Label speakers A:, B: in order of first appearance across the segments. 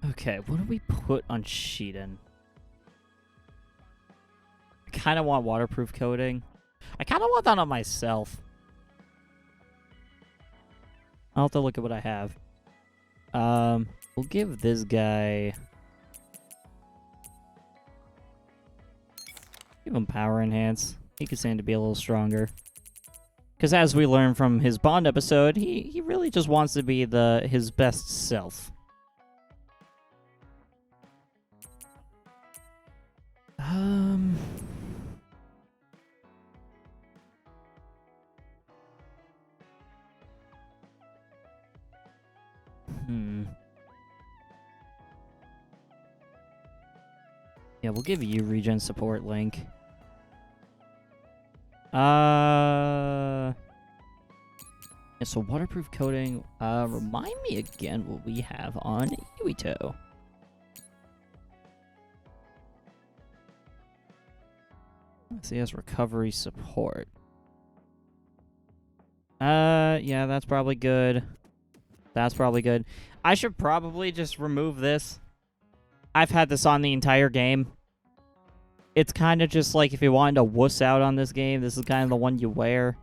A: Okay, what do we put on Sheetan? I kind of want waterproof coating. I kind of want that on myself. I'll have to look at what I have. We'll give this guy... Give him power enhance. He could stand to be a little stronger. Because as we learned from his Bond episode, he really just wants to be his best self. Yeah, we'll give you regen support, Link. Yeah, so waterproof coating. Remind me again what we have on Yuito. So he has recovery support. Yeah, that's probably good. That's probably good. I should probably just remove this. I've had this on the entire game. It's kind of just like if you wanted to wuss out on this game, this is kind of the one you wear.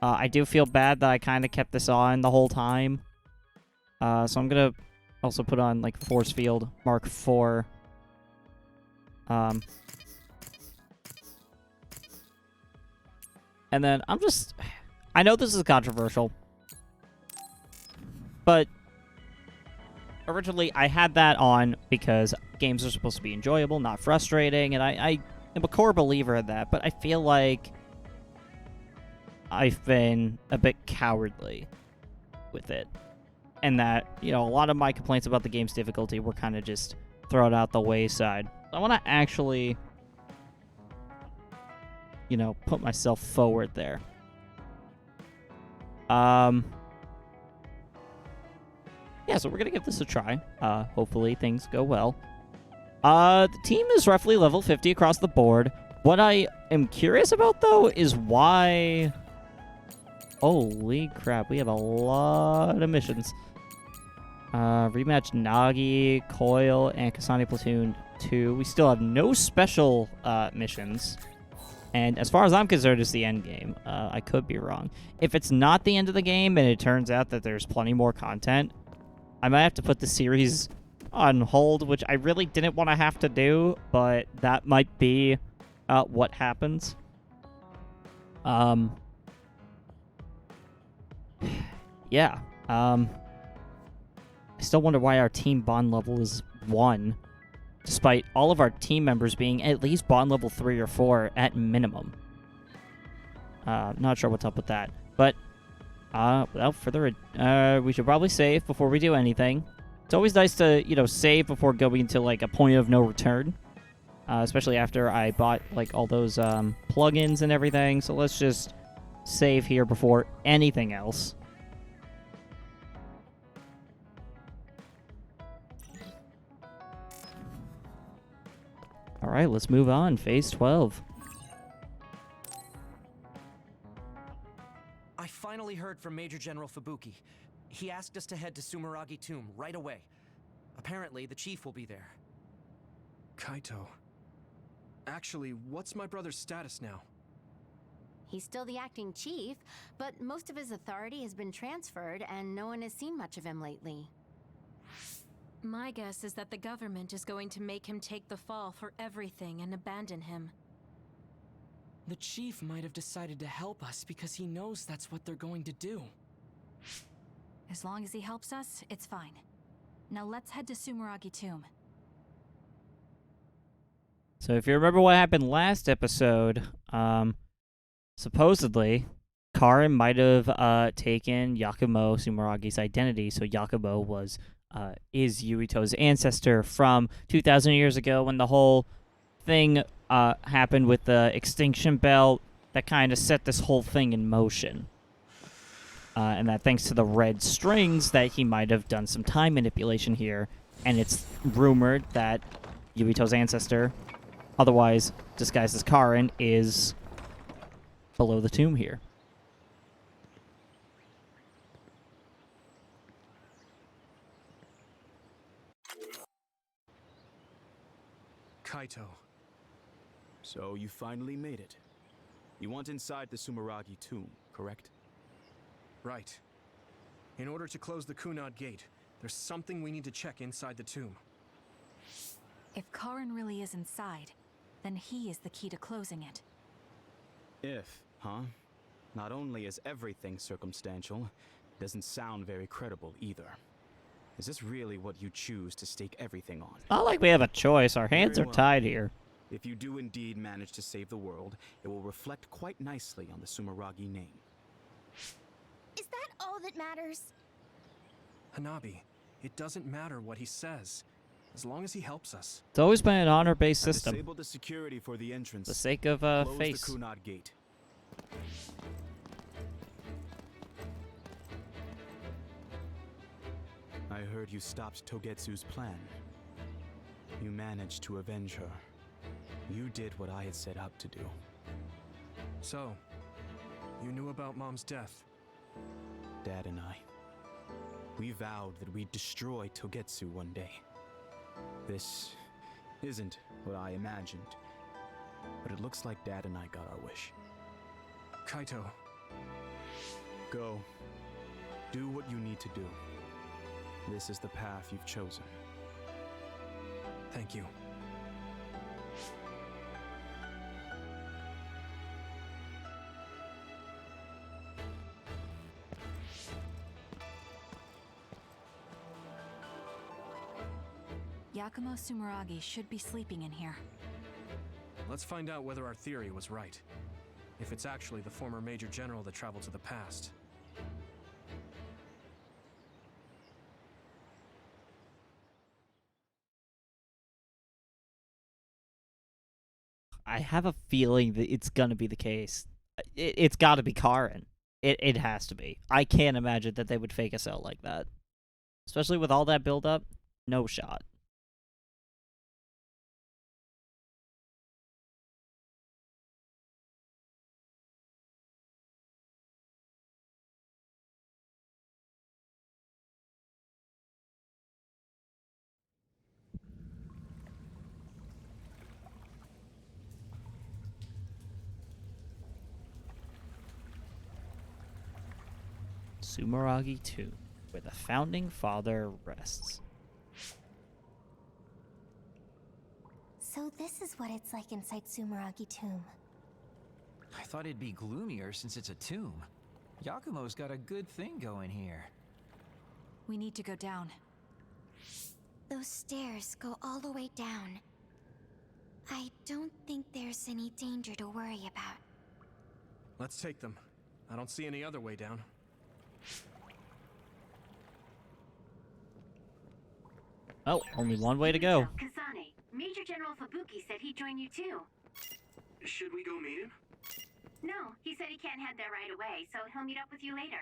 A: I do feel bad that I kind of kept this on the whole time. So I'm going to also put on, like, Force Field Mark IV. And then I'm just... I know this is controversial. But... originally, I had that on because games are supposed to be enjoyable, not frustrating, and I am a core believer in that, but I feel like I've been a bit cowardly with it. And that, you know, a lot of my complaints about the game's difficulty were kind of just thrown out the wayside. I want to actually, you know, put myself forward there. Yeah, so we're going to give this a try. Hopefully things go well. The team is roughly level 50 across the board. What I am curious about, though, is why... Holy crap, we have a lot of missions. Rematch Nagi, Coil, and Kasani Platoon 2. We still have no special missions. And as far as I'm concerned, it's the end game. I could be wrong. If it's not the end of the game and it turns out that there's plenty more content, I might have to put the series on hold, which I really didn't want to have to do, but that might be what happens. Yeah. I still wonder why our team bond level is 1, despite all of our team members being at least bond level 3 or 4 at minimum. Not sure what's up with that, but without further ado, we should probably save before we do anything. It's always nice to, you know, save before going to, like, a point of no return. Especially after I bought, like, all those plugins and everything. So let's just save here before anything else. Alright, let's move on. Phase 12.
B: I finally heard from Major General Fubuki. He asked us to head to Sumeragi Tomb right away. Apparently, the chief will be there.
C: Kaito. Actually, what's my brother's status now?
D: He's still the acting chief, but most of his authority has been transferred and no one has seen much of him lately.
E: My guess is that the government is going to make him take the fall for everything and abandon him.
B: The chief might have decided to help us because he knows that's what they're going to do.
F: As long as he helps us, it's fine. Now let's head to Sumeragi Tomb.
A: So if you remember what happened last episode, supposedly, Karin might have taken Yakumo Sumeragi's identity, so Yakumo is Yuito's ancestor from 2,000 years ago when the whole thing happened with the extinction belt that kind of set this whole thing in motion. And that thanks to the red strings that he might have done some time manipulation here, and it's rumored that Yuito's ancestor, otherwise disguised as Karin, is below the tomb here.
C: Kaito.
G: So you finally made it. You want inside the Sumeragi tomb, correct?
C: Right. In order to close the Kunad Gate, there's something we need to check inside the tomb.
F: If Karin really is inside, then he is the key to closing it.
G: If, huh? Not only is everything circumstantial, doesn't sound very credible either. Is this really what you choose to stake everything on?
A: Not like we have a choice. Our hands
G: Very
A: are
G: well.
A: tied here.
G: If you do indeed manage to save the world, it will reflect quite nicely on the Sumeragi name.
D: Is that all that matters?
C: Hanabi, it doesn't matter what he says, as long as he helps us.
A: It's always been an honor-based
G: I've
A: system.
G: disabled the security for the entrance.
A: For the sake of
G: Close
A: face.
G: the Kunad Gate. I heard you stopped Togetsu's plan. You managed to avenge her. You did what I had set out to do.
C: So, you knew about Mom's death.
G: Dad and I. We vowed that we'd destroy Togetsu one day. This isn't what I imagined, but it looks like Dad and I got our wish.
C: Kaito,
G: Go. Do what you need to do. This is the path you've chosen.
C: thank you.
F: Yakumo Sumeragi should be sleeping in here.
C: Let's find out whether our theory was right. If it's actually the former Major General that traveled to the past.
A: I have a feeling that it's gonna be the case. It's got to be Karin. It has to be. I can't imagine that they would fake us out like that, especially with all that build-up. No shot. Sumeragi 2, where the founding father rests.
H: So this is what it's like inside Sumeragi Tomb.
I: I thought it'd be gloomier since it's a tomb. Yakumo's got a good thing going here.
F: We need to go down.
H: Those stairs go all the way down. I don't think there's any danger to worry about.
C: Let's take them. I don't see any other way down.
A: Oh, only one way to go.
D: Kasane, Major General Fubuki said he'd join you too.
C: Should we go meet him?
D: No, he said he can't head there right away, so he'll meet up with you later.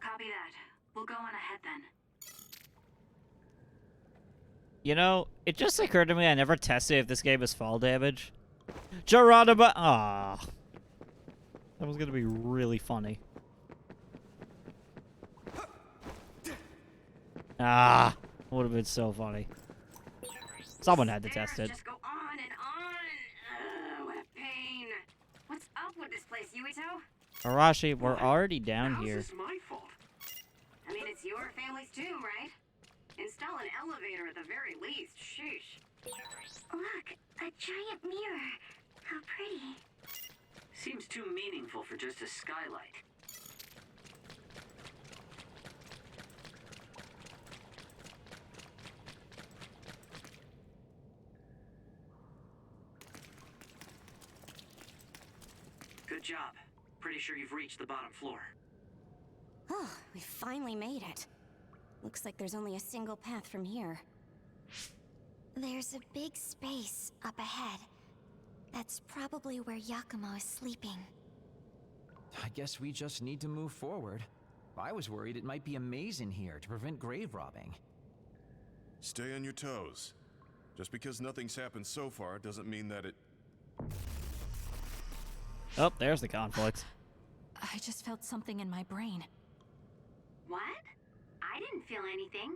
E: Copy that. We'll go on ahead then.
A: You know, it just occurred to me I never tested if this game is fall damage. Geronimo! Ah, that was gonna be really funny. Ah, would have been so funny. Someone had to test it.
D: Just go on and on. Ugh, what a pain. What's up with this place, Yuito?
A: Arashi, we're already down here.
B: How's this my fault?
D: I mean, it's your family's too, right? Install an elevator at the very least. Sheesh.
H: Look, a giant mirror. How pretty.
B: Seems too meaningful for just a skylight. Good job. Pretty sure you've reached the bottom floor.
H: Oh, we finally made it. Looks like there's only a single path from here. There's a big space up ahead. That's probably where Yakumo is sleeping.
I: I guess we just need to move forward. I was worried it might be a maze in here to prevent grave robbing.
J: Stay on your toes. Just because nothing's happened so far doesn't mean that it...
A: Oh, there's the conflict.
F: I just felt something in my brain.
D: What? I didn't feel anything.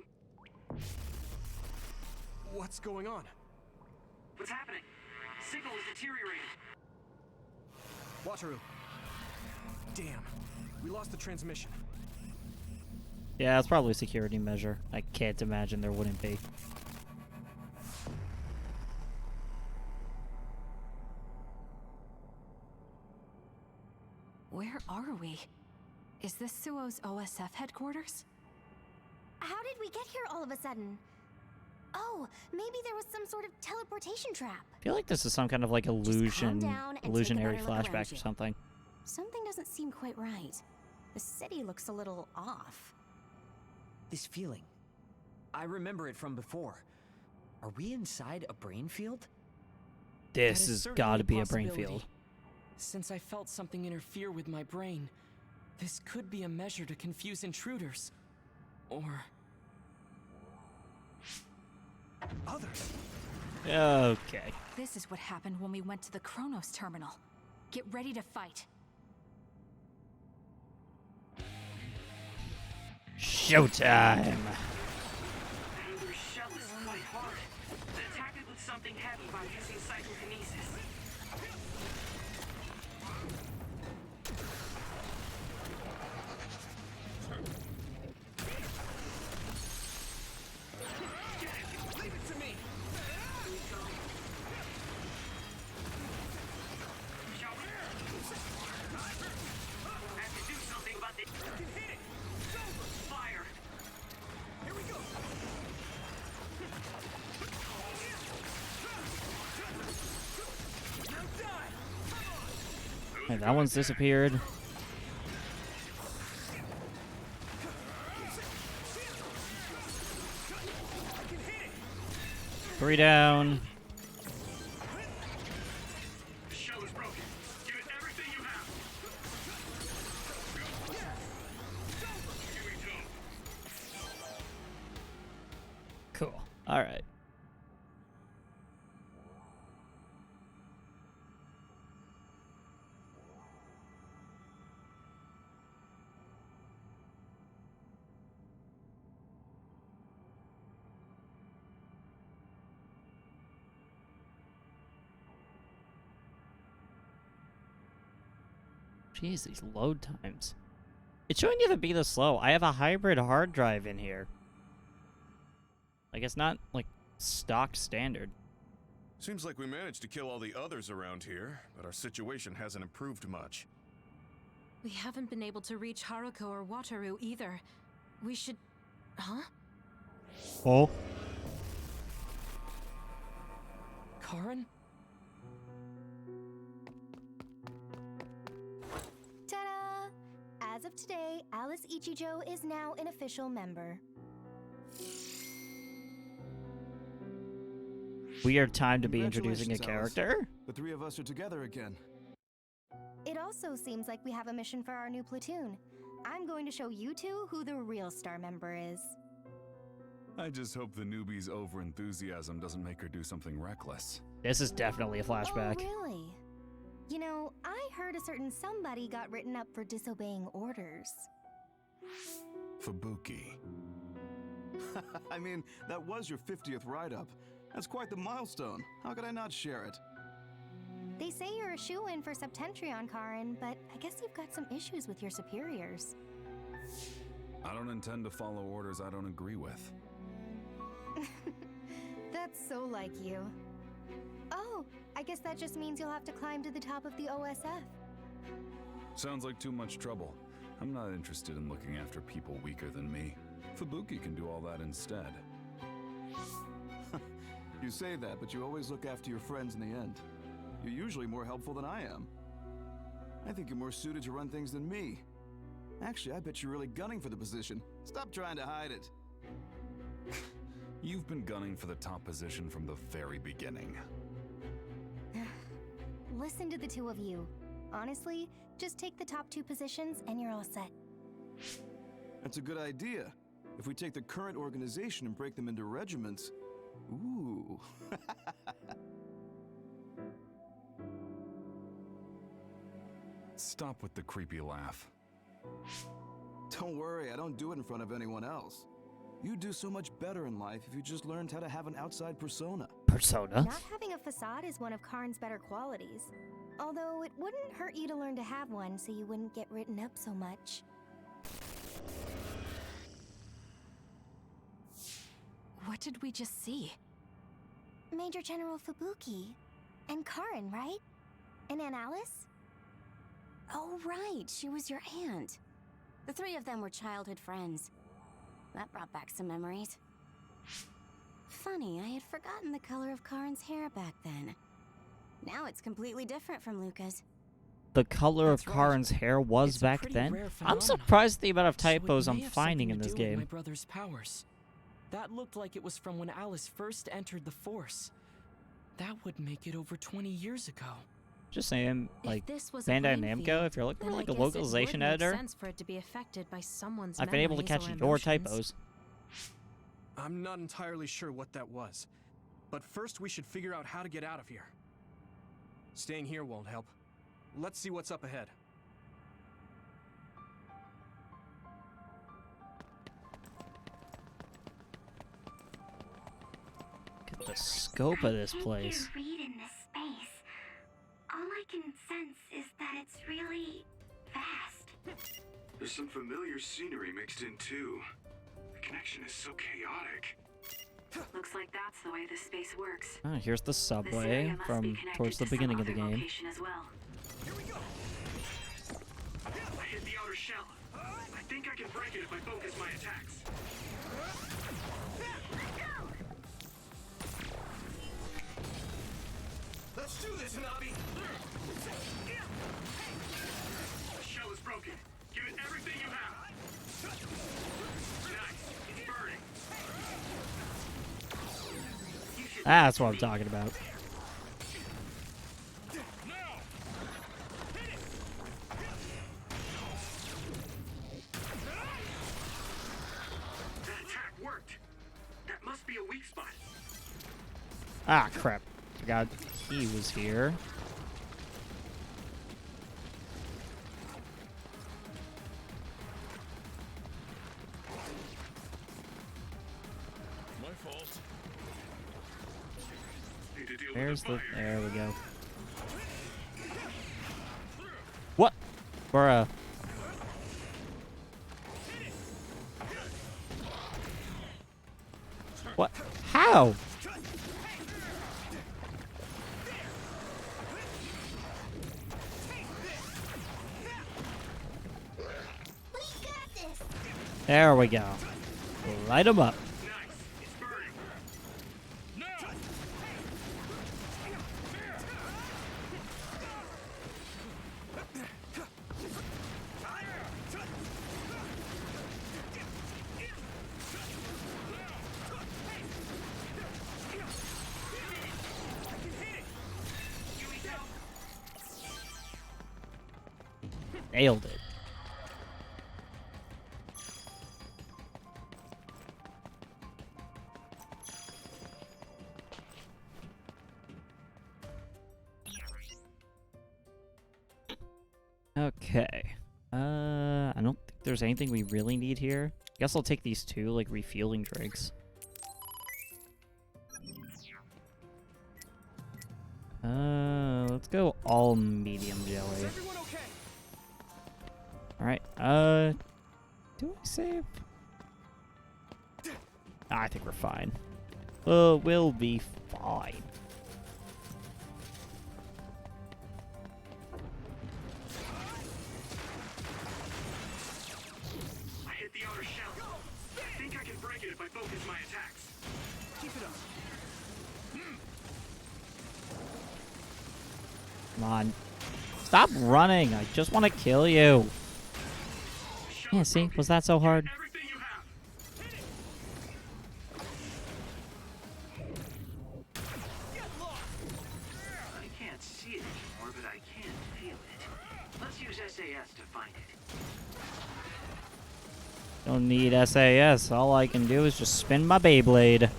C: What's going on?
B: What's happening? Signal is deteriorating.
C: Wataru. Damn. We lost the transmission.
A: Yeah, it's probably a security measure. I can't imagine there wouldn't be.
F: Where are we? Is this Suo's OSF headquarters?
H: How did we get here all of a sudden? Oh, maybe there was some sort of teleportation trap.
A: I feel like this is some kind of like
H: calm
A: illusion,
H: down and take a
A: illusionary
H: better look around
A: flashback or
H: you.
A: something.
H: Something doesn't seem quite right. The city looks a little off.
I: This feeling. I remember it from before. Are we inside a brain field?
A: This
B: That is
A: has
B: certainly
A: got to be a
B: possibility.
A: brain field.
B: Since I felt something interfere with my brain, this could be a measure to confuse intruders. Or
C: Others.
A: Okay.
F: This is what happened when we went to the Kronos terminal. Get ready to fight.
A: Showtime.
B: their shell is quite hard. Attack it with something heavy by using psychokinesis. Leave it to me. Shall we? I have to do something about this. I can hit it. Fire. Here we go. Now die.
A: Hey, that one's disappeared. Three down.
B: The shell is broken. Give it everything you have.
A: Cool. All right. Jeez, these load times. It shouldn't even be this slow. I have a hybrid hard drive in here. Like, it's not, like, stock standard.
J: Seems like we managed to kill all the others around here, but our situation hasn't improved much.
E: We haven't been able to reach Haruko or Wataru either. We should... Huh?
A: Oh.
B: Karin?
H: Ta-da! As of today, Alice Ichijo is now an official member.
A: Weird time to be introducing a
K: Congratulations,
A: character.
K: Alice. The three of us are together again.
H: It also seems like we have a mission for our new platoon. I'm going to show you two who the real star member is.
K: I just hope the newbie's overenthusiasm doesn't make her do something reckless.
A: This is definitely a flashback.
H: Oh, really? You know, I heard a certain somebody got written up for disobeying orders.
K: Fubuki. I mean, that was your 50th write-up. That's quite the milestone. How could I not share it?
H: They say you're a shoo-in for Septentrion, Karin, but I guess you've got some issues with your superiors.
K: I don't intend to follow orders I don't agree with.
H: That's so like you. Oh, I guess that just means you'll have to climb to the top of the OSF.
K: Sounds like too much trouble. I'm not interested in looking after people weaker than me. Fubuki can do all that instead. You say that, but you always look after your friends in the end. You're usually more helpful than I am. I think you're more suited to run things than me. Actually, I bet you're really gunning for the position. Stop trying to hide it. You've been gunning for the top position from the very beginning.
H: Listen to the two of you. Honestly, just take the top two positions and you're all set.
K: That's a good idea. If we take the current organization and break them into regiments... Ooh. Stop with the creepy laugh. Don't worry, I don't do it in front of anyone else. You'd do so much better in life if you just learned how to have an outside persona.
A: persona.
L: Not having a facade is one of Karn's better qualities. Although it wouldn't hurt you to learn to have one so you wouldn't get written up so much.
F: What did we just see?
L: Major General Fubuki. And Karn, right? And Aunt Alice?
H: Oh, right. She was your aunt. The three of them were childhood friends. That brought back some memories. Funny, I had forgotten the color of Karn's hair back then. Now it's completely different from Luca's.
A: The color
B: That's
A: of
B: right.
A: Karn's hair was
B: It's a
A: back
B: pretty
A: then.
B: rare
A: I'm
B: phenomenon.
A: surprised at the amount of
B: So it
A: typos
B: may
A: I'm
B: have
A: finding
B: something
A: in
B: to
A: this
B: do with
A: game.
B: My brother's powers. That looked like it was from when Alice first entered the Force. That would make it over 20 years ago.
A: Just saying, like,
E: If this was a
A: Bandai
E: playing
A: Namco,
E: field,
A: if you're looking for
E: then I
A: like a
E: guess it would
A: localization
E: make
A: editor,
E: sense for it to be affected by someone's
A: I've been able to
E: memories
A: catch
E: or
A: your
E: emotions.
A: typos.
C: I'm not entirely sure what that was. But first we should figure out how to get out of here. Staying here won't help. Let's see what's up ahead.
A: Look at the scope of this place.
H: I can't read in this space. All I can sense is that it's really vast.
J: There's some familiar scenery mixed in too. The connection is so chaotic.
M: Looks like that's the way this space works.
A: Oh, here's the
M: This
A: subway
M: area must be
A: from
M: connected
A: towards the
M: to some
A: beginning of the
M: other
A: game.
M: location as well.
J: Here we go. I hit the outer shell. I think I can break it if I focus my attacks. Let's do this, Hanabi! The shell is broken. Give it everything you have. Nice. It's burning.
A: That's what I'm talking about.
J: That attack worked. That must be a weak spot.
A: Ah, crap. Forgot he was here.
J: My fault. Need to deal
A: There's
J: with
A: the...
J: fire.
A: There we go. What? Bruh. What? How? There we go. Light him up.
J: Nice. It's burning. No!
A: Nailed it. Okay. I don't think there's anything we really need here. I guess I'll take these two, like, refueling drinks. Let's go all medium jelly. Alright, do I save? I think we're fine. We'll be fine.
J: I hit the outer shell. I think I can break it if I focus my attacks. Keep it up.
A: Come on. Stop running. I just want to kill you. Yeah, see? Was that so hard?
J: Everything you have.
I: I can't see it anymore, but I can feel it. Let's use SAS to find it.
A: Don't need SAS. All I can do is just spin my Beyblade.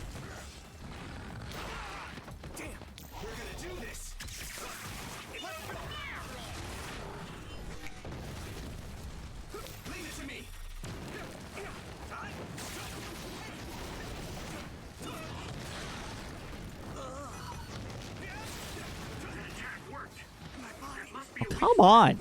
A: Come on.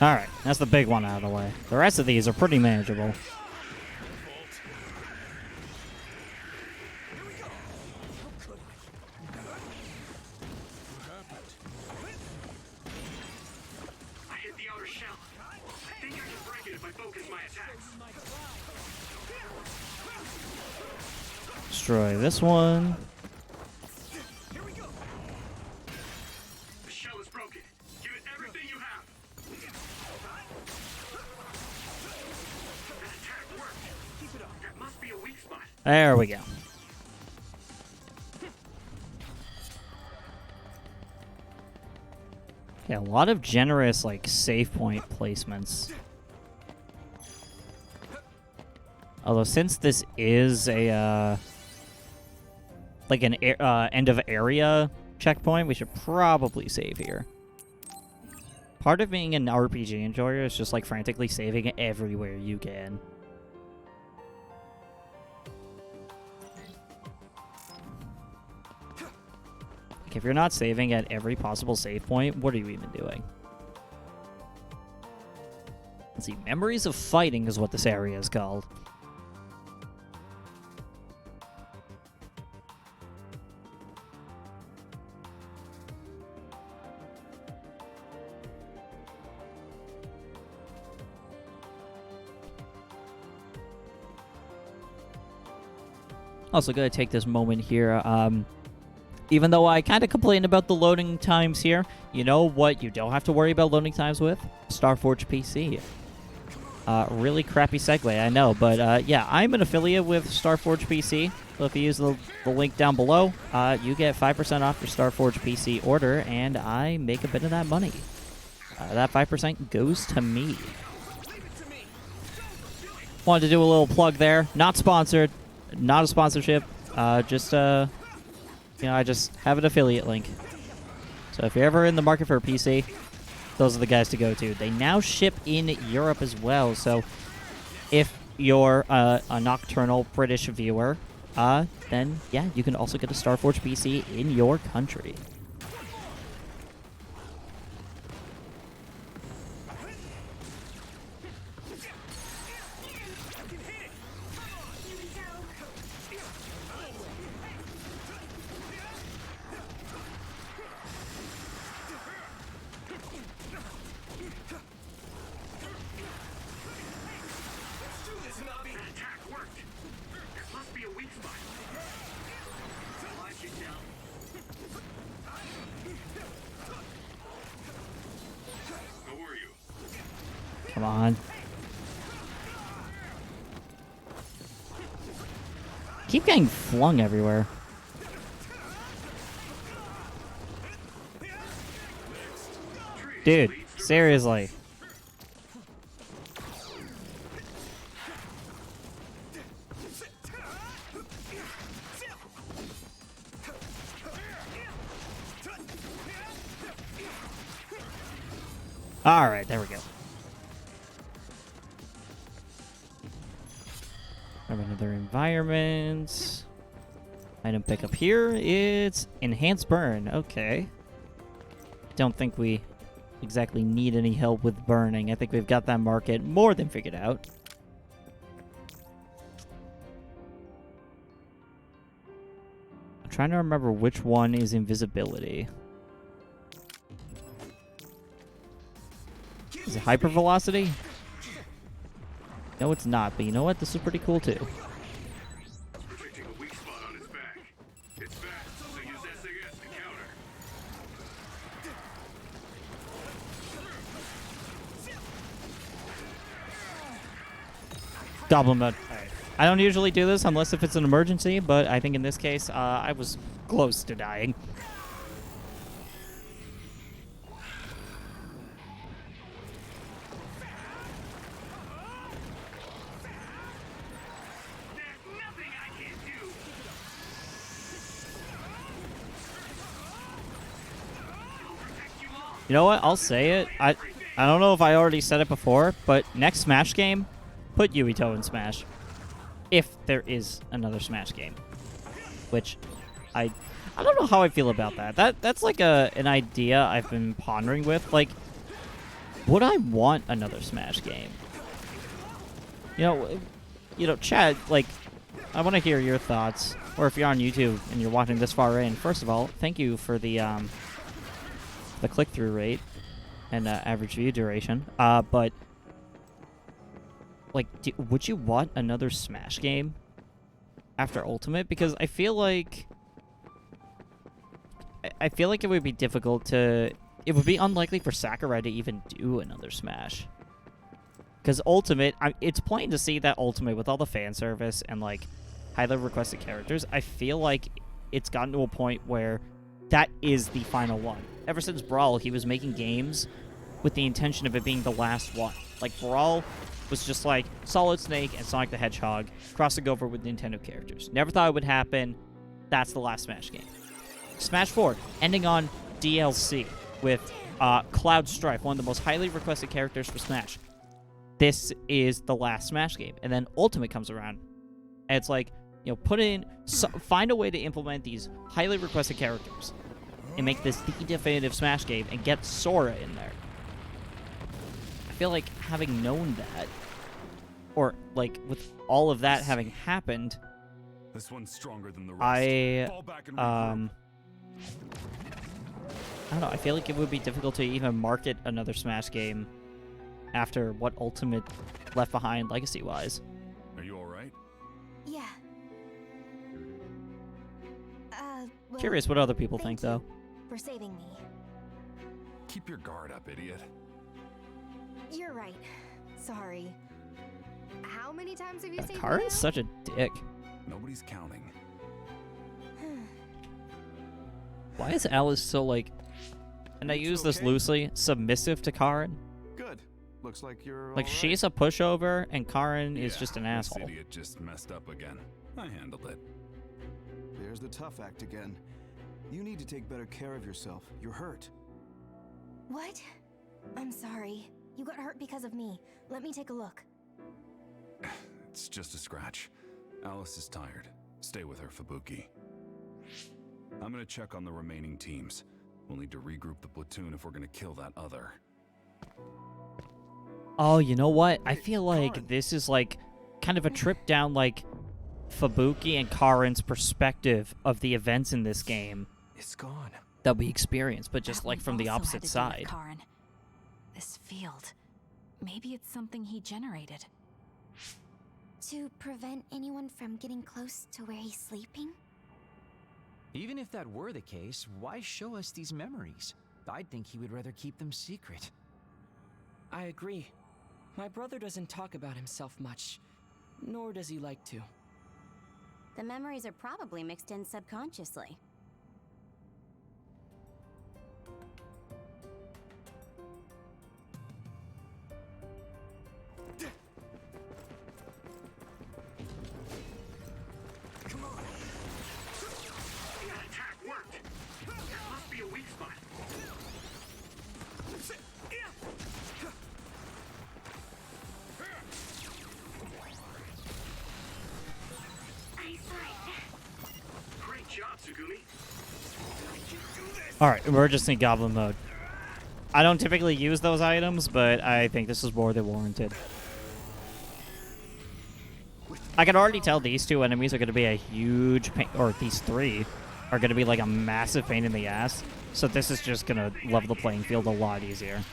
A: Alright, that's the big one out of the way. The rest of these are pretty manageable.
J: I hit the outer shell. I think I can break it if I focus my attacks.
A: Destroy this one.
J: The shell is broken. Give it everything you have. That attack worked. Keep it up. That must be a weak spot.
A: There we go. Yeah, a lot of generous, like, save point placements. Although, since this is a, like an end of area checkpoint, we should probably save here. Part of being an RPG enjoyer is just, like, frantically saving everywhere you can. Like, if you're not saving at every possible save point, what are you even doing? Let's see, Memories of Fighting is what this area is called. Also, going to take this moment here. Even though I kind of complain about the loading times here, you know what you don't have to worry about loading times with? Starforge PC. Really crappy segue, I know. But yeah, I'm an affiliate with Starforge PC. So if you use the link down below, you get 5% off your Starforge PC order, and I make a bit of that money. That 5% goes to me. Wanted to do a little plug there. Not sponsored. Not a sponsorship, just, you know, I just have an affiliate link. So if you're ever in the market for a PC, those are the guys to go to. They now ship in Europe as well, so if you're a nocturnal British viewer, then, yeah, you can also get a Starforge PC in your country. Come on. Keep getting flung everywhere. Dude, seriously. All right, there we go. Another environment. Item pickup here. It's enhanced burn. Okay. Don't think we exactly need any help with burning. I think we've got that market more than figured out. I'm trying to remember which one is invisibility. Is it hypervelocity? No, it's not, but you know what? This is pretty cool, too.
J: Protecting a weak spot on its back. It's fast, so use SAS to counter.
A: Goblin mode. Alright. I don't usually do this unless if it's an emergency, but I think in this case, I was close to dying. You know what? I'll say it. I don't know if I already said it before, but next Smash game, put Yuito in Smash. If there is another Smash game. Which I don't know how I feel about that. That's like an idea I've been pondering with. Like, would I want another Smash game? You know, Chad, like, I want to hear your thoughts. Or if you're on YouTube and you're watching this far in, first of all, thank you for the click-through rate and average view duration. But like, would you want another Smash game after Ultimate? Because I feel like it would be difficult to. It would be unlikely for Sakurai to even do another Smash. Because Ultimate, it's plain to see that Ultimate, with all the fan service and like highly requested characters, I feel like it's gotten to a point where that is the final one. Ever since Brawl, he was making games with the intention of it being the last one. Like, Brawl was just like Solid Snake and Sonic the Hedgehog crossing over with Nintendo characters. Never thought it would happen. That's the last Smash game. Smash 4, ending on DLC with Cloud Strife, one of the most highly requested characters for Smash. This is the last Smash game. And then Ultimate comes around. And it's like, you know, find a way to implement these highly requested characters and make this the definitive Smash game and get Sora in there. I feel like having known that, or like with all of that having happened,
N: this one's stronger than the rest. Fall back and regroup.
A: I don't know, I feel like it would be difficult to even market another Smash game after what Ultimate left behind legacy-wise.
N: Are you alright?
L: Yeah. Well,
A: Curious what other people think, though.
L: For saving me.
N: Keep your guard up, idiot.
L: You're right. Sorry. How many times have you saved me?
A: Karin's such a dick.
N: Nobody's counting.
A: Why is Alice so, like, and I use this loosely, submissive to Karin?
K: Good. Looks like you're
A: like,
K: all
A: she's a pushover, and Karin is just an
N: this
A: asshole.
N: Idiot just messed up again. I handled it.
K: There's the tough act again. You need to take better care of yourself. You're hurt.
L: What? I'm sorry. You got hurt because of me. Let me take a look.
N: It's just a scratch. Alice is tired. Stay with her, Fubuki. I'm gonna check on the remaining teams. We'll need to regroup the platoon if we're gonna kill that other.
A: Oh, you know what? I feel like this is like kind of a trip down like Fubuki and Karin's perspective of the events in this game.
B: It's gone.
A: That we experienced, but just
F: That
A: like
F: one
A: from the
F: also
A: opposite
F: had to do
A: side.
F: with Karin. This field. Maybe it's something he generated.
H: To prevent anyone from getting close to where he's sleeping?
I: Even if that were the case, why show us these memories? I'd think he would rather keep them secret.
B: I agree. My brother doesn't talk about himself much, nor does he like to.
H: The memories are probably mixed in subconsciously.
J: That attack worked. There must be a weak spot. Great job, Sugumi.
A: Alright, emergency goblin mode. I don't typically use those items, but I think this is more than warranted. I can already tell these two enemies are going to be a huge pain, or these three are going to be like a massive pain in the ass. So this is just going to level the playing field a lot easier.
J: I'm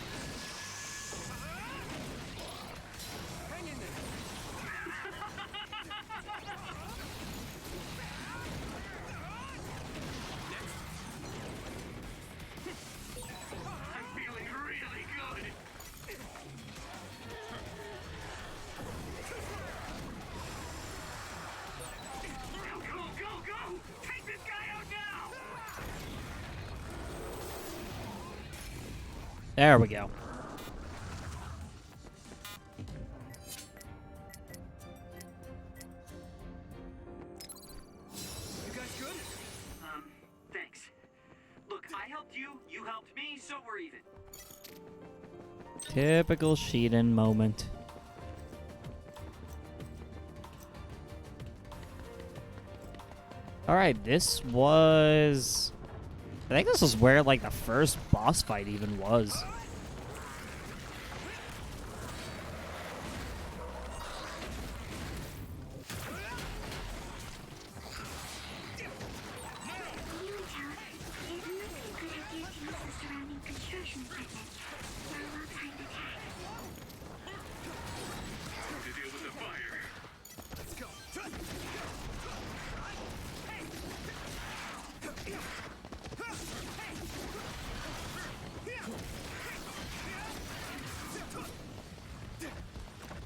J: feeling really good. Go, go, go! Take this guy out now!
A: There we go.
J: You guys good? Thanks. Look, I helped helped you, you helped me, so we're even.
A: Typical Sheehan moment. Alright, this was... I think this is where, like, the first boss fight even was.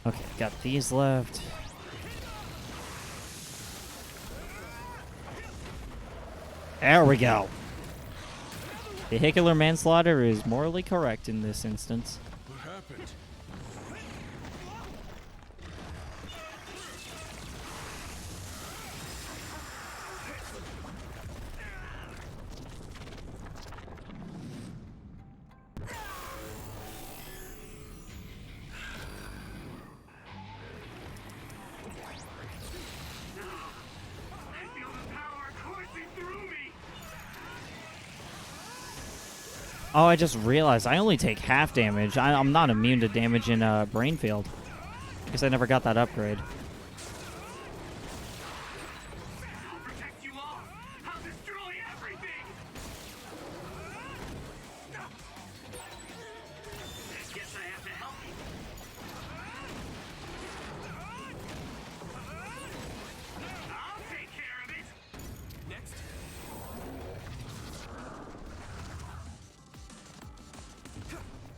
A: Okay, got these left. There we go. Vehicular manslaughter is morally correct in this instance.
O: What happened?
A: Oh, I just realized I only take half damage. I'm not immune to damage in Brain Field. Guess I never got that upgrade.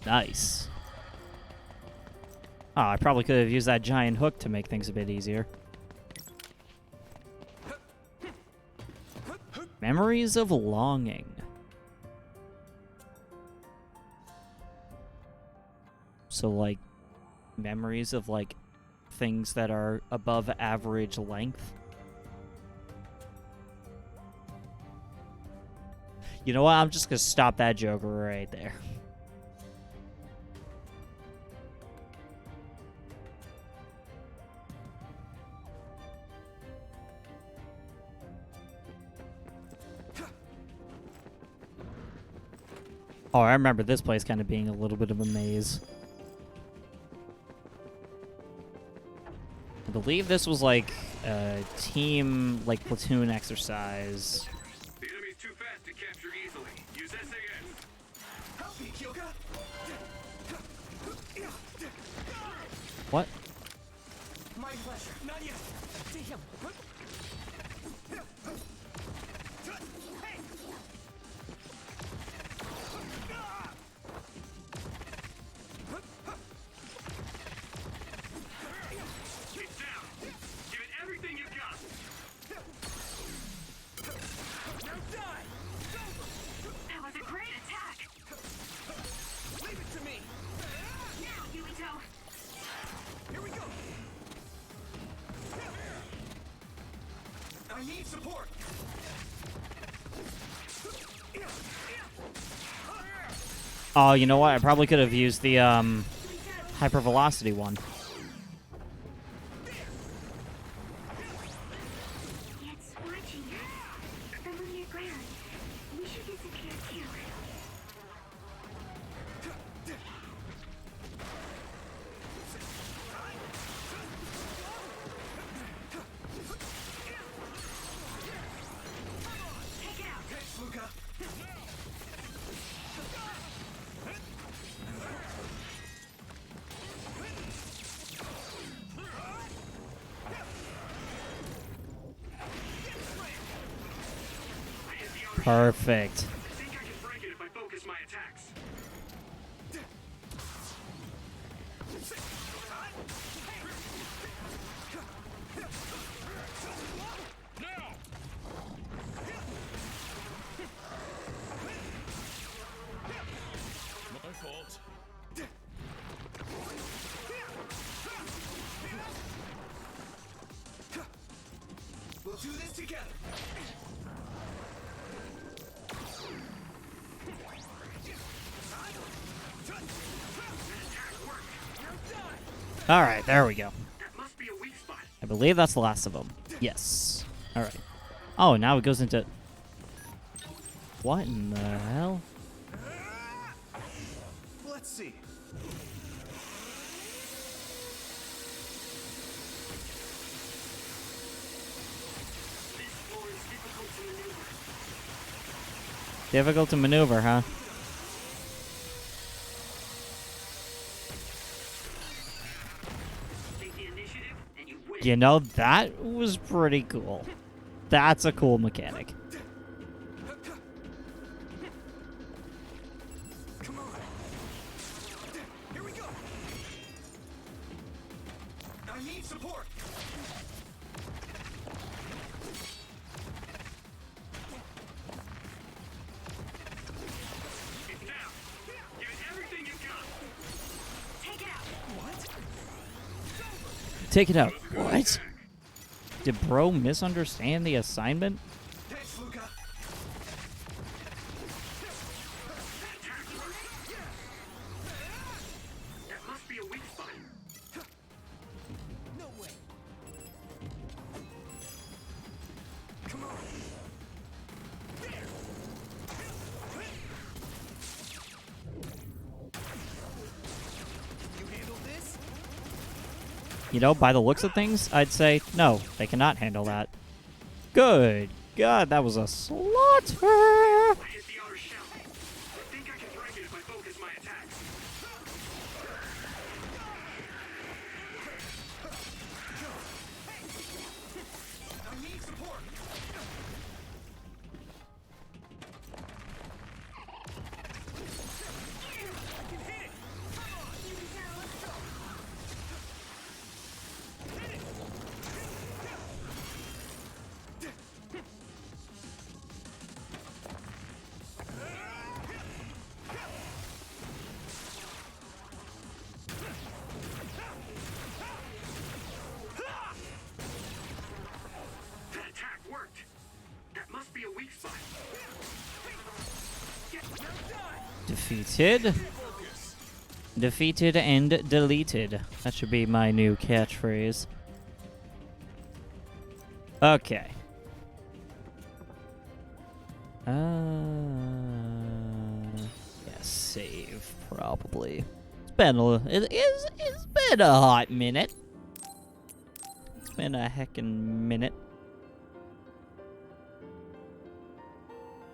A: Nice. Oh, I probably could have used that giant hook to make things a bit easier. Memories of longing. So, like, memories of, like, things that are above average length. You know what? I'm just gonna stop that joke right there. Oh, I remember this place kind of being a little bit of a maze. I believe this was like a team, like platoon exercise.
J: The enemy's too fast to capture easily. Use SAS. Help me, Kyoka.
A: What?
B: My pleasure. Not yet. Damn.
A: Oh, you know what? I probably could have used the hypervelocity one.
M: It's watching us from underground. We should disappear too.
A: Perfect.
J: I think I can break it if I focus my attacks.
O: My fault.
B: We'll do this together.
A: All right, there we go.
J: That must be a weak spot.
A: I believe that's the last of them. Yes. All right. Oh, now it goes into... What in the hell?
C: Let's see.
J: This floor is difficult to maneuver.
A: Difficult to maneuver, huh?
J: Take the initiative, and you win.
A: You know, that was pretty cool. That's a cool mechanic.
C: Come on. Here we go. I need support.
J: It's down. Give it everything you've got.
M: Take it out.
C: What?
A: Take it out. What? Did bro misunderstand the assignment?
C: Thanks, Luca.
J: That must be a weak spot.
C: No way. Come on. There. You handle this?
A: You know, by the looks of things, I'd say, no, they cannot handle that. Good God, that was a slaughter!
J: I hit the outer shell. I think I can break it if I focus my attacks.
C: I need support. I can hit it. Come on.
M: Here we go.
J: That attack worked. That must be a weak spot.
A: Defeated. Defeated and deleted. That should be my new catchphrase. Okay. Yeah, save probably. It's been a hot minute. It's been a heckin' minute.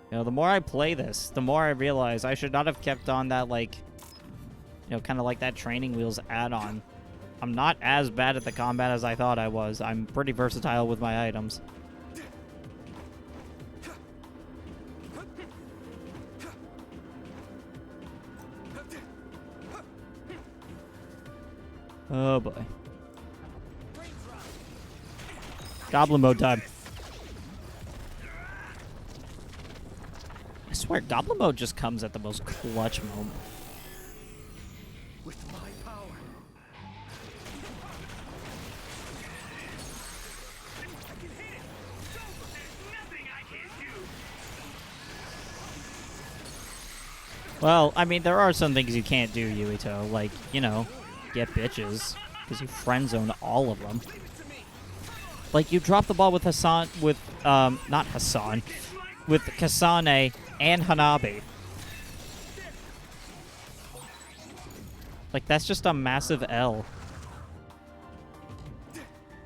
A: You know, the more I play this, the more I realize I should not have kept on that, like, you know, kind of like that training wheels add-on. I'm not as bad at the combat as I thought I was. I'm pretty versatile with my items. Oh boy. Goblin mode time. I swear, Goblin mode just comes at the most clutch moment.
C: With my power. I can hit it.
J: There's nothing I can't do.
A: Well, I mean, there are some things you can't do, Yuito. Like, you know, get bitches. Because you friend zone all of them. Like, you drop the ball with Hassan, not Hassan, with Kasane and Hanabi. Like, that's just a massive L.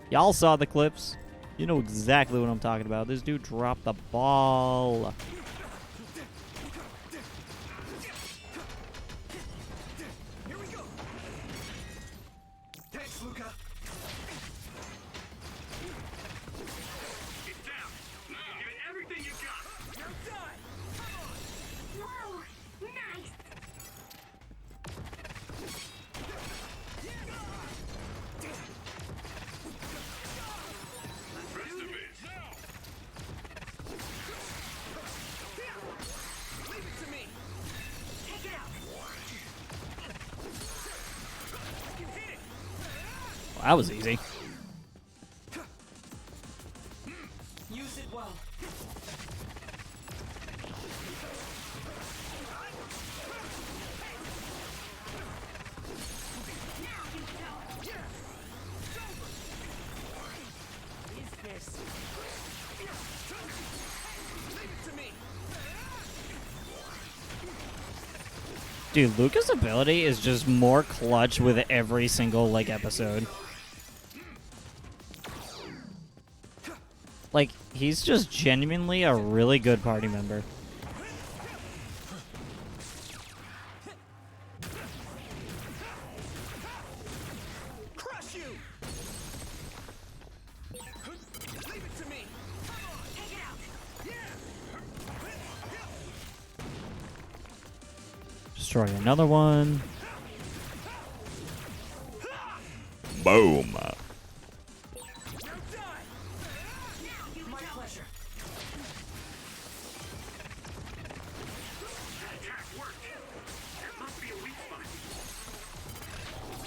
A: Y'all saw the clips. You know exactly what I'm talking about. This dude dropped the ball.
C: Here we go. Thanks, Luca.
J: It's down. Give it everything you've got.
C: You're done.
M: Whoa! Nice!
J: Rest of it.
C: Leave it to me.
M: Take it out!
C: I can hit it.
A: Well, that was easy.
B: Use it well.
M: Now you go!
A: Dude, Luca's ability is just more clutch with every single, like, episode. Like, he's just genuinely a really good party member.
C: Crush you! Leave it to me! Come on! Take it out!
A: Destroy another one. Boom.
B: My pleasure.
J: That attack worked. That must be a weak spot.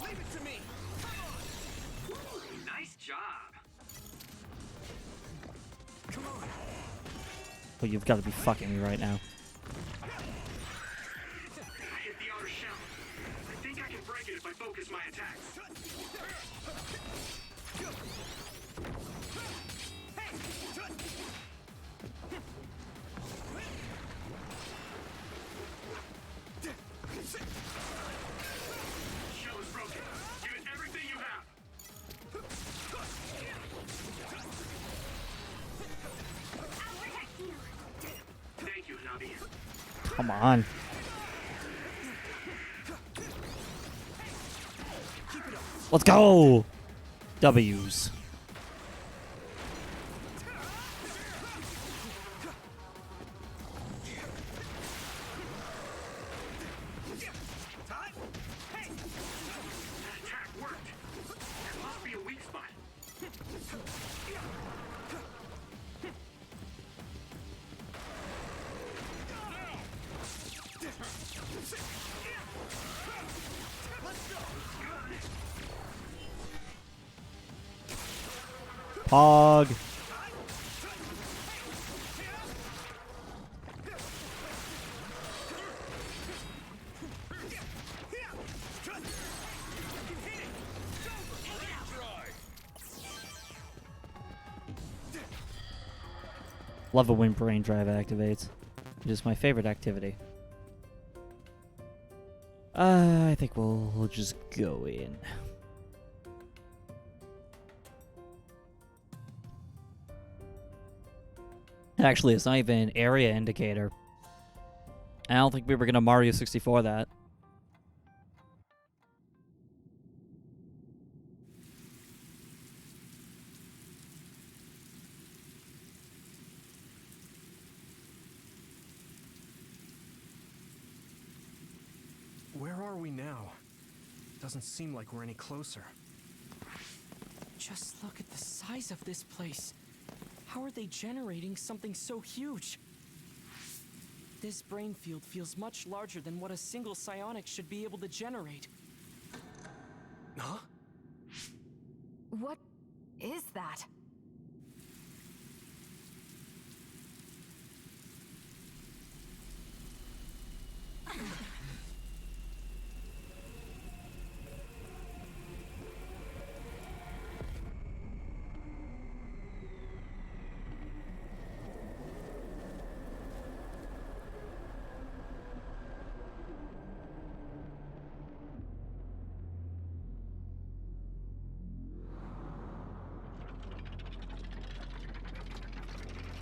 C: Leave it to me!
J: Nice job.
C: Come on!
A: Well, you've got to be fucking me right now.
J: I hit the outer shell. I think I can break it if I focus my attacks. Shell is broken. Give it everything you have.
M: I'll protect you.
J: Thank you, Hanabi.
A: Come on. Let's go! W's.
J: That attack worked. That must be a weak spot.
A: Pog. Love it when brain drive activates. It is my favorite activity. I think we'll just go in. Actually, it's not even an area indicator. I don't think we were going to Mario 64 that.
C: Where are we now? Doesn't seem like we're any closer.
B: Just look at the size of this place. How are they generating something so huge? This brain field feels much larger than what a single psionic should be able to generate.
C: Huh?
F: What is that?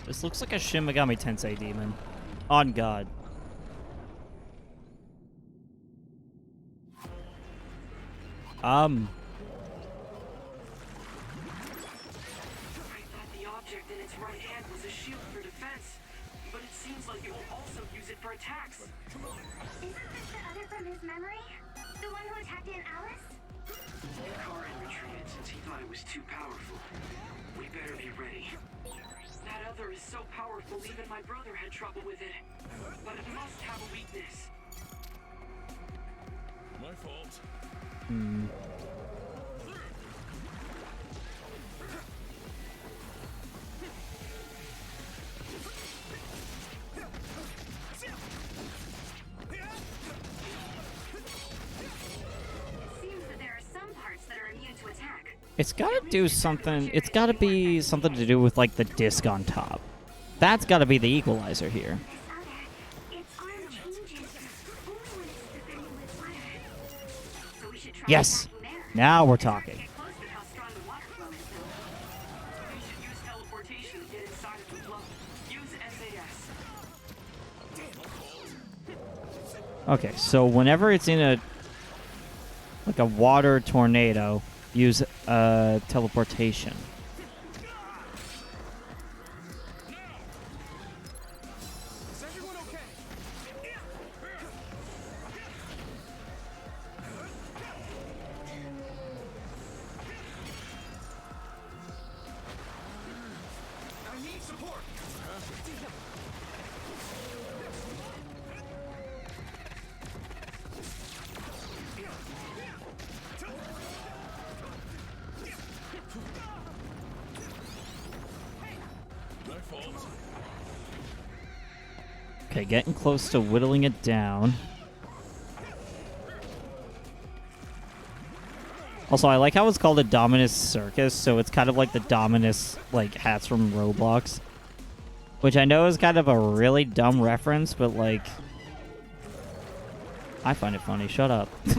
A: This looks like a Shin Megami Tensei demon. On God.
J: I thought the object in its right hand was a shield for defense, but it seems like it will also use it for attacks.
M: Isn't this the other from his memory? The one who attacked Aunt Alice?
J: Karin retreated since he thought it was too powerful. We better be ready. That other is so powerful, even my brother had trouble with it. But it must have a weakness.
O: My fault.
M: Seems that there are some parts that are immune to attack.
A: It's gotta do something. It's gotta be something to do with, like, the disc on top. That's gotta be the equalizer here.
M: Its arm changes only when it's defending
A: Yes! Now we're talking.
J: Get close to how strong the water flow is, though. We should use teleportation to get inside of the flow. Use SAS.
A: Okay, so whenever it's in a like a water tornado, use teleportation.
C: Is everyone okay? I need support.
O: My fault.
A: Okay, getting close to whittling it down. Also, I like how it's called a Dominus Circus, so it's kind of like the Dominus like hats from Roblox. Which I know is kind of a really dumb reference, but like I find it funny. Shut up.
C: That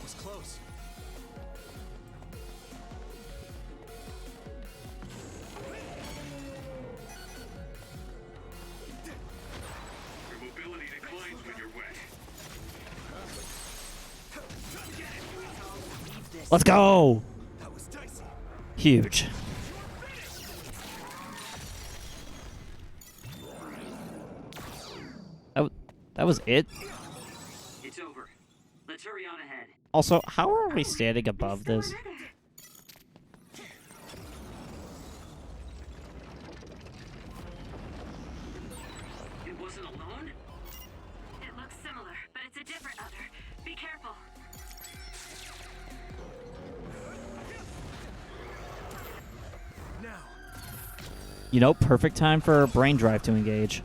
C: was close.
J: Your mobility declines when you're wet.
A: Let's go!
C: That was dicey.
A: Huge. That was it?
J: It's over. Let's hurry on ahead.
A: Also, how are we standing above this?
J: It wasn't alone? It looks similar, but it's a different other. Be careful.
C: Now.
A: You know, perfect time for brain drive to engage.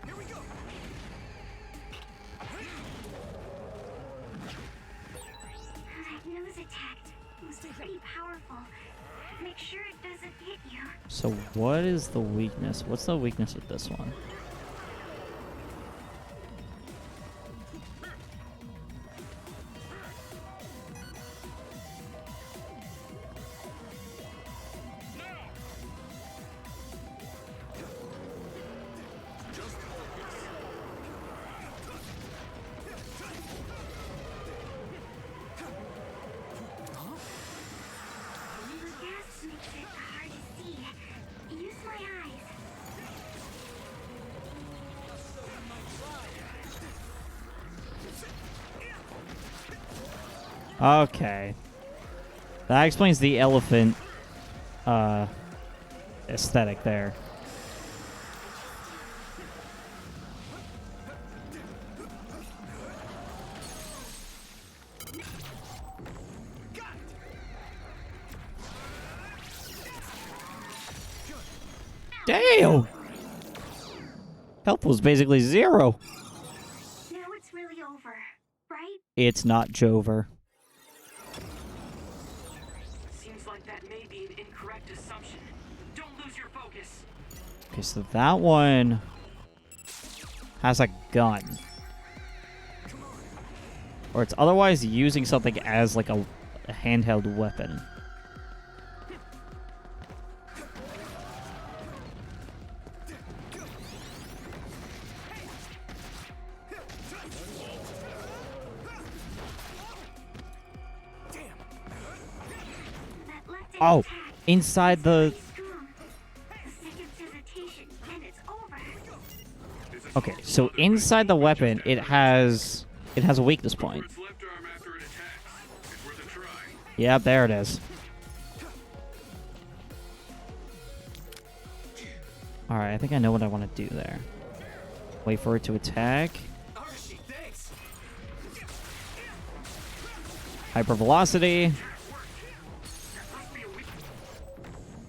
C: Here we go.
M: That nose attacked was pretty powerful. Make sure it doesn't hit you.
A: So what is the weakness? What's the weakness with this one?
M: The gas makes it hard to see. Use my eyes.
A: Okay. That explains the elephant aesthetic there. Damn! Health was basically zero.
M: Now it's really over, right?
A: It's not Jover.
J: Seems like that may be an incorrect assumption. Don't lose your focus.
A: Okay, so that one has a gun. Or it's otherwise using something as like a handheld weapon. Oh, inside the... Okay, so inside the weapon, it has a weakness point. Yeah, there it is. Alright, I think I know what I want to do there. Wait for it to attack. Hypervelocity.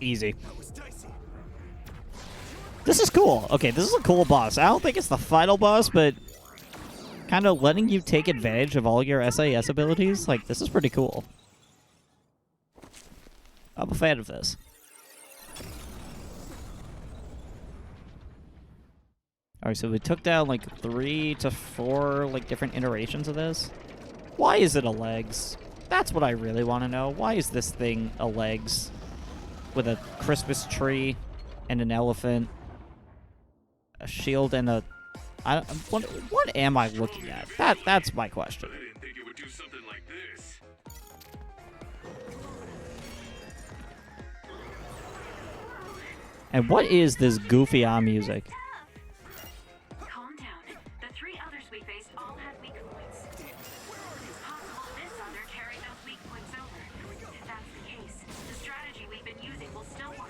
A: Easy. This is cool. Okay, this is a cool boss. I don't think it's the final boss, but kind of letting you take advantage of all your SAS abilities, like, this is pretty cool. I'm a fan of this. Alright, so we took down like 3 to 4 like different iterations of this. Why is it a legs? That's what I really want to know. Why is this thing a legs? With a Christmas tree and an elephant, a shield and a... what am I looking at? That's my question.
O: I didn't think it would do something like this.
A: And what is this goofy music?
J: Calm down. The 3 others we faced all had weak points. It's possible this other carried those weak points over. If that's the case, the strategy we've been using will still work.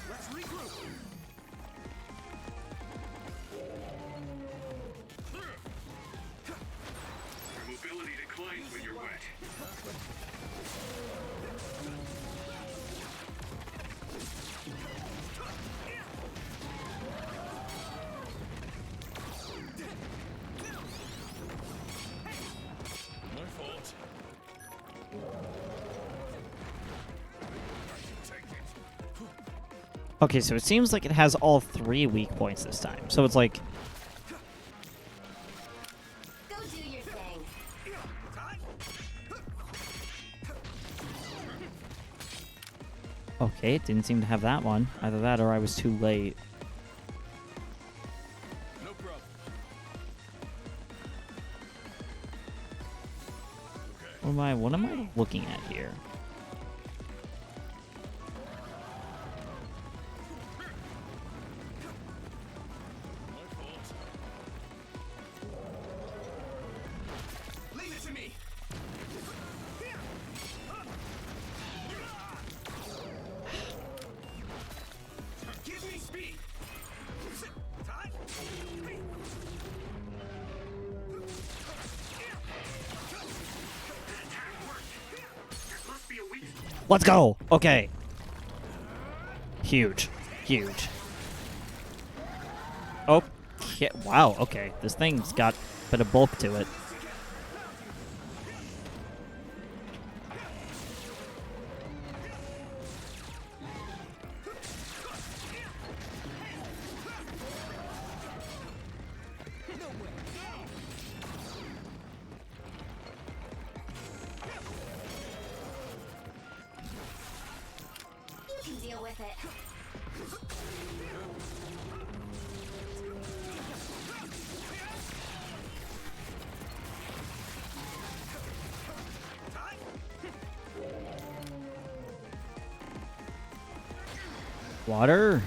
C: Let's regroup.
O: Your mobility declines when you're wet. My fault.
A: Okay, so it seems like it has all 3 weak points this time. So it's like...
H: Go do your thing.
A: Okay, it didn't seem to have that one. Either that or I was too late.
O: No problem.
A: What am I looking at here?
C: Leave it to me. Give me speed.
A: Let's go! Okay. Huge. Huge. Oh, wow, okay. This thing's got a bit of bulk to it.
H: You can deal with it.
A: Water.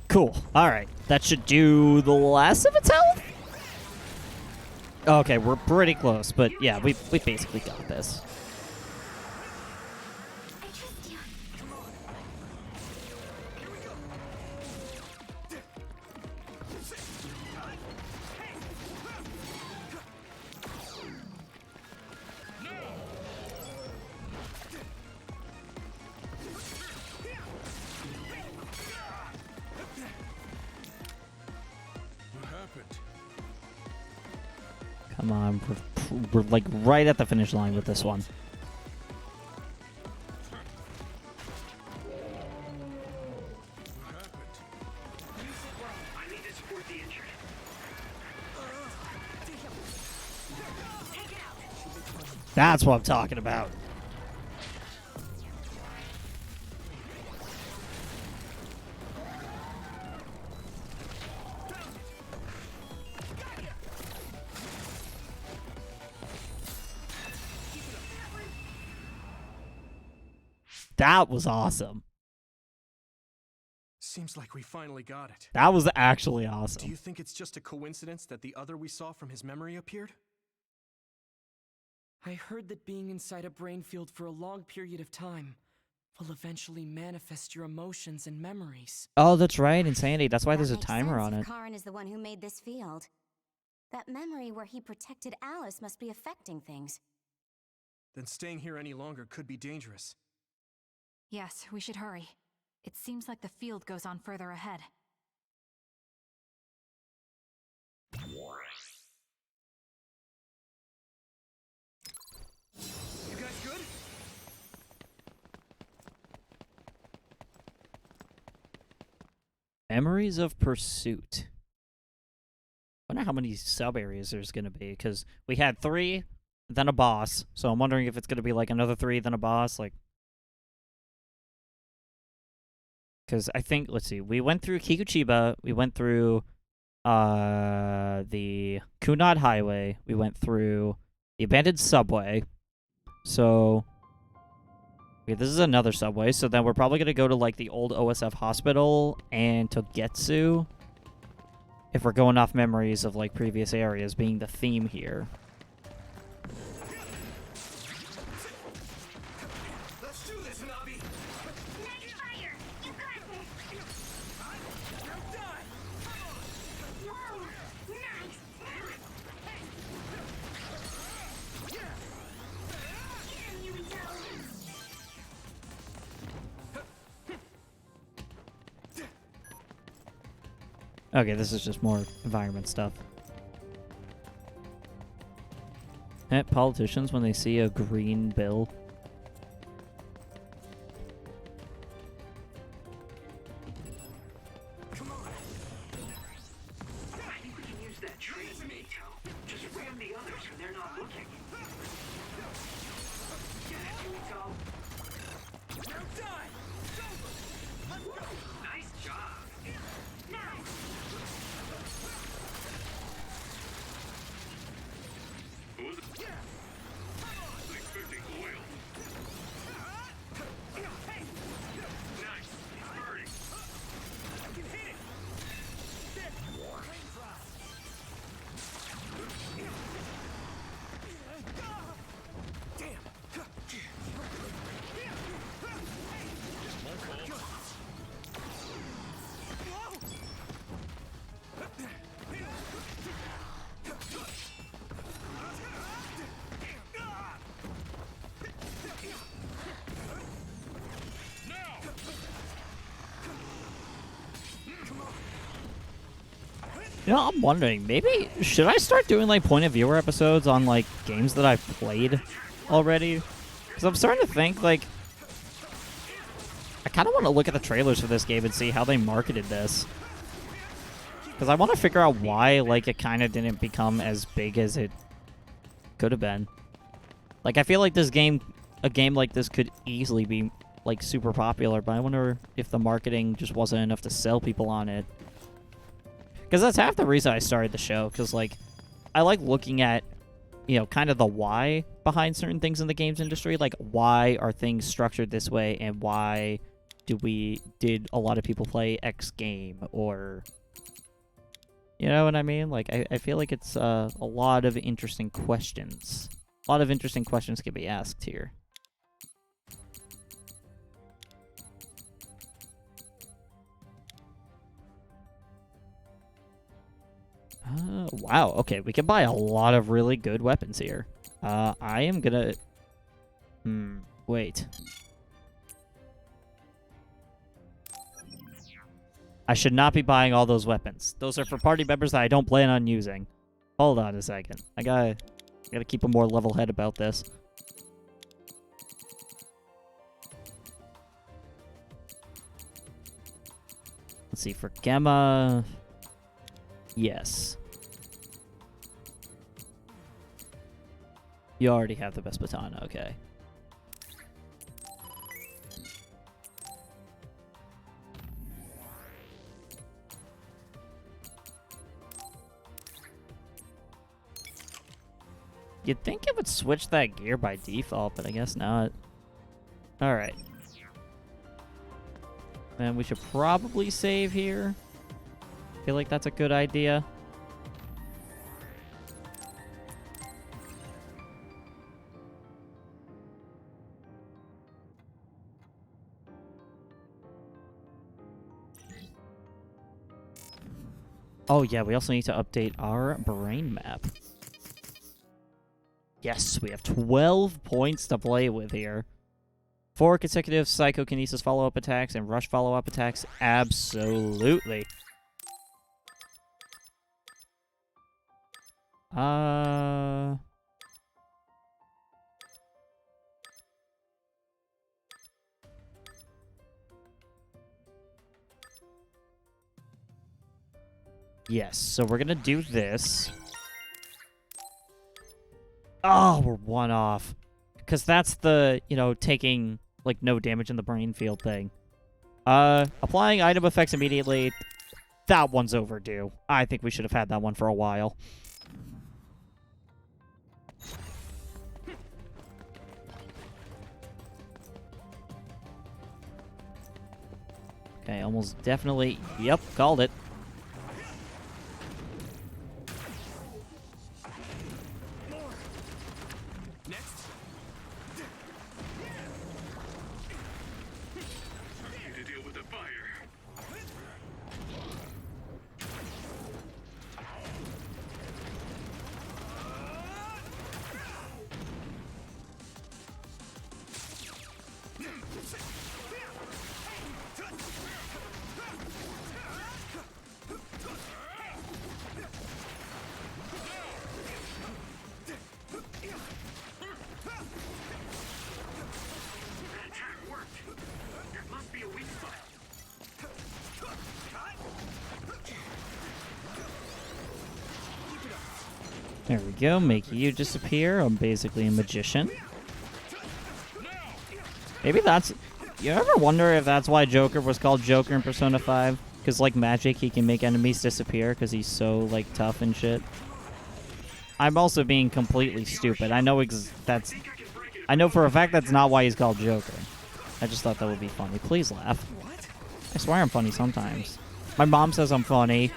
A: Cool. Alright. That should do the less of its health? Okay, we're pretty close, but yeah, we basically got this. Come on, we're like right at the finish line with this one.
J: I need to support the injured.
A: That's what I'm talking about. That was awesome.
C: Seems like we finally got it.
A: That was actually
C: Do
A: awesome.
C: you think it's just a coincidence that the other we saw from his memory appeared?
B: I heard that being inside a brain field for a long period of time will eventually manifest your emotions and memories.
A: Oh, that's right, Insanity. That's why there's a
H: Makes
A: timer
H: sense
A: on
H: if
A: it.
H: Karn is the one who made this field. That memory where he protected Alice must be affecting things.
C: Then staying here any longer could be dangerous.
F: Yes, we should hurry. It seems like the field goes on further ahead.
C: You guys good?
A: Memories of Pursuit. I wonder how many sub-areas there's going to be, because we had 3, then a boss, so I'm wondering if it's going to be like another 3, then a boss, like... Because I think, let's see, we went through Kikuchiba, we went through the Kunad Highway, we went through the abandoned subway, so... Okay, this is another subway, so then we're probably going to go to, like, the old OSF hospital and Togetsu, if we're going off memories of, like, previous areas being the theme here.
C: Let's do this, Nabi!
M: Nice fire! You got this!
C: Now die!
M: Whoa! Nice! Here we go!
A: Okay, this is just more environment stuff. Politicians, when they see a green bill.
C: Come on!
J: I think we can use that train, Mito. Just ram the others when they're not looking. Get it, Mito.
C: Now die! Let's go!
J: Nice job.
M: Nice!
O: What was it? Wasn't expecting oil. Nice. It's burning.
C: I can hit it! There! Flame drop! Damn!
A: You know, I'm wondering, maybe, should I start doing, like, point of viewer episodes on, like, games that I've played already? Because I'm starting to think, like, I kind of want to look at the trailers for this game and see how they marketed this. Because I want to figure out why, like, it kind of didn't become as big as it could have been. Like, I feel like this game, a game like this could easily be, like, super popular, but I wonder if the marketing just wasn't enough to sell people on it. Because that's half the reason I started the show, because, like, I like looking at, you know, kind of the why behind certain things in the games industry. Like, why are things structured this way, and why did a lot of people play X game, or... You know what I mean? Like, I feel like it's a lot of interesting questions. A lot of interesting questions can be asked here. Wow, okay, we can buy a lot of really good weapons here. I am gonna... wait. I should not be buying all those weapons. Those are for party members that I don't plan on using. Hold on a second. I gotta keep a more level head about this. Let's see, for Gemma... Yes. You already have the best baton, okay. You'd think it would switch that gear by default, but I guess not. Alright. Then we should probably save here. Feel like that's a good idea. Oh yeah, we also need to update our brain map. Yes, we have 12 points to play with here. 4 consecutive psychokinesis follow-up attacks and rush follow-up attacks? Absolutely. Yes, so we're gonna do this. Oh, we're 1 off. Because that's the, you know, taking, like, no damage in the brain field thing. Applying item effects immediately. That one's overdue. I think we should have had that one for a while. Okay, almost definitely. Yep, called it. There we go, make you disappear. I'm basically a magician. Maybe that's... You ever wonder if that's why Joker was called Joker in Persona 5? Because, like magic, he can make enemies disappear because he's so, like, tough and shit. I'm also being completely stupid. I know that's... I know for a fact that's not why he's called Joker. I just thought that would be funny. Please laugh. I swear I'm funny sometimes. My mom says I'm funny.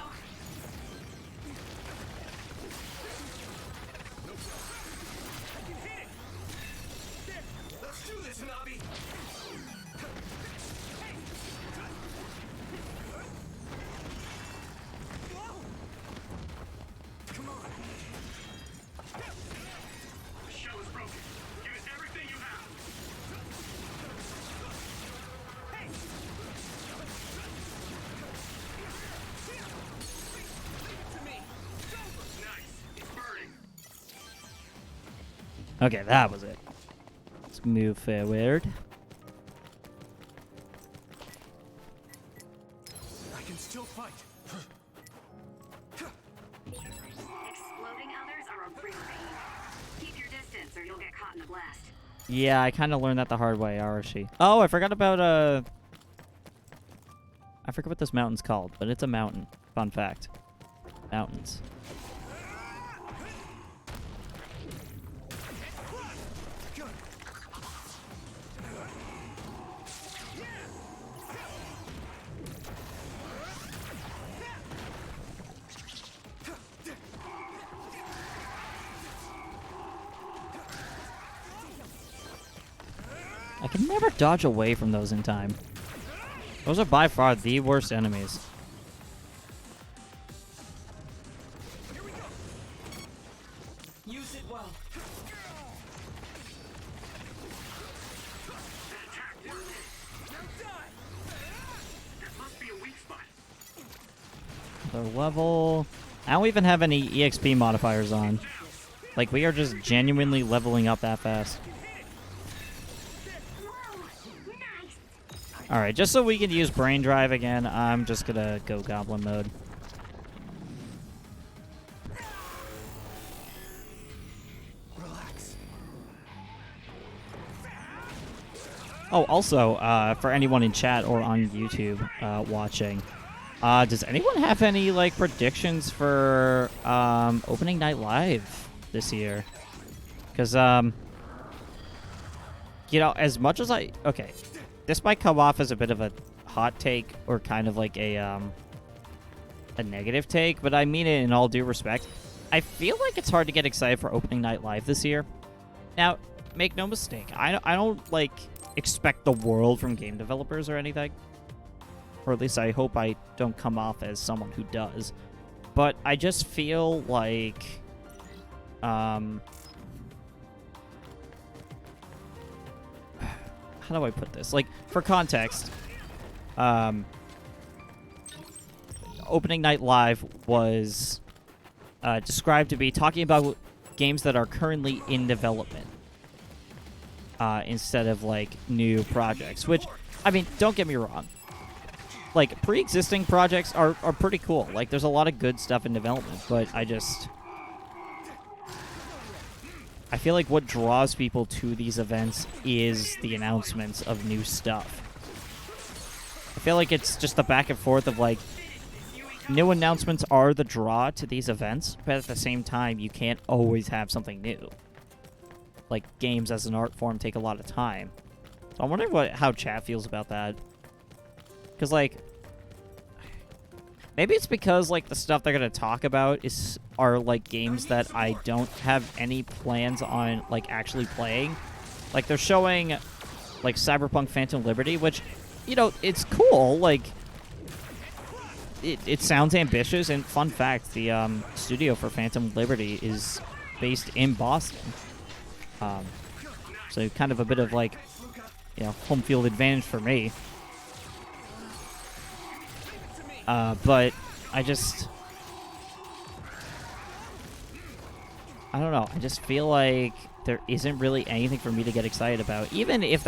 A: Okay, that was it. Let's move forward.
C: I can still fight.
M: Exploding others are a big pain. Keep your distance or you'll get caught in a blast.
A: Yeah, I kind of learned that the hard way, Arashi. Oh, I forgot about, I forget what this mountain's called, but it's a mountain. Fun fact. Mountains. I can never dodge away from those in time. Those are by far the worst enemies.
B: Use it well.
A: The level... I don't even have any EXP modifiers on. Like, we are just genuinely leveling up that fast. Alright, just so we can use Brain Drive again, I'm just gonna go Goblin mode.
C: Relax.
A: Oh, also, for anyone in chat or on YouTube watching, does anyone have any, like, predictions for opening night live this year? Because, you know, as much as I... Okay. This might come off as a bit of a hot take or kind of like a negative take, but I mean it in all due respect. I feel like it's hard to get excited for opening night live this year. Now, make no mistake, I don't like expect the world from game developers or anything. Or at least I hope I don't come off as someone who does. But I just feel like how do I put this? Like, for context, opening night live was described to be talking about games that are currently in development instead of like new projects, which, I mean, don't get me wrong, like pre-existing projects are pretty cool. Like there's a lot of good stuff in development, but I feel like what draws people to these events is the announcements of new stuff. I feel like it's just the back and forth of like, new announcements are the draw to these events, but at the same time, you can't always have something new. Like, games as an art form take a lot of time. So I'm wondering how chat feels about that. Because, like, maybe it's because, like, the stuff they're going to talk about are, like, games that I don't have any plans on, like, actually playing. Like, they're showing, like, Cyberpunk Phantom Liberty, which, you know, it's cool, like... It sounds ambitious, and fun fact, the studio for Phantom Liberty is based in Boston. So kind of a bit of like, you know, home field advantage for me. But I don't know. I just feel like there isn't really anything for me to get excited about. Even if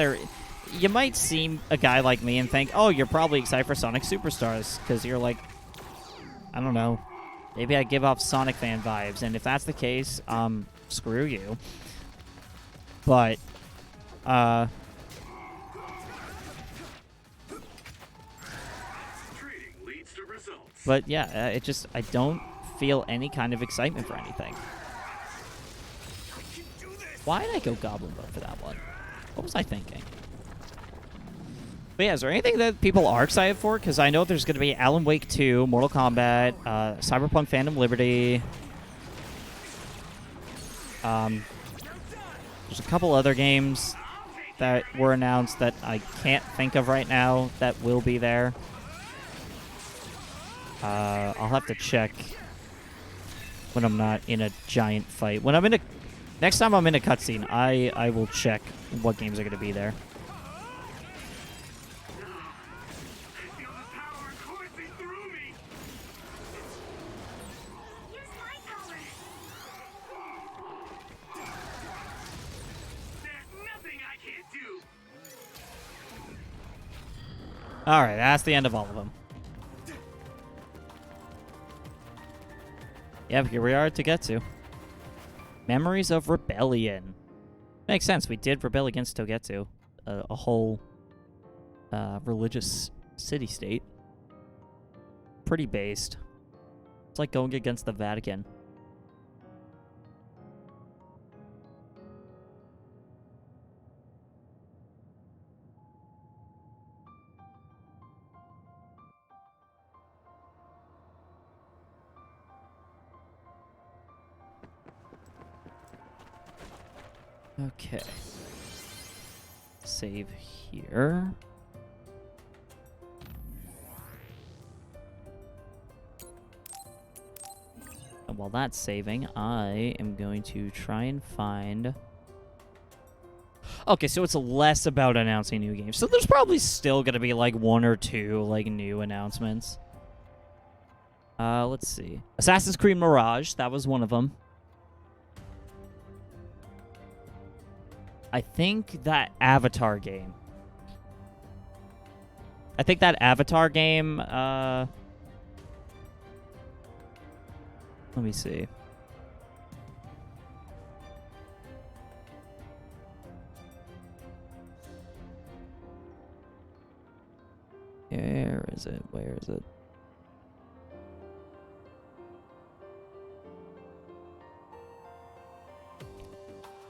A: you might see a guy like me and think, oh, you're probably excited for Sonic Superstars, because you're like, I don't know, maybe I give off Sonic fan vibes, and if that's the case, screw you. But, but yeah, I don't feel any kind of excitement for anything. Why did I go Goblin Mode for that one? What was I thinking? But yeah, is there anything that people are excited for? Because I know there's going to be Alan Wake 2, Mortal Kombat, Cyberpunk Phantom Liberty. There's a couple other games that were announced that I can't think of right now that will be there. I'll have to check when I'm not in a giant fight. When I'm in a... Next time I'm in a cutscene, I will check what games are going to be there. Alright, that's the end of all of them. Yep, here we are to get to. Memories of Rebellion. Makes sense, we did rebel against Togetsu. A whole religious city-state. Pretty based. It's like going against the Vatican. Okay. Save here. And while that's saving, I am going to try and find... Okay, so it's less about announcing new games. So there's probably still going to be like one or two like new announcements. Let's see. Assassin's Creed Mirage, that was one of them. I think that Avatar game. Let me see. Where is it? Where is it?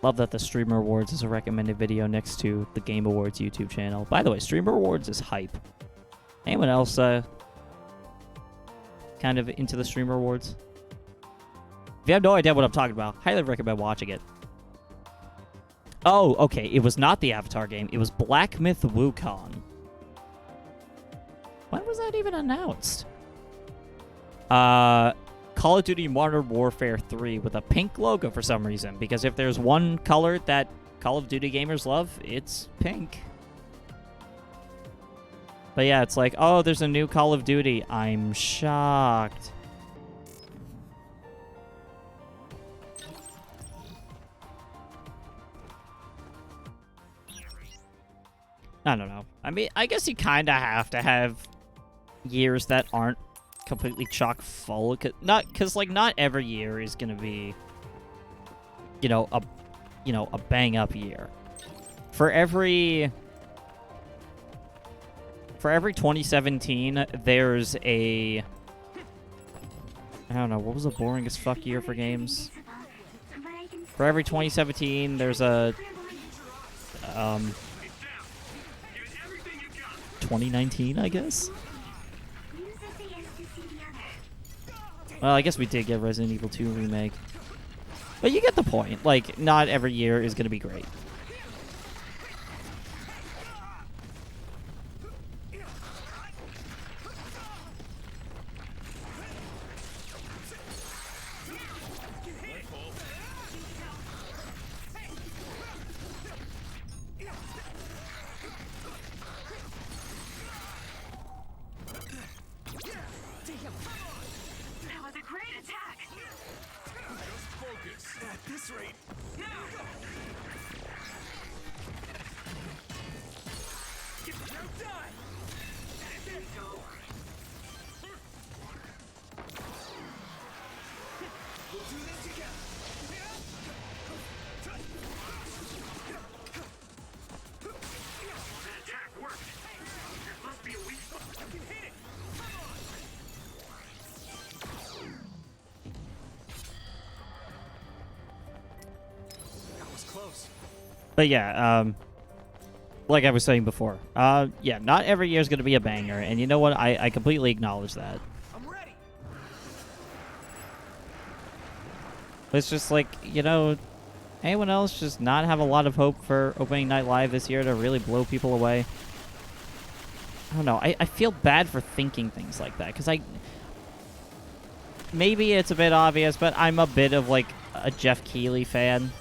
A: Love that the Streamer Awards is a recommended video next to the Game Awards YouTube channel. By the way, Streamer Awards is hype. Anyone else kind of into the Streamer Awards? If you have no idea what I'm talking about, highly recommend watching it. Oh, okay. It was not the Avatar game. It was Black Myth Wukong. When was that even announced? Call of Duty Modern Warfare 3 with a pink logo for some reason. Because if there's one color that Call of Duty gamers love, it's pink. But yeah, it's like, oh, there's a new Call of Duty. I'm shocked. I don't know. I mean, I guess you kind of have to have years that aren't completely chock full. Because like, not every year is going to be, a bang up year. For every 2017, there's a, I don't know, what was the boring as fuck year for games? For every 2017, there's a, 2019, I guess? Well, I guess we did get Resident Evil 2 Remake. But you get the point. Like, not every year is going to be great.
J: That was a great attack.
C: Just focus. At this rate.
J: Now.
C: Now die.
J: There you go.
C: We'll do this together.
J: That attack worked. There must be a weak spot.
C: I can hit it. That was close.
A: But yeah, like I was saying before, yeah, not every year is going to be a banger, and you know what? I completely acknowledge that.
C: I'm ready.
A: It's just like, anyone else just not have a lot of hope for opening night live this year to really blow people away? I don't know. I feel bad for thinking things like that, because maybe it's a bit obvious, but I'm a bit of like a Jeff Keighley fan.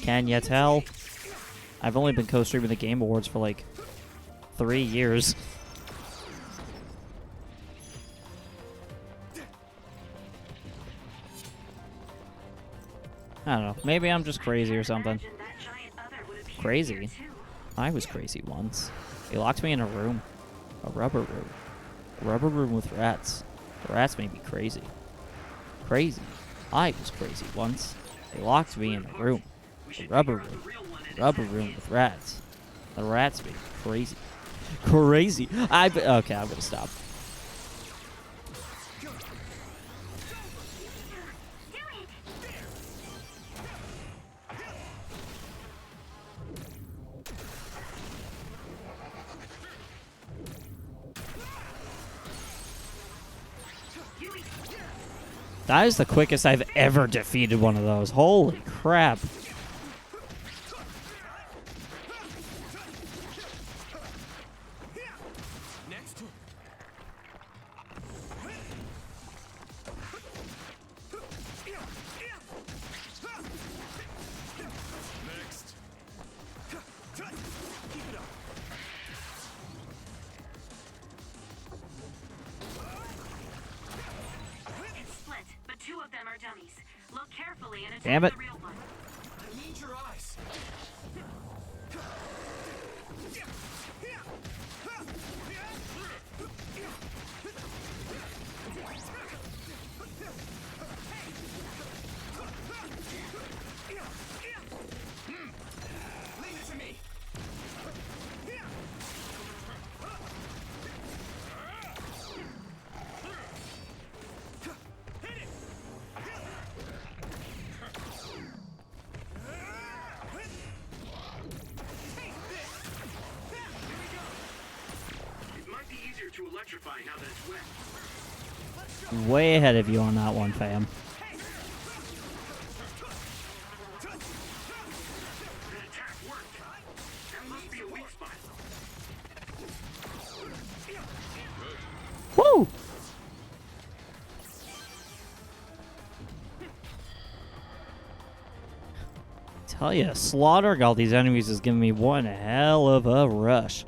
A: Can you tell? I've only been co-streaming the Game Awards for like 3 years. I don't know. Maybe I'm just crazy or something. Crazy? I was crazy once. They locked me in a room. A rubber room. A rubber room with rats. The rats made me crazy. Crazy. I was crazy once. They locked me in a room. A rubber room. Rubber room with rats. The rats made me crazy. Crazy. Okay, I'm gonna stop. That is the quickest I've ever defeated one of those. Holy crap.
C: Next. Next. Keep it up.
J: It's split, but 2 of them are dummies. Look carefully and attack
A: Damn it.
J: the real one.
C: I need your eyes. Leave it to me.
J: It might be easier to electrify now that it's wet.
A: Way ahead of you on that one, fam.
J: That attack worked. That must be a weak spot.
A: Woo! Tell ya, slaughtering all these enemies is giving me one hell of a rush.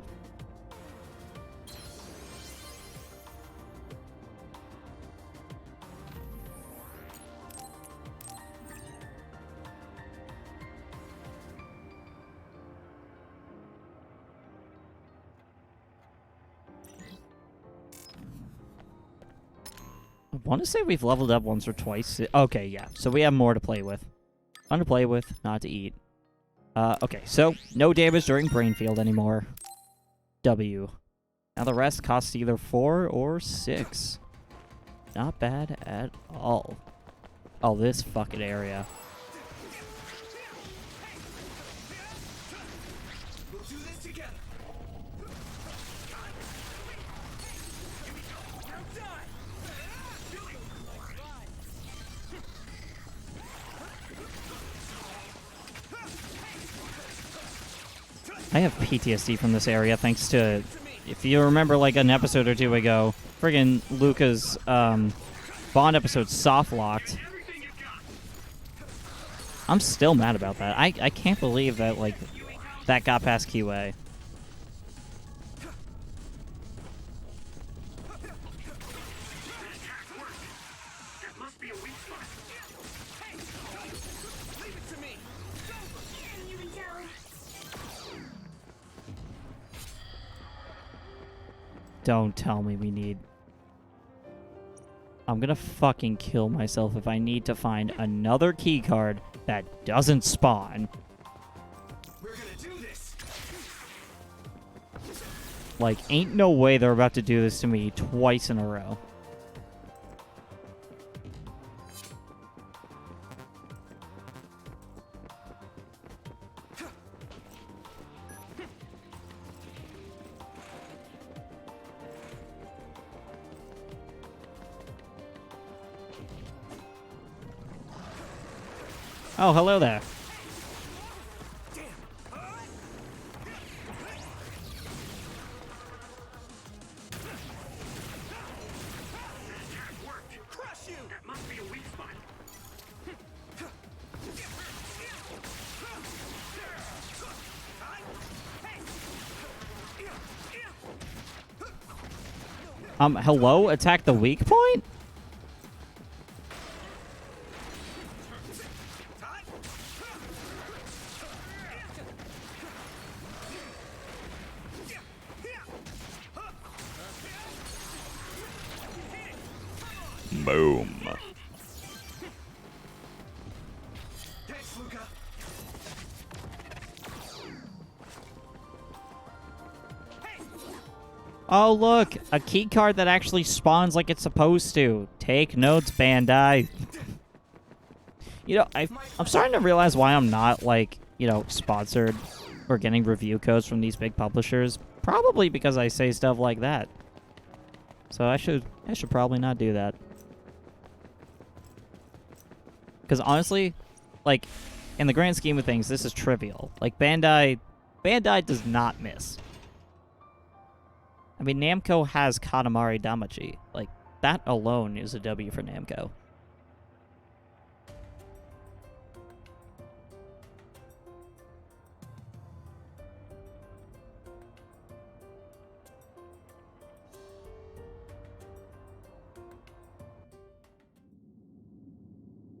A: I want to say we've leveled up once or twice. Okay, yeah. So we have more to play with. Fun to play with, not to eat. Okay, so no damage during Brainfield anymore. W. Now the rest costs either 4 or 6. Not bad at all. Oh, this fucking area.
C: We'll do this together.
A: I have PTSD from this area thanks to, if you remember like an episode or two ago, friggin' Luca's Bond episode soft locked. I'm still mad about that. I can't believe that like that got past QA. Don't tell me we need... I'm gonna fucking kill myself if I need to find another keycard that doesn't spawn.
C: We're gonna do this.
A: Like, ain't no way they're about to do this to me twice in a row. Oh, hello there. Hello? Attack the weak point? Boom.
C: Thanks, Luca.
A: Oh, look! A key card that actually spawns like it's supposed to. Take notes, Bandai. You know, I'm starting to realize why I'm not, like, you know, sponsored or getting review codes from these big publishers. Probably because I say stuff like that. So I should probably not do that. Because honestly, like, in the grand scheme of things, this is trivial. Like, Bandai does not miss. I mean, Namco has Katamari Damacy. Like, that alone is a W for Namco.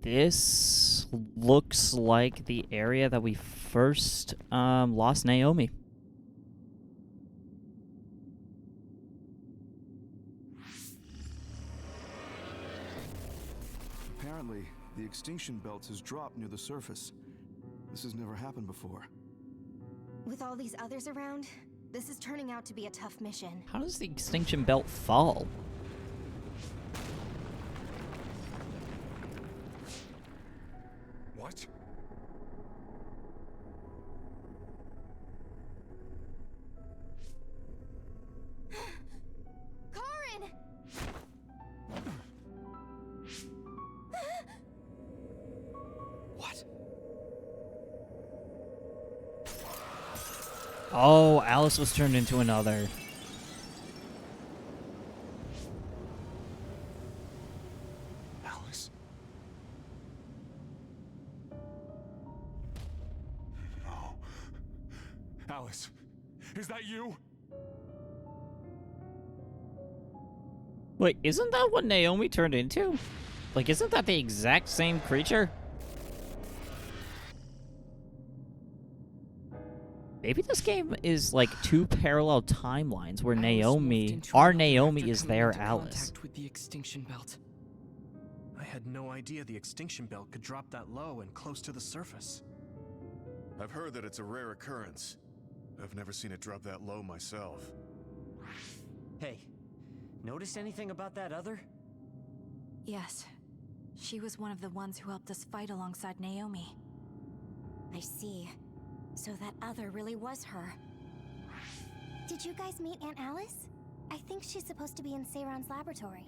A: This looks like the area that we first lost Naomi.
K: Apparently, the extinction belt has dropped near the surface. This has never happened before.
L: With all these others around, this is turning out to be a tough mission.
A: How does the extinction belt fall?
C: What?
L: Karin!
C: What?
A: Oh, Alice was turned into another.
C: Alice? No. Alice, is that you?
A: Wait, isn't that what Naomi turned into? Like, isn't that the exact same creature? Maybe this game is like two parallel timelines where Naomi, our Naomi, is their Alice.
B: Contact with the extinction belt.
C: I had no idea the extinction belt could drop that low and close to the surface.
P: I've heard that it's a rare occurrence. I've never seen it drop that low myself.
B: Hey, notice anything about that other?
F: Yes. She was one of the ones who helped us fight alongside Naomi.
H: I see. So that other really was her.
L: Did you guys meet Aunt Alice? I think she's supposed to be in Seiron's laboratory.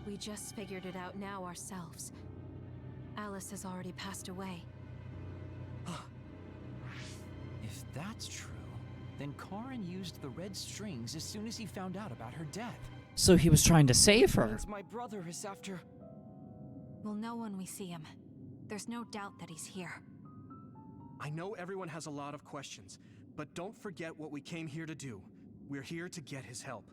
E: We just figured it out now ourselves. Alice has already passed away.
I: If that's true, then Karin used the red strings as soon as he found out about her death.
A: So he was trying to save her.
B: Means my brother is after...
F: We'll know when we see him. There's no doubt that he's here.
C: I know everyone has a lot of questions, but don't forget what we came here to do. We're here to get his help.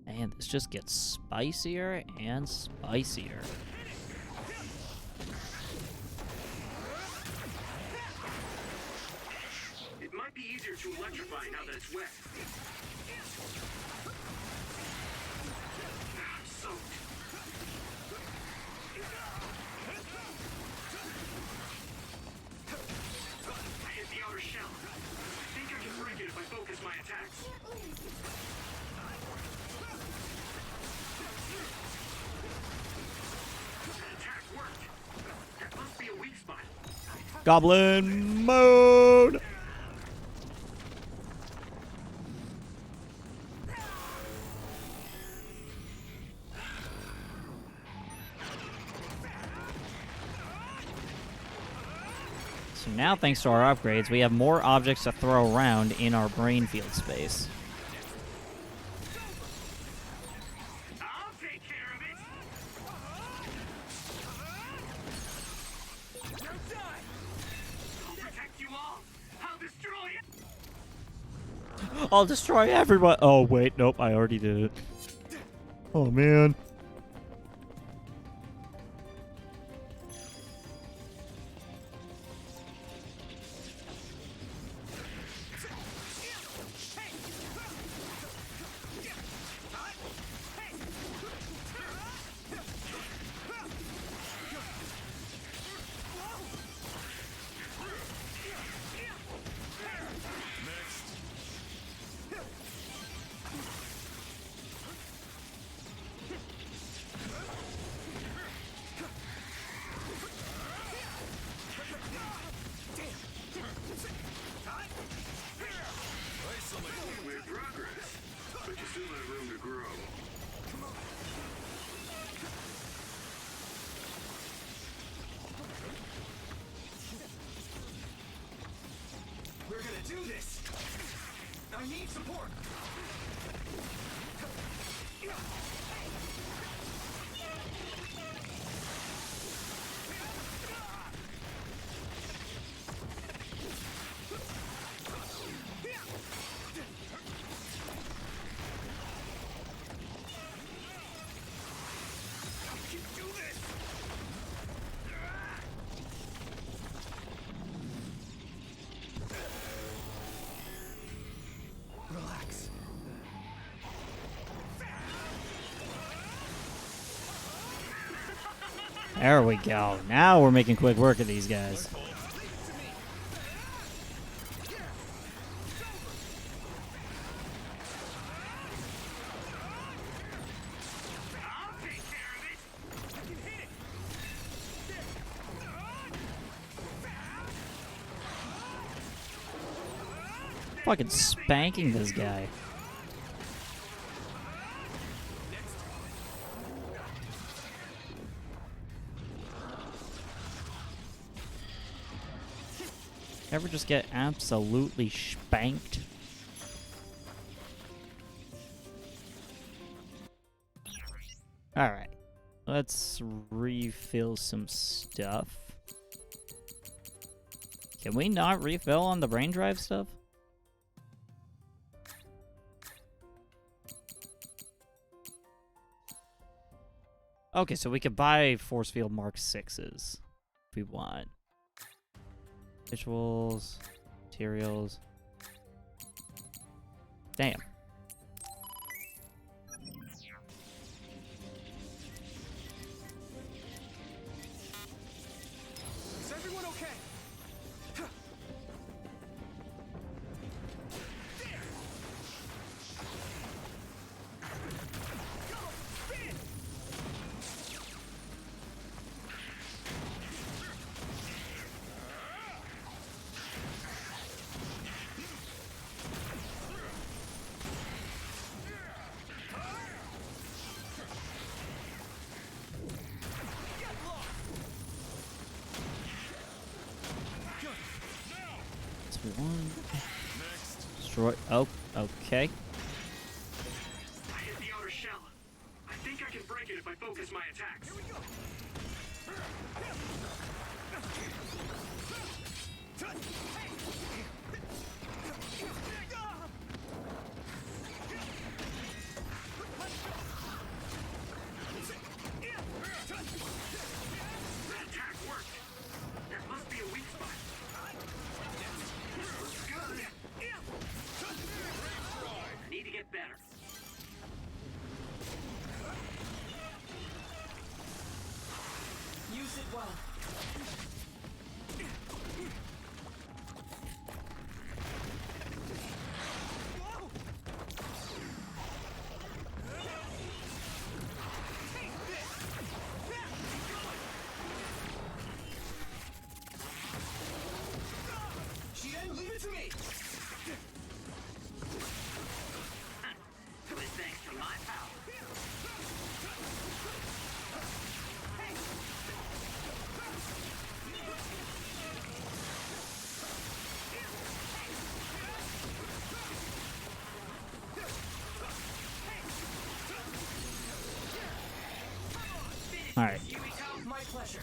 A: And this just gets spicier and spicier.
J: It might be easier to electrify now that it's wet. I'm soaked. I hit the outer shell. I think I can break it if I focus my attacks. That attack worked. That must be a weak spot.
A: Goblin mode! So now, thanks to our upgrades, we have more objects to throw around in our brain field space.
J: I'll take care of it. Now die. I'll protect you all. I'll destroy it.
A: I'll destroy everyone! Oh, wait, nope, I already did it. Oh, man.
J: Weird progress, but you still have room to grow.
B: We're gonna do this! I need support! Relax.
A: There we go. Now we're making quick work of these guys. Fucking spanking this guy. Ever just get absolutely spanked? Alright. Let's refill some stuff. Can we not refill on the brain drive stuff? Okay, so we could buy force field Mark 6s if we want. Rituals, materials. one. Destroy. Oh, okay.
J: I hit the outer shell. I think I can break it if I focus my attacks. Here we go. That attack worked. There must be a weak spot. Good. I need to get better.
B: Use it well. Leave it to me!
J: With thanks to my power.
A: All right.
B: My pleasure.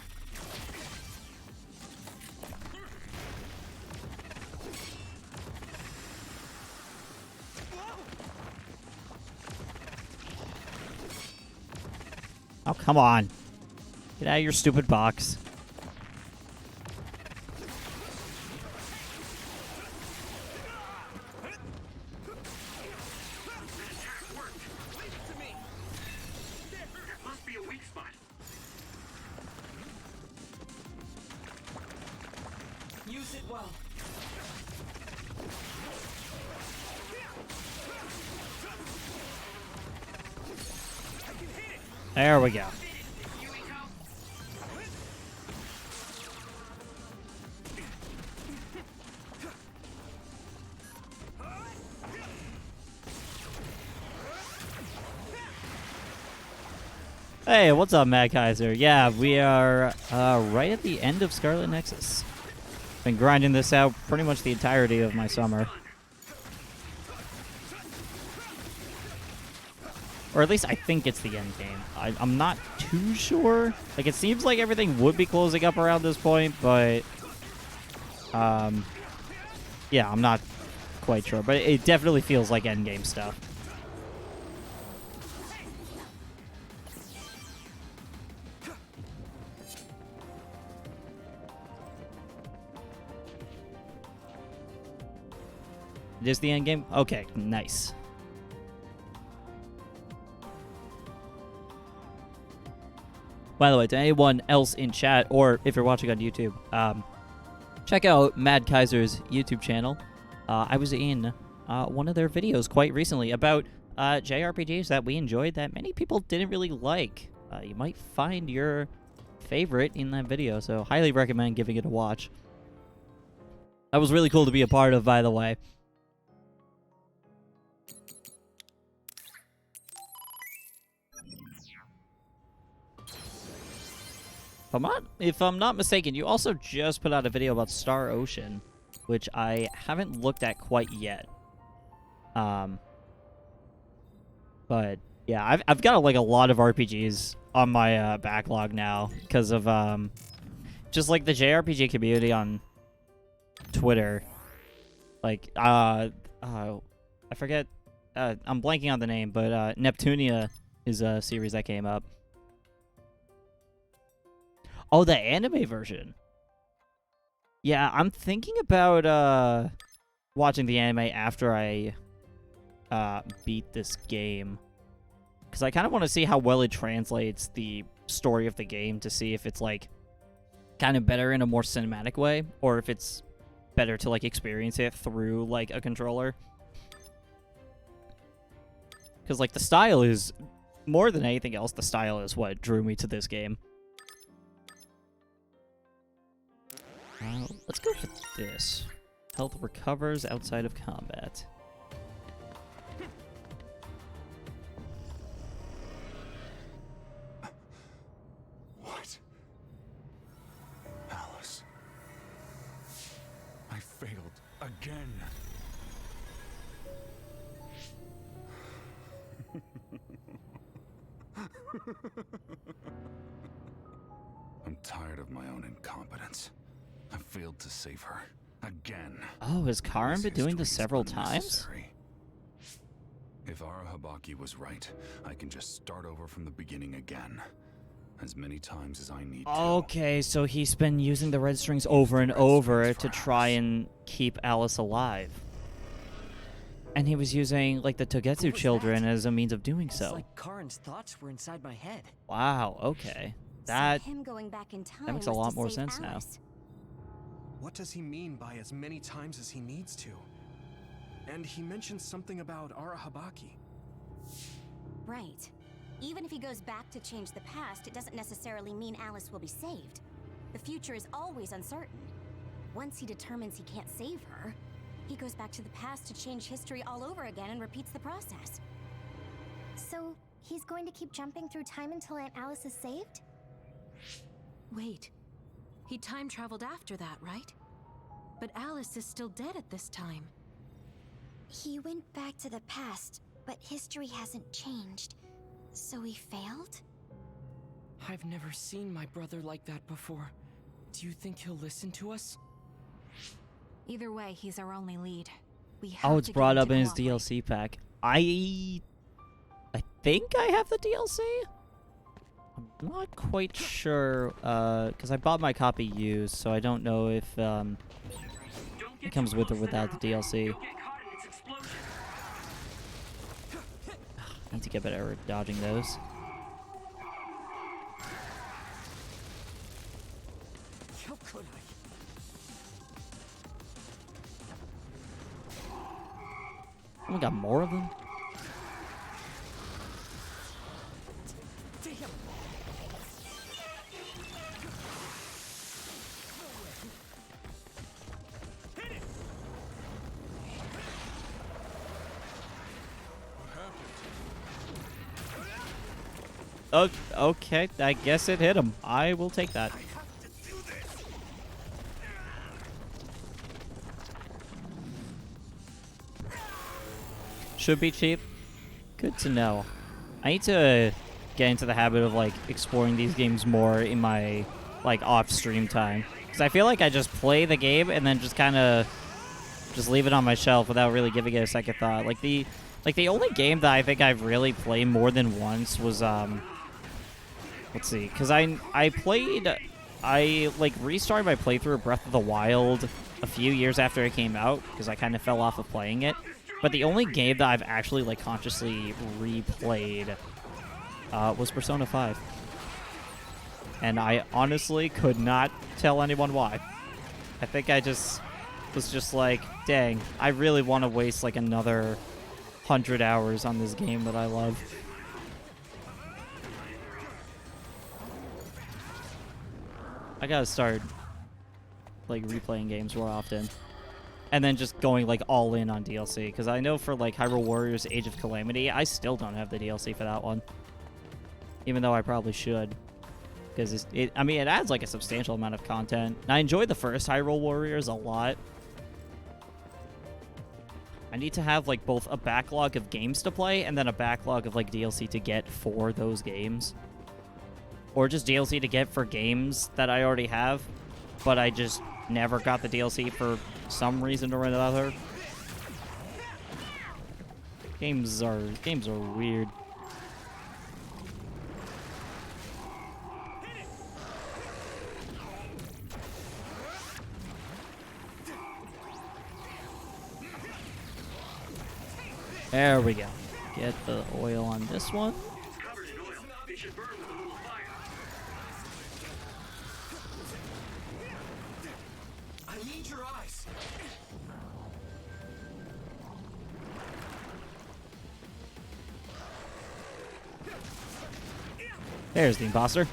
A: Oh, come on. Get out of your stupid box.
J: Must be a weak spot.
B: Use it well.
A: There we go. Hey, what's up, Mad Kaiser? Yeah, we are right at the end of Scarlet Nexus. Been grinding this out pretty much the entirety of my summer. Or at least I think it's the end game. I'm not too sure. Like, it seems like everything would be closing up around this point, but... yeah, I'm not quite sure. But it definitely feels like end game stuff. It is the end game? Okay, nice. By the way, to anyone else in chat, or if you're watching on YouTube, check out Mad Kaiser's YouTube channel. I was in one of their videos quite recently about JRPGs that we enjoyed that many people didn't really like. You might find your favorite in that video, so highly recommend giving it a watch. That was really cool to be a part of, by the way. If I'm not mistaken, you also just put out a video about Star Ocean, which I haven't looked at quite yet. But yeah, I've got like a lot of RPGs on my backlog now because of just like the JRPG community on Twitter. Like I forget, I'm blanking on the name, but Neptunia is a series that came up. Oh, the anime version. Yeah, I'm thinking about watching the anime after I beat this game. Because I kind of want to see how well it translates the story of the game to see if it's, like, kind of better in a more cinematic way, or if it's better to, like, experience it through, like, a controller. Because, like, the style is, more than anything else, the style is what drew me to this game. Let's go for this. Health recovers outside of combat.
N: What? Alice. I failed Again. I'm tired of my own incompetence. I failed to save her. Again.
A: Oh, has Karin been doing this several times?
N: If Arahabaki was right, I can just start over from the beginning again. As many times as I need to.
A: Okay, so he's been using the red strings over and over to try and keep Alice alive. And he was using, like, the Togetsu children as a means of doing so.
B: It's like Karin's thoughts were inside my head.
A: Wow, okay. That,
H: So him going back in time
A: that makes a
H: was
A: lot
H: to
A: more
H: save
A: sense
H: Alice.
C: What does he mean by as many times as he needs to? And he mentioned something about Arahabaki.
H: Right. Even if he goes back to change the past, it doesn't necessarily mean Alice will be saved. The future is always uncertain. Once he determines he can't save her, he goes back to the past to change history all over again and repeats the process.
L: So, he's going to keep jumping through time until Aunt Alice is saved?
E: Wait. He time traveled after that, right? But Alice is still dead at this time.
H: He went back to the past, but history hasn't changed. So he failed?
B: I've never seen my brother like that before. Do you think he'll listen to us?
F: Either way, he's our only lead. We have
A: oh, it's
F: to get
A: brought
F: him
A: up
F: to
A: in his
F: cooperate.
A: DLC pack. I think I have the DLC? I'm not quite sure, because I bought my copy used, so I don't know if it comes with or without the DLC. I need to get better at dodging those.
B: How could I?
A: Oh, we got more of them?
B: Damn.
A: Oh, okay, I guess it hit him. I will take that. Should be cheap. Good to know. I need to get into the habit of, like, exploring these games more in my, like, off-stream time. Because I feel like I just play the game and then just kind of just leave it on my shelf without really giving it a second thought. Like, the only game that I think I've really played more than once was, let's see, because I restarted my playthrough of Breath of the Wild a few years after it came out, because I kind of fell off of playing it. But the only game that I've actually, like, consciously replayed was Persona 5. And I honestly could not tell anyone why. I think I just was just like, dang, I really want to waste, like, another 100 hours on this game that I love. I gotta start, like, replaying games more often. And then just going, like, all in on DLC. Because I know for, like, Hyrule Warriors Age of Calamity, I still don't have the DLC for that one. Even though I probably should. Because it adds, like, a substantial amount of content. And I enjoyed the first Hyrule Warriors a lot. I need to have, like, both a backlog of games to play and then a backlog of, like, DLC to get for those games. Or just DLC to get for games that I already have, but I just never got the DLC for some reason or another. Games are weird. There we go. Get the oil on this one.
J: Covered in oil. It should burn with a little fire.
B: I need your eyes.
A: There's the imposter.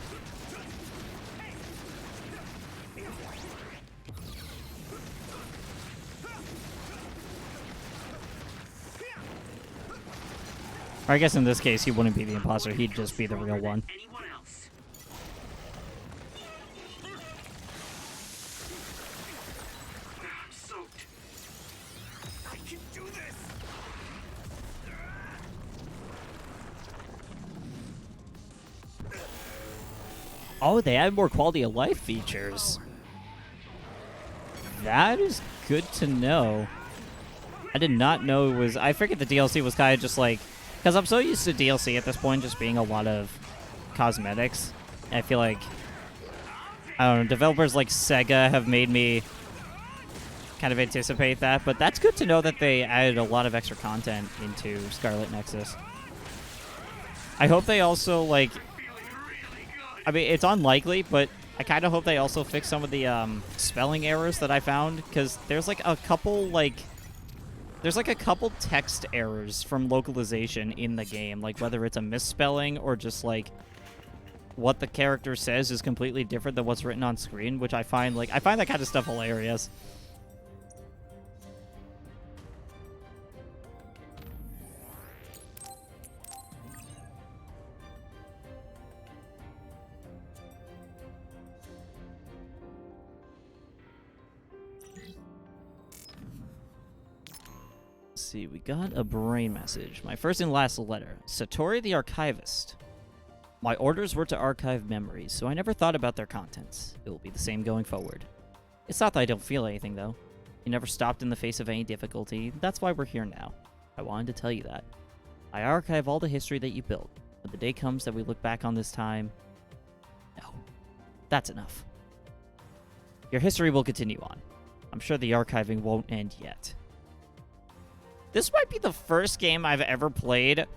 A: Or I guess in this case, he wouldn't be the imposter. He'd just be the real one.
J: Anyone else? I'm soaked.
A: Oh, they added more quality of life features. That is good to know. I did not know it was... I figured the DLC was kind of just like... Because I'm so used to DLC at this point just being a lot of cosmetics. I feel like... I don't know, developers like Sega have made me kind of anticipate that. But that's good to know that they added a lot of extra content into Scarlet Nexus. I hope they also, like... I mean, it's unlikely, but I kind of hope they also fix some of the spelling errors that I found. Because there's like a couple, like... There's like a couple text errors from localization in the game, like whether it's a misspelling or just like what the character says is completely different than what's written on screen, which I find that kind of stuff hilarious. See, we got a brain message. My first and last letter. Satori the Archivist. My orders were to archive memories, so I never thought about their contents. It will be the same going forward. It's not that I don't feel anything, though. You never stopped in the face of any difficulty. That's why we're here now. I wanted to tell you that. I archive all the history that you built. When the day comes that we look back on this time... No. That's enough. Your history will continue on. I'm sure the archiving won't end yet. This might be the first game I've ever played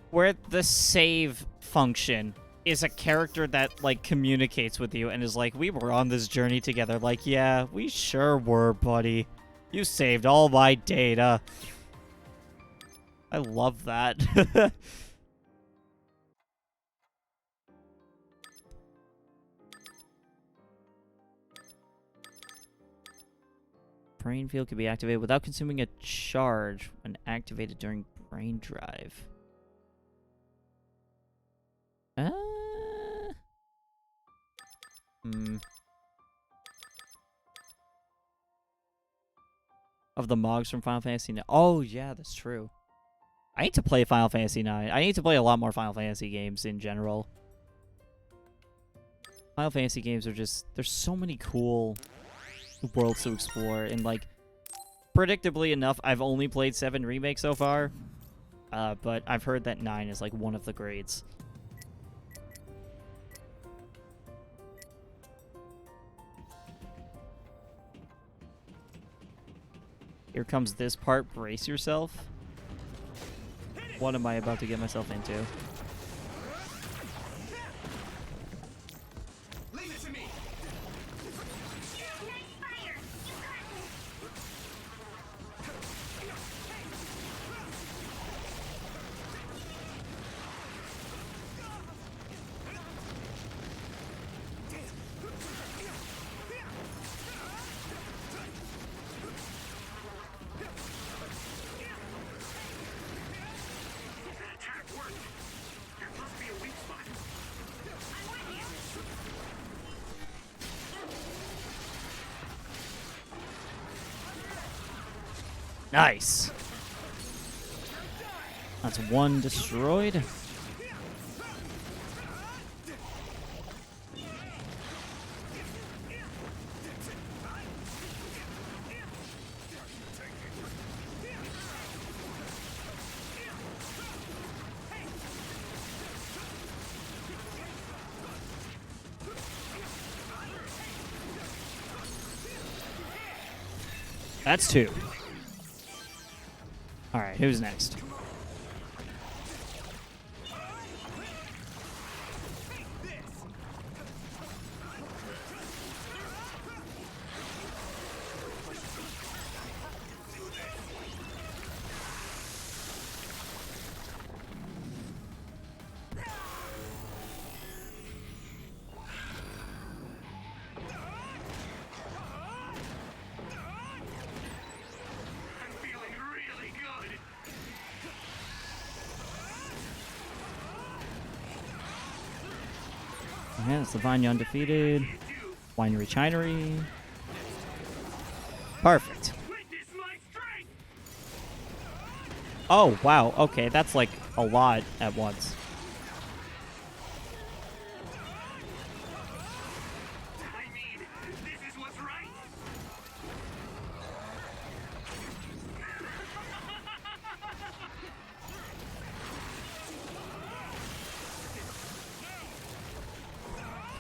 A: where the save function is a character that, like, communicates with you and is like, we were on this journey together. Like, yeah, we sure were, buddy. You saved all my data. I love that. Brain field can be activated without consuming a charge when activated during brain drive. Of the Mogs from Final Fantasy IX. Oh, yeah, that's true. I need to play Final Fantasy IX. I need to play a lot more Final Fantasy games in general. Final Fantasy games are just... There's so many cool worlds to explore, and, like, predictably enough, I've only played 7 Remake so far, but I've heard that 9 is, like, one of the grades. Here comes this part. Brace yourself. What am I about to get myself into? Nice. That's one destroyed. That's 2. Alright, who's next? Yeah, it's the Vanya Undefeated. Winery Chinery. Perfect. Oh, wow. Okay, that's like a lot at once.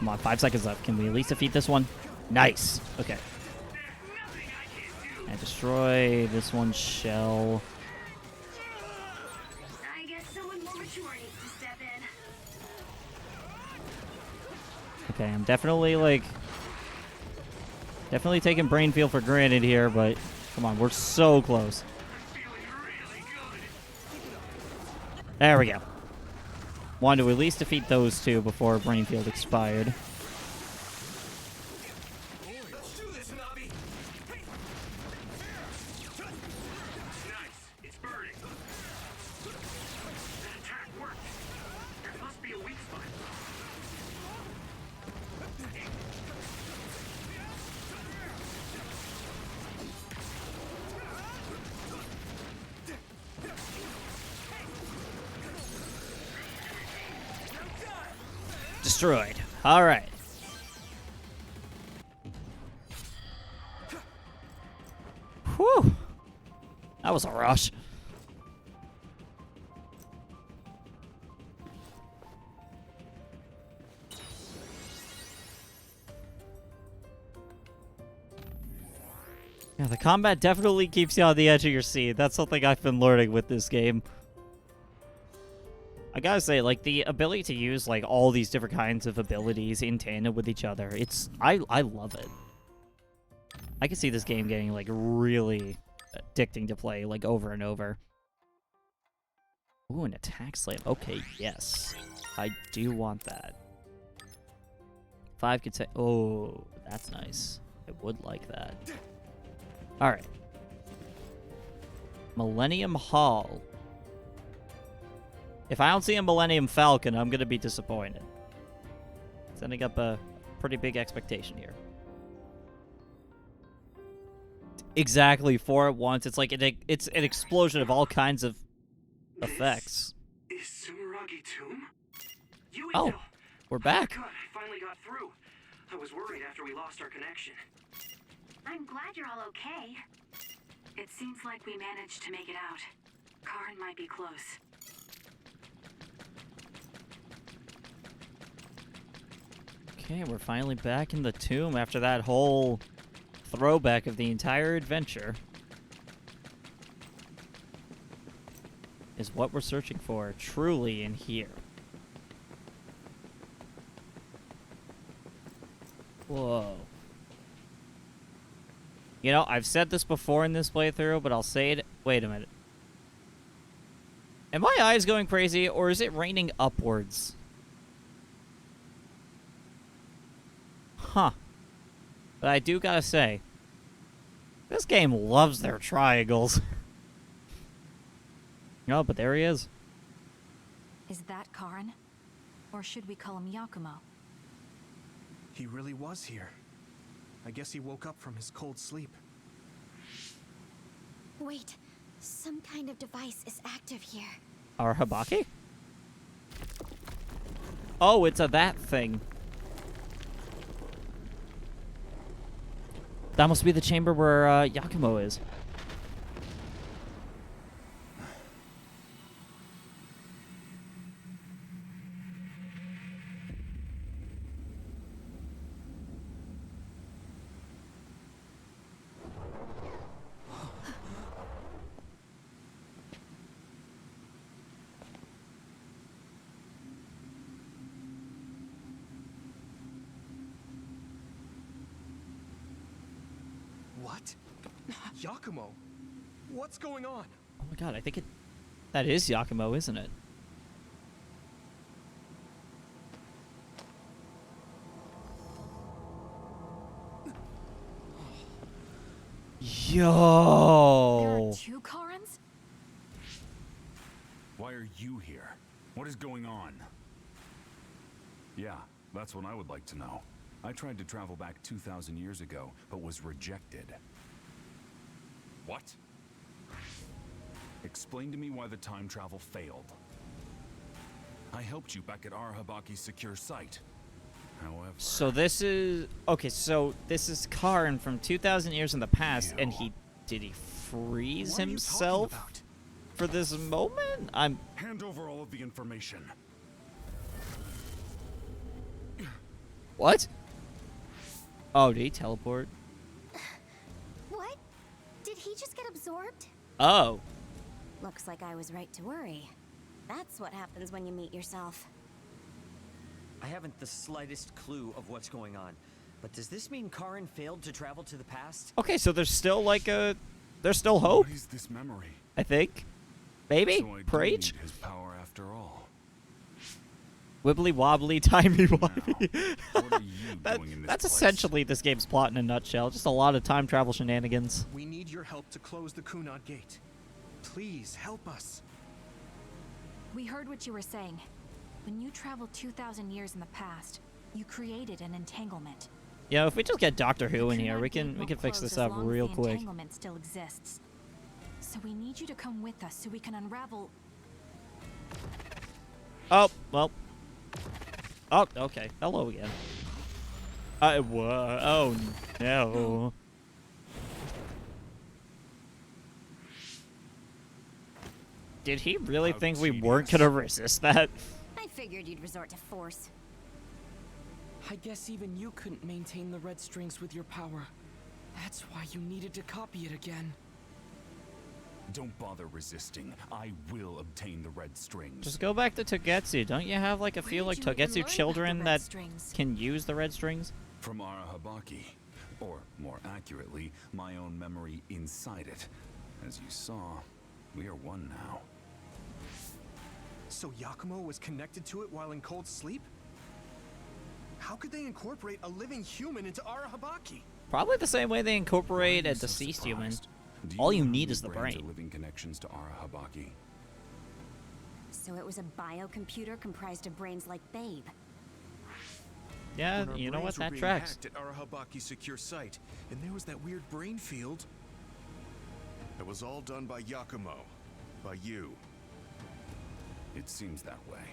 A: Come on, 5 seconds left. Can we at least defeat this one? Nice. Okay. And destroy this one's shell.
M: I guess someone more mature needs to step in.
A: Okay, I'm definitely, like... Definitely taking Brainfield for granted here, but... Come on, we're so close. There we go. Wanted to at least defeat those two before Brainfield expired. Destroyed. All right. Whew. That was a rush. Yeah, the combat definitely keeps you on the edge of your seat. That's something I've been learning with this game. I gotta say, like, the ability to use, like, all these different kinds of abilities in tandem with each other, I love it. I can see this game getting, like, really addicting to play, like, over and over. Ooh, an attack slam. Okay, yes. I do want that. 5 could say, oh, that's nice. I would like that. Alright. Millennium Hall. If I don't see a Millennium Falcon, I'm going to be disappointed. Setting up a pretty big expectation here. Exactly, 4 at once. It's like it's an explosion of all kinds of effects.
J: Is Sumeragi Tomb?
A: Oh, we're back.
J: God, I finally got through. I was worried after we lost our connection.
M: I'm glad you're all okay.
E: It seems like we managed to make it out. Karn might be close.
A: Okay, we're finally back in the tomb after that whole throwback of the entire adventure. Is what we're searching for truly in here. Whoa. You know, I've said this before in this playthrough, but I'll say it. Wait a minute. Am my eyes going crazy, or is it raining upwards? Huh. But I do gotta say, this game loves their triangles. Oh, but there he is.
F: Is that Karn? Or should we call him Yakumo?
C: He really was here. I guess he woke up from his cold sleep.
H: Wait, some kind of device is active here.
A: Our Habaki? Oh, it's a that thing. That must be the chamber where Yakumo is.
C: What? Yakumo? What's going on?
A: Oh my god, I think that is Yakumo, isn't it? Yo!
F: There are 2 Karns?
N: Why are you here? What is going on? Yeah, that's what I would like to know. I tried to travel back 2,000 years ago, but was rejected. What? Explain to me why the time travel failed. I helped you back at Arahabaki's secure site. However...
A: So this is... Okay, so this is Karn from 2,000 years in the past, and did he freeze himself for this moment?
N: Hand over all of the information.
A: What? Oh, did he teleport?
H: What? Did he just get absorbed?
A: Oh.
H: Looks like I was right to worry. That's what happens when you meet yourself.
Q: I haven't the slightest clue of what's going on. But does this mean Karin failed to travel to the past?
A: Okay, so there's still like a... There's still hope.
N: What is this memory?
A: I think. Maybe?
N: So I do
A: Preach?
N: need his power after all.
A: Wibbly wobbly, timey wimey.
N: What are you doing in this
A: That's
N: place?
A: essentially this game's plot in a nutshell. Just a lot of time travel shenanigans.
C: We need your help to close the Kunad Gate. Please help us.
F: We heard what you were saying. When you traveled 2,000 years in the past, you created an entanglement.
A: Yeah, if we just get Doctor Who in here,
F: Kunad
A: we
F: Gate
A: can
F: won't
A: fix
F: close
A: this
F: as
A: up
F: long as
A: real
F: the
A: quick.
F: Entanglement still exists. So we need you to come with us so we can unravel.
A: Oh, well. Oh, okay. Hello again. Whoa. Oh, no. Did he really think we weren't gonna resist that?
H: I figured you'd resort to force.
B: I guess even you couldn't maintain the red strings with your power. That's why you needed to copy it again.
N: Don't bother resisting. I will obtain the red strings.
A: Just go back to Togetsu. Don't you have like a few like Togetsu children that
F: strings?
A: can use the red strings?
N: From Arahabaki. Or, more accurately, my own memory inside it. As you saw, we are one now.
C: So Yakumo was connected to it while in cold sleep? How could they incorporate a living human into Arahabaki?
A: Probably the same way they incorporate a deceased human. All you need is the brain.
N: Living connections to Arahabaki.
H: So it was a biocomputer comprised of brains like Babe.
A: Yeah,
P: When our
A: you know what?
P: brains were
A: That
P: being
A: tracks.
P: hacked at Arahabaki's secure site, and there was that weird brain field. It was all done by Yakumo. By you.
N: It seems that way.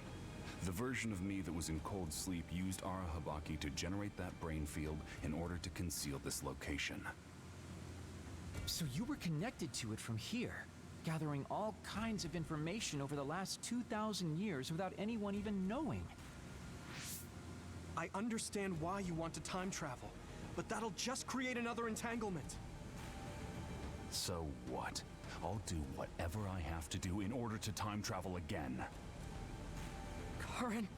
N: The version of me that was in cold sleep used Arahabaki to generate that brain field in order to conceal this location.
I: So you were connected to it from here, gathering all kinds of information over the last 2,000 years without anyone even knowing.
C: I understand why you want to time travel, but that'll just create another entanglement.
N: So what? I'll do whatever I have to do in order to time travel again.
B: Karin.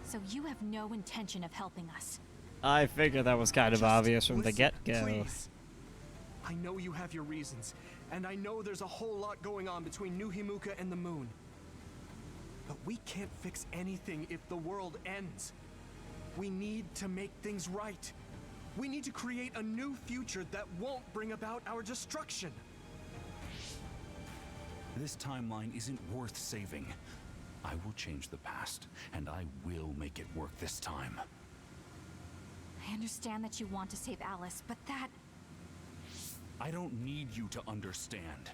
F: So you have no intention of helping us.
A: I figured that was kind of obvious from the
C: Listen,
A: get-go.
C: please. I know you have your reasons, and I know there's a whole lot going on between New Himuka and the moon. But we can't fix anything if the world ends. We need to make things right. We need to create a new future that won't bring about our destruction.
N: This timeline isn't worth saving. I will change the past, and I will make it work this time.
F: I understand that you want to save Alice, but that...
N: I don't need you to understand.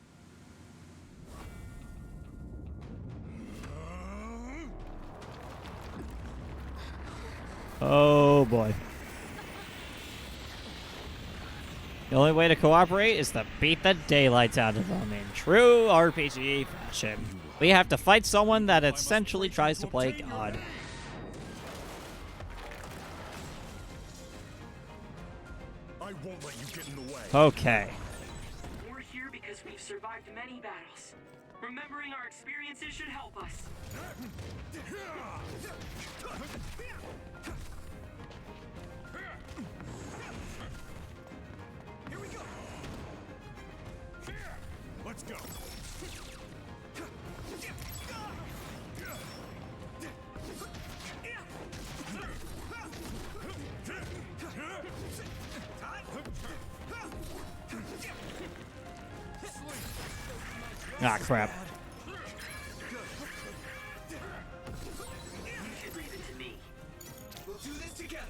A: Oh boy. The only way to cooperate is to beat the daylights out of them in true RPG fashion. We have to fight someone that essentially tries to play God.
P: I won't let you get in the way.
A: Okay.
J: We're here because we've survived many battles. Remembering our experiences should help us.
P: Here we go. Let's go.
A: Ah, crap.
J: You should leave it to me.
C: We'll do this together.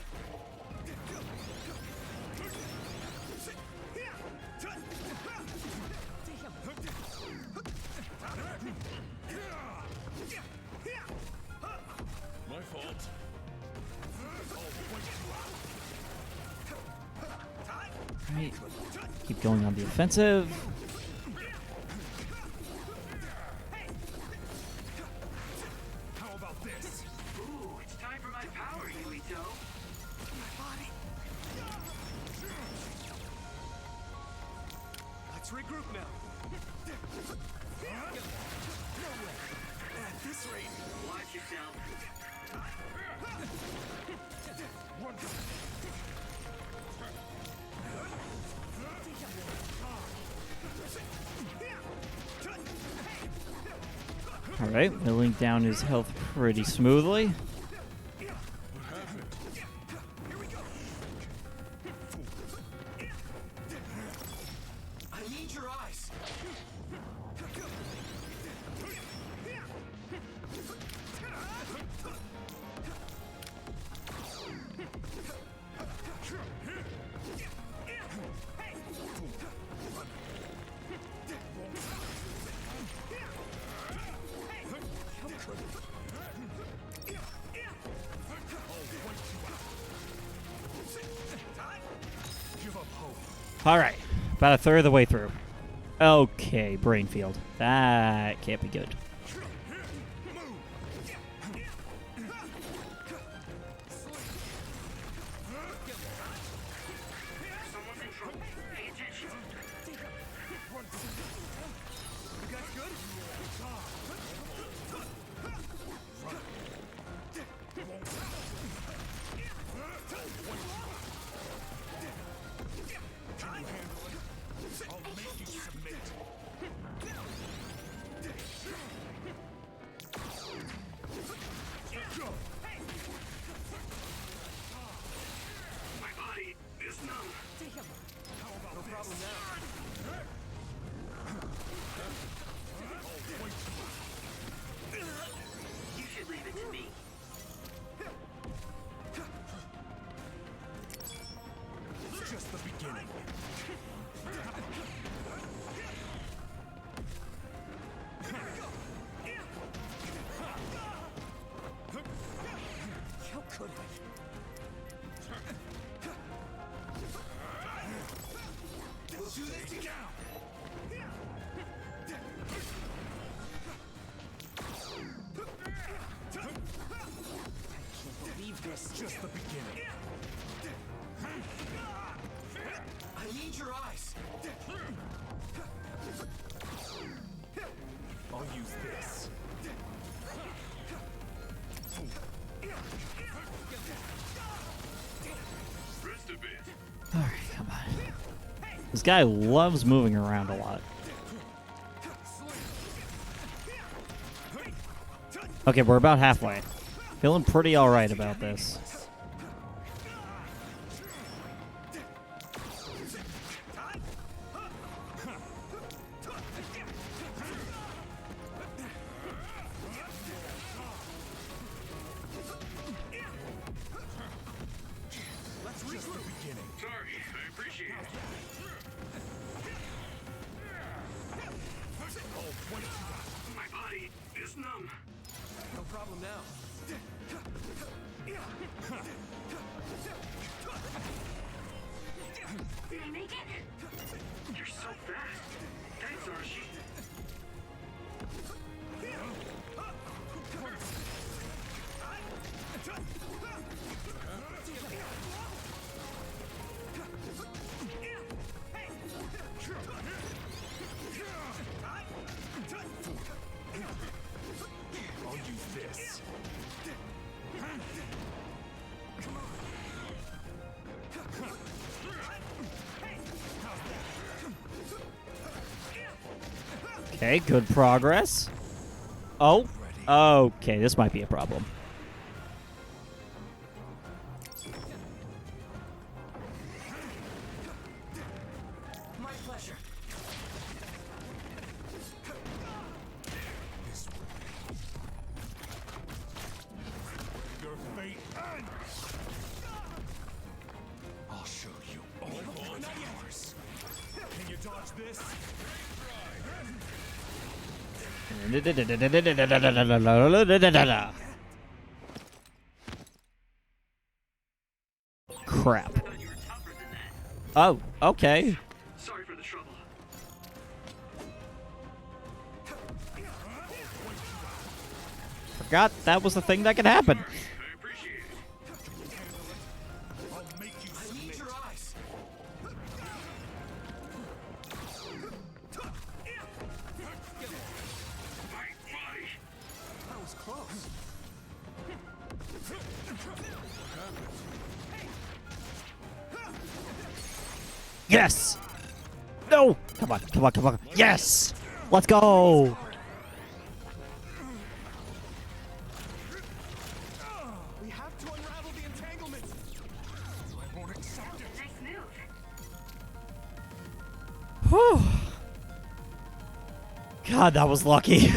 P: My fault.
A: Right. Keep going on the offensive.
P: How about this?
J: Ooh, it's time for my power, Yuito.
C: My body. Let's regroup now. No way. At this rate.
J: Watch yourself.
C: Run.
A: All right, whittling down his health pretty smoothly.
C: I need your eyes.
A: All right, about a third of the way through. Okay, Brainfield. That can't be good.
J: Someone's in trouble. Pay attention.
C: You guys good?
O: I'll make you submit.
J: My body is numb.
C: No problem now.
J: You should leave it to me.
C: It's just the beginning. How could I? We'll do this together.
I: Believe this.
C: Just the beginning. I need your eyes. I'll use this.
O: Rest a bit.
A: All right, come on. This guy loves moving around a lot. Okay, we're about halfway. Feeling pretty all right about this.
C: Let's reach the beginning.
O: Sorry, I appreciate it.
J: My body is numb.
C: No problem now.
J: Did he make it? You're so fast. Thanks, Archie.
C: I'll use this.
A: Okay, good progress. Oh, okay, this might be a problem.
B: My pleasure.
C: Your fate ends. I'll show you all my powers. Can you dodge this?
A: Crap. Oh, okay.
J: Sorry for the trouble.
A: Forgot that was the thing that could happen.
O: I appreciate it.
A: Yes! No! Come on, come on, come on. Yes! Let's go!
C: We have to unravel the entanglement. I won't accept it.
M: Nice move.
A: Whew. God, that was lucky.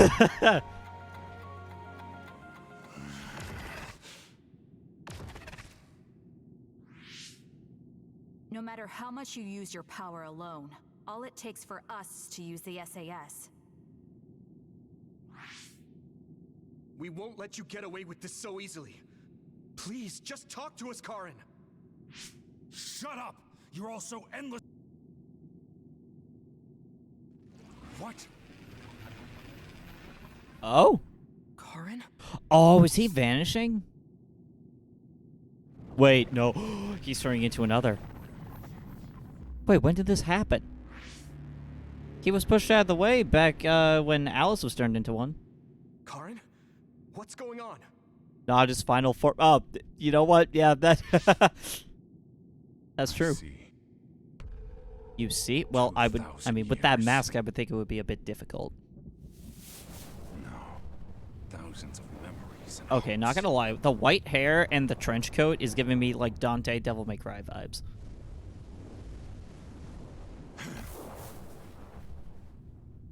F: No matter how much you use your power alone, all it takes for us to use the SAS.
C: We won't let you get away with this so easily. Please, just talk to us, Karin.
O: Shut up! You're all so endless. What?
A: Oh?
B: Karin?
A: Oh, is he vanishing? Wait, no. He's turning into another. Wait, when did this happen? He was pushed out of the way back when Alice was turned into one.
C: Karin? What's going on?
A: Not his final form. Oh, you know what? Yeah, that. That's true. You see? Well, I mean, with that mask, I would think it would be a bit difficult.
N: No. Thousands of memories.
A: Okay, not gonna lie. The white hair and the trench coat is giving me, like, Dante Devil May Cry vibes.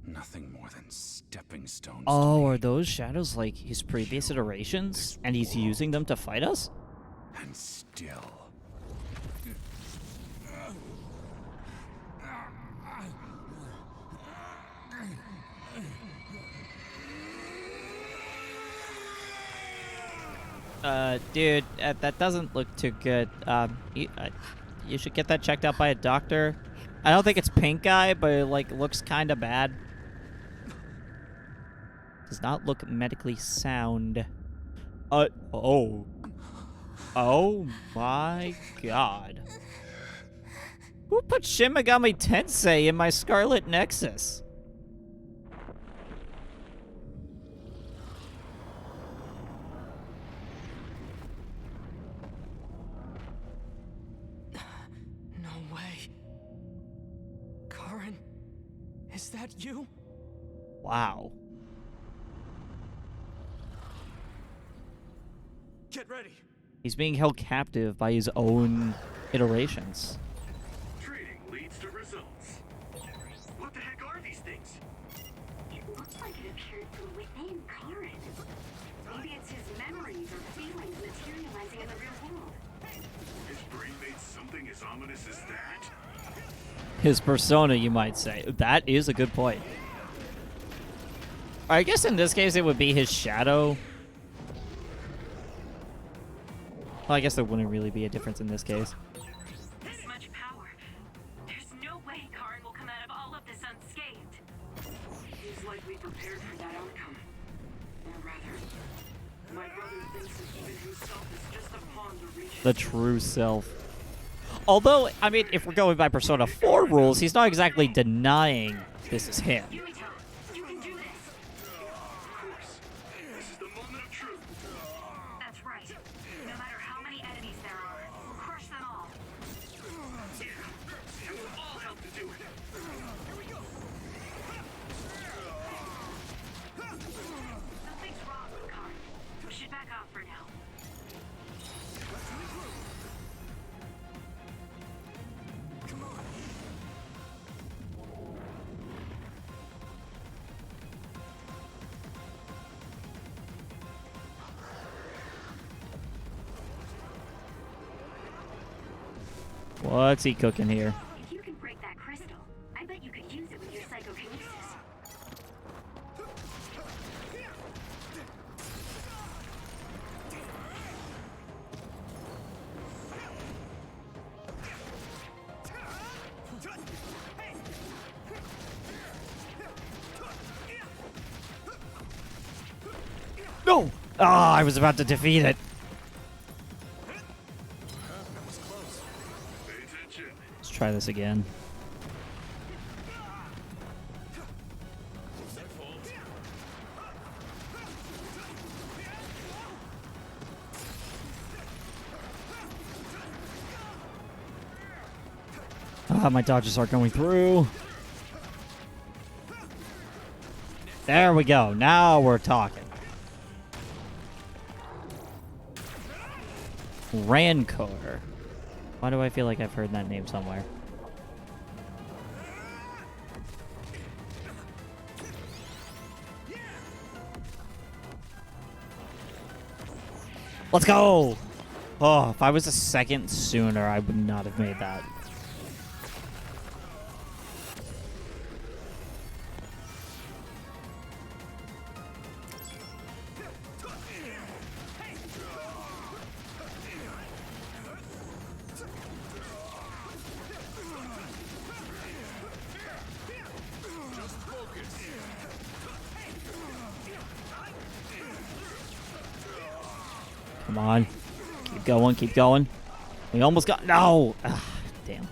N: Nothing more than stepping stones.
A: Oh, are those shadows like his previous iterations? And he's using them to fight us?
N: And still.
A: Dude, that doesn't look too good. You should get that checked out by a doctor. I don't think it's pink eye, but it, like, looks kind of bad. Does not look medically sound. Oh. Oh my god. Who put Shin Megami Tensei in my Scarlet Nexus?
B: No way. Karin, is that you?
A: Wow.
C: Get ready.
A: He's being held captive by his own iterations.
O: Trading leads to results. What the heck are these things?
M: It looks like it appeared from within Karin. Maybe it's his memories or feelings materializing in the real world.
O: His brain made something as ominous as that?
A: His persona, you might say. That is a good point. I guess in this case it would be his shadow. Well, I guess there wouldn't really be a difference in this case.
M: This much power. There's no way Karin will come out of all of this unscathed.
J: Seems like we prepared for that outcome. Or rather, my brother thinks that even himself is just a pawn to reach
A: The true self. Although, I mean, if we're going by Persona 4 rules, he's not exactly denying this is him.
M: You can do this.
O: Of course. This is the moment of truth.
M: That's right. No matter how many enemies there are, crush them all.
O: Yeah. And we'll all help to do it.
M: Something's wrong with Karin. We should back off for now.
A: What's he cooking here?
M: If you can break that crystal, I bet you could use it with your psychokinesis.
A: No! Ah, I was about to defeat it. Let's try this again. Ah, my dodges aren't going through. There we go. Now we're talking. Rancor. Why do I feel like I've heard that name somewhere? Let's go! Oh, if I was a second sooner, I would not have made that. Come on. Keep going, keep going. We almost got... No! Ugh, damn.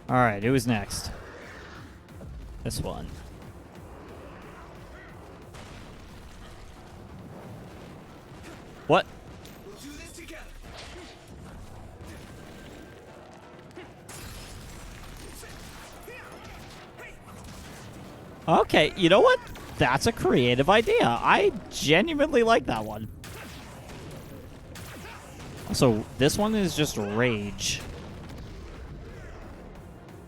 A: Alright, who's next? This one. What? Okay, you know what? That's a creative idea. I genuinely like that one. Also, this one is just rage.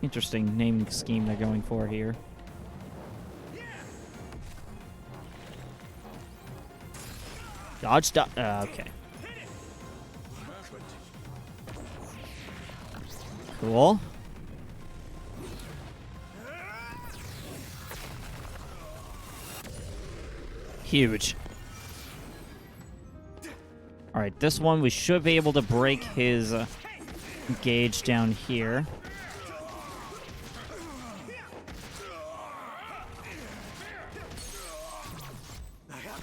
A: Interesting naming scheme they're going for here. Dodge, okay. Cool. Huge. Alright, this one we should be able to break his gauge down here.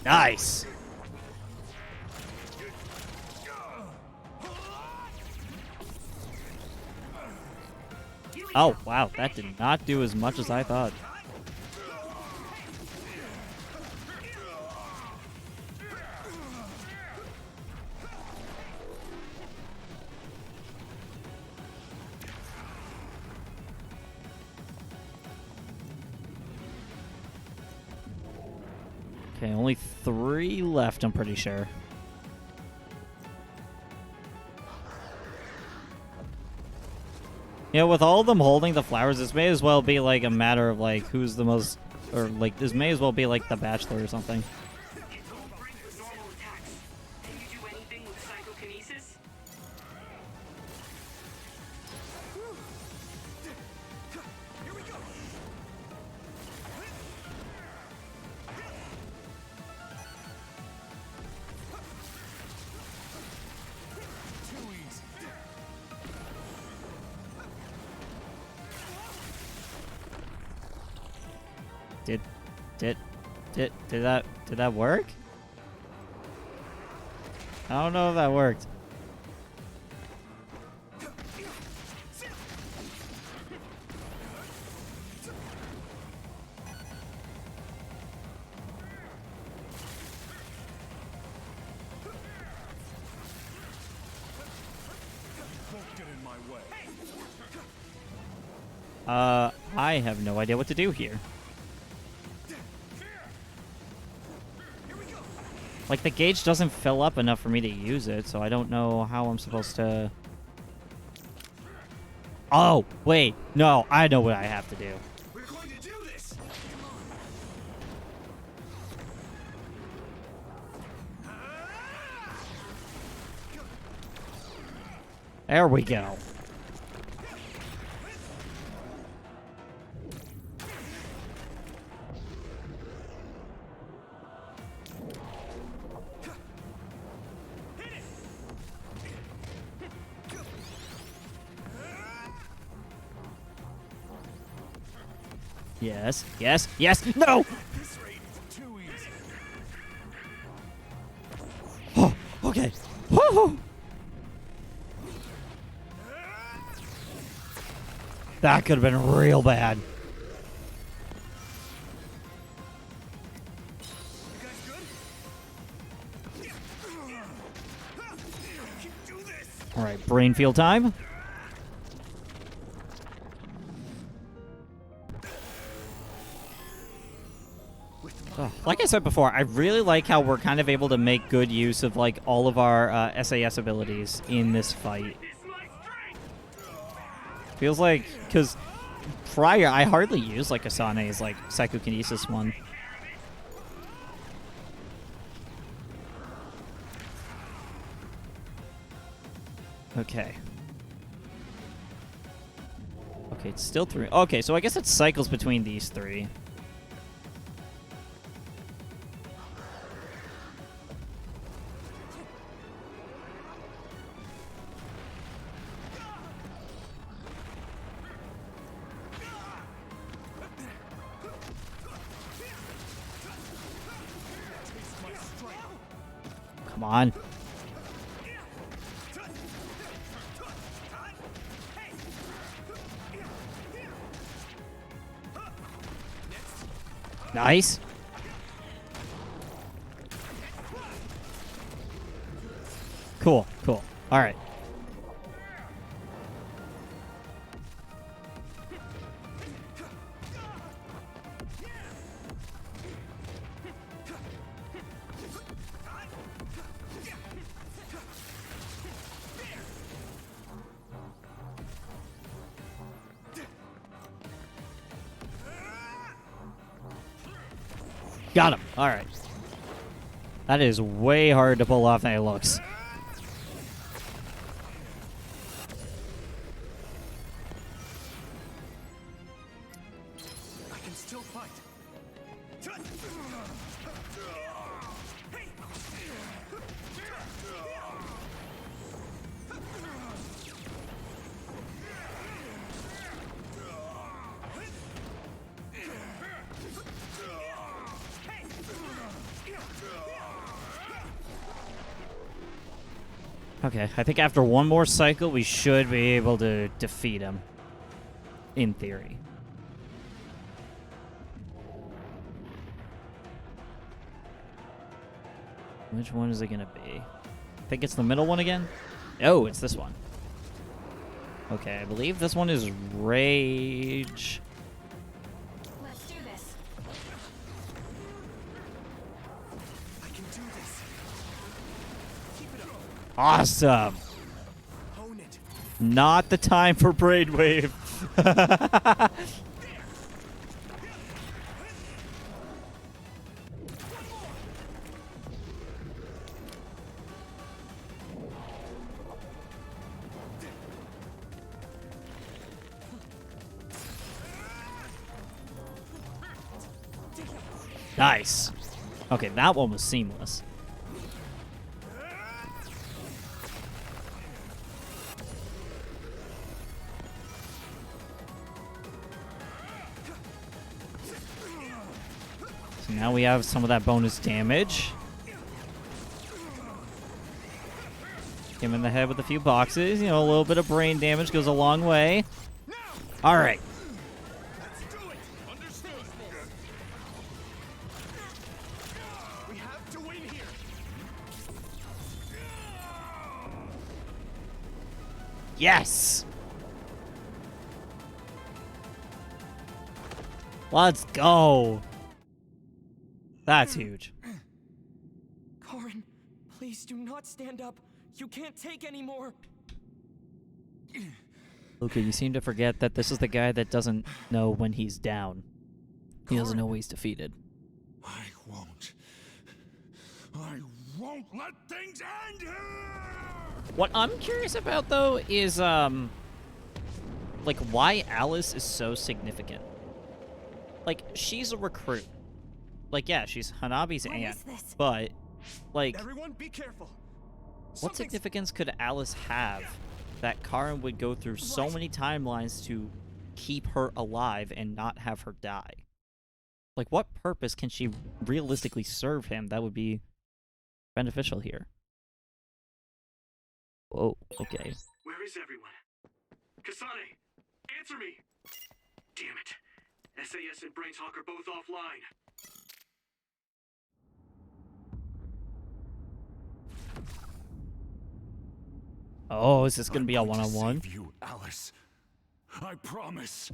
A: Nice! Oh, wow, that did not do as much as I thought. Okay, only 3 left, I'm pretty sure. You know, with all of them holding the flowers, this may as well be like a matter of like who's the most, or like this may as well be like The Bachelor or something. Did that work? I don't know if that worked. I have no idea what to do here. Like, the gauge doesn't fill up enough for me to use it, so I don't know how I'm supposed to... Oh, wait. No, I know what I have to do.
P: We're going to do this.
A: There we go. Yes, yes, yes, no!
P: This raid is too easy.
A: Oh, okay. Woo-hoo. That could have been real bad. All right, brainfield time. Oh, like I said before, I really like how we're kind of able to make good use of like all of our SAS abilities in this fight. Feels like, because prior I hardly used like Asane's like psychokinesis one. Okay. Okay, it's still 3. Okay, so I guess it cycles between these 3. Come on. Nice. Cool, cool. All right. Got him. All right. That is way hard to pull off than it looks.
C: I can still fight.
A: Okay, I think after one more cycle, we should be able to defeat him. In theory. Which one is it gonna be? I think it's the middle one again? Oh, it's this one. Okay, I believe this one is Rage.
F: Let's do this.
C: I can do this. Keep it up.
A: Awesome!
C: Own it.
A: Not the time for Brainwave. Nice. Okay, that one was seamless. So now we have some of that bonus damage. Hit him in the head with a few boxes. You know, a little bit of brain damage goes a long way. All right. Yes! Let's go! That's huge.
B: Karin, please do not stand up. You can't take any more.
A: Okay, you seem to forget that this is the guy that doesn't know when he's down. He doesn't know when he's defeated.
O: I won't let things end here!
A: What I'm curious about, though, is, like, why Alice is so significant. Like, she's a recruit. Like, yeah, she's Hanabi's aunt, but, like...
C: Everyone, be careful.
A: What significance could Alice have that Karin would go through so many timelines to keep her alive and not have her die? Like, what purpose can she realistically serve him that would be beneficial here? Oh, okay.
O: Where is everyone? Kasane, answer me! Damn it. SAS and Braintalk are both offline.
A: Oh, is this gonna be a one-on-one?
N: Save you, Alice. I promise.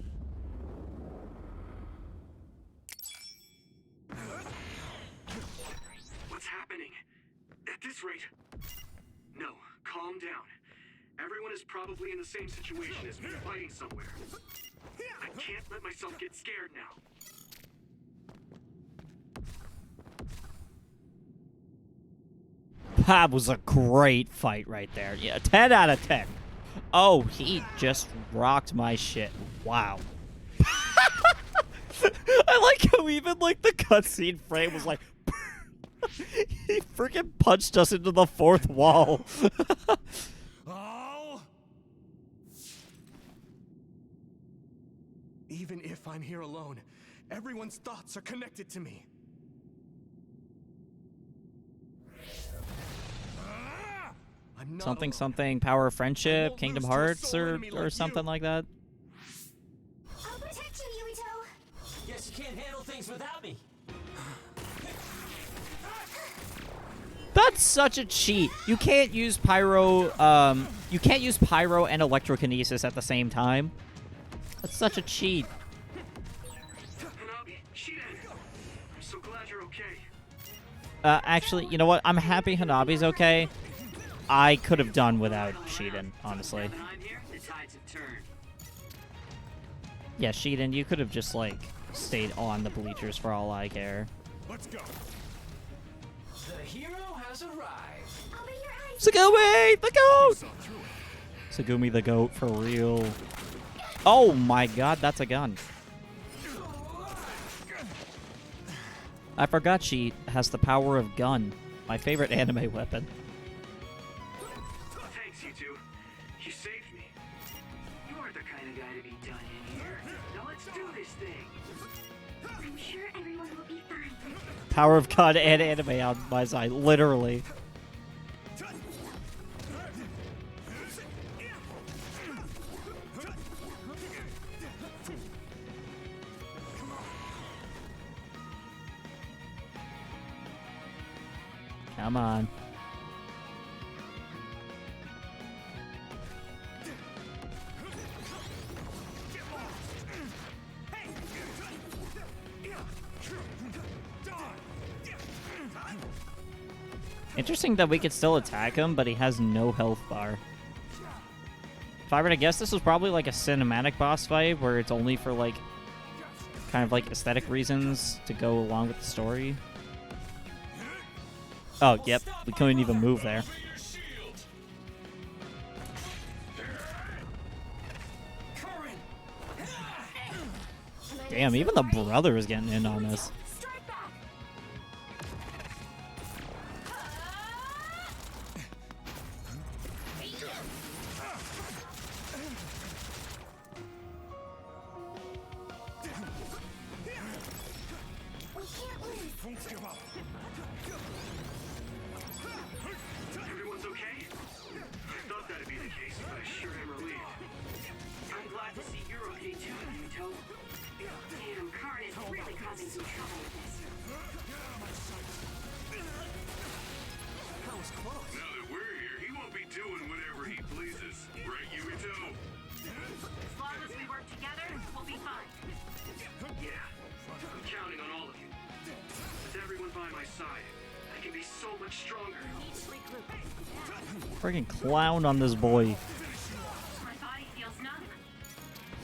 O: What's happening? At this rate... No, calm down. Everyone is probably in the same situation as me, fighting somewhere. I can't let myself get scared now.
A: That was a great fight right there. Yeah, 10 out of 10. Oh, he just rocked my shit. Wow. I like how even like the cutscene frame was like he freaking punched us into the fourth wall.
C: Even if I'm here alone, everyone's thoughts are connected to me. I'm not
A: Something
C: alone.
A: something power of friendship, Kingdom Hearts or something like that.
H: I'll protect you, Yuito.
Q: Guess you can't handle things without me.
A: That's such a cheat. You can't use pyro you can't use pyro and electrokinesis at the same time. That's such a cheat.
O: Hanabi, Shiden, I'm so glad you're okay.
A: Actually, you know what? I'm happy Hanabi's okay. I could have done without Shiden, honestly.
Q: I'm here, the tides have turned.
A: Yeah, Shiden, you could have just, like, stayed on the bleachers for all I care.
P: Let's go.
Q: The hero has arrived.
A: Sagumi, the goat! Sagumi the goat, for real. Oh my god, that's a gun. I forgot she has the power of gun. My favorite anime weapon.
O: Thanks, you two. You saved me.
J: You aren't the kind of guy to be done in here. Now let's do this thing.
H: I'm sure everyone will be fine.
A: Power of gun and anime on my side, literally. Come on. Interesting that we could still attack him, but he has no health bar. If I were to guess, this was probably like a cinematic boss fight where it's only for like kind of like aesthetic reasons to go along with the story. Oh, yep. We couldn't even move there. Damn, even the brother is getting in on this.
O: Everyone's okay? I thought that'd be the case, but I sure am relieved.
J: I'm glad to see you're okay too, Yuito. Damn, Karn is really causing some trouble with this.
O: That was close.
N: Now that we're here, he won't be doing whatever he pleases. Right, Yuito?
J: As long as we work together, we'll be fine.
O: Yeah, I'm counting on all of you. With everyone by my side, I can be so much stronger.
A: Freaking clown on this boy.
J: My body feels numb.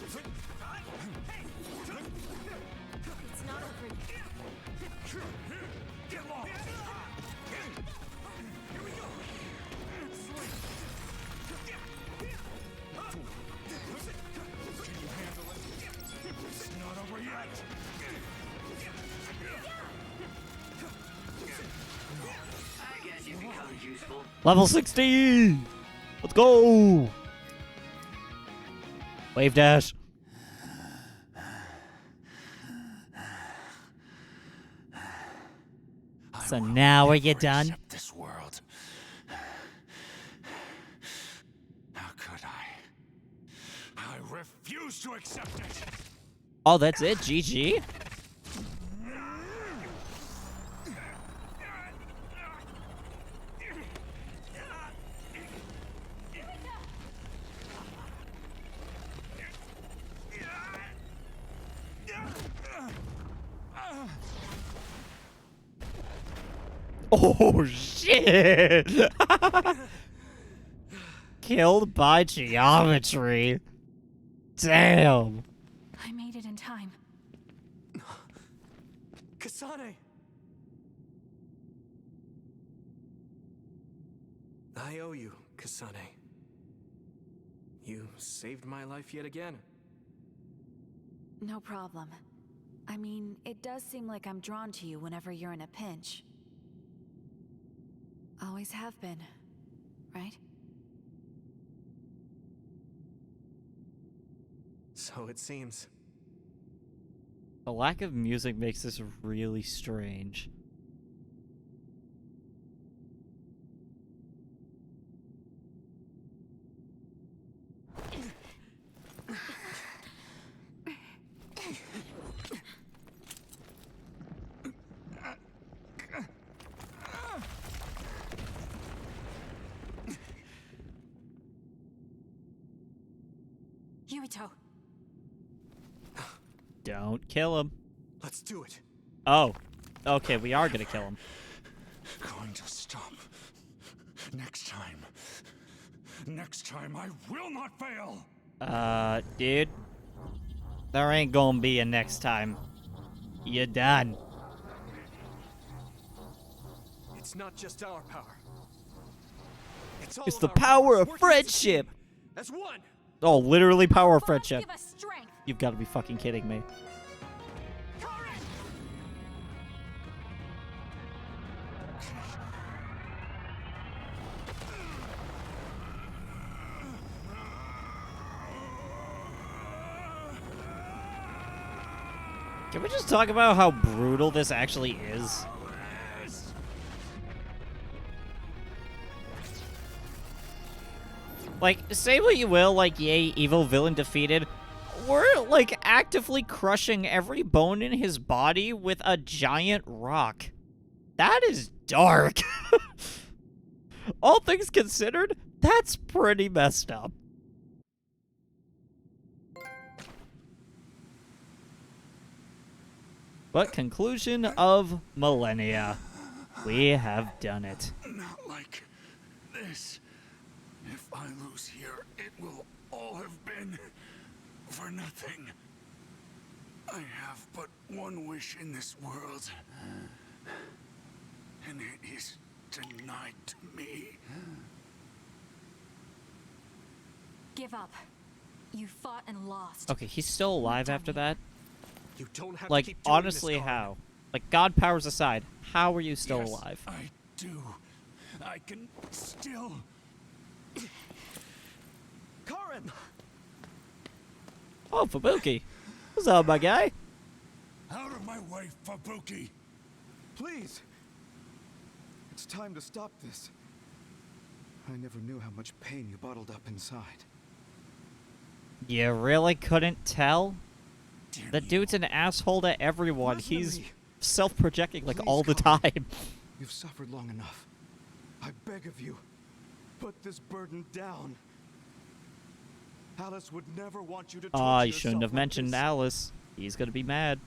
F: It's not over.
J: I guess you become useful.
A: Level 60! Let's go! Wave dash. So now are you done?
N: This world. How could I? I refuse to accept it.
A: Oh, that's it? GG? Oh, shit! Killed by geometry. Damn.
F: I made it in time.
C: Kasane! I owe you, Kasane. You saved my life yet again.
F: No problem. I mean, it does seem like I'm drawn to you whenever you're in a pinch. Always have been, right?
C: So it seems.
A: The lack of music makes this really strange.
F: Yumito.
A: Don't kill him.
C: Let's do it.
A: Oh. Okay, we are gonna kill him.
N: Going to stop. Next time. Next time I will not fail.
A: Dude. There ain't gonna be a next time. You're done.
C: It's not just our power. It's all
A: It's
C: of
A: the
C: our
A: power
C: powers
A: of
C: working
A: friendship.
C: as one.
A: Oh, literally power of friendship.
F: Give us strength.
A: You've got to be fucking kidding me. Can we just talk about how brutal this actually is? Like, say what you will, like, yay, evil villain defeated. We're, like, actively crushing every bone in his body with a giant rock. That is dark. All things considered, that's pretty messed up. But conclusion of millennia. We have done it.
N: Not like this. If I lose here, it will all have been for nothing. I have but one wish in this world, and it is denied to me.
F: Give up. You fought and lost.
A: Okay, he's still alive after that?
C: You don't have
A: Like,
C: to keep doing
A: honestly,
C: this, Carl.
A: how? Like, God powers aside, how are you still
N: Yes,
A: alive?
N: I do. I can still.
C: Karin!
A: Oh, Fubuki. What's up, my guy?
N: Out of my way, Fubuki!
K: Please! It's time to stop this. I never knew how much pain you bottled up inside.
A: You really couldn't tell?
N: Damn
A: The
N: you.
A: dude's an asshole to everyone.
K: Listen to
A: He's
K: me.
A: self-projecting, like,
K: Please,
A: all the
K: Karin.
A: time.
K: You've suffered long enough. I beg of you, put this burden down. Alice would never want you to torture
A: Ah, you
K: yourself
A: shouldn't have
K: like
A: mentioned
K: this.
A: Alice. He's gonna be mad.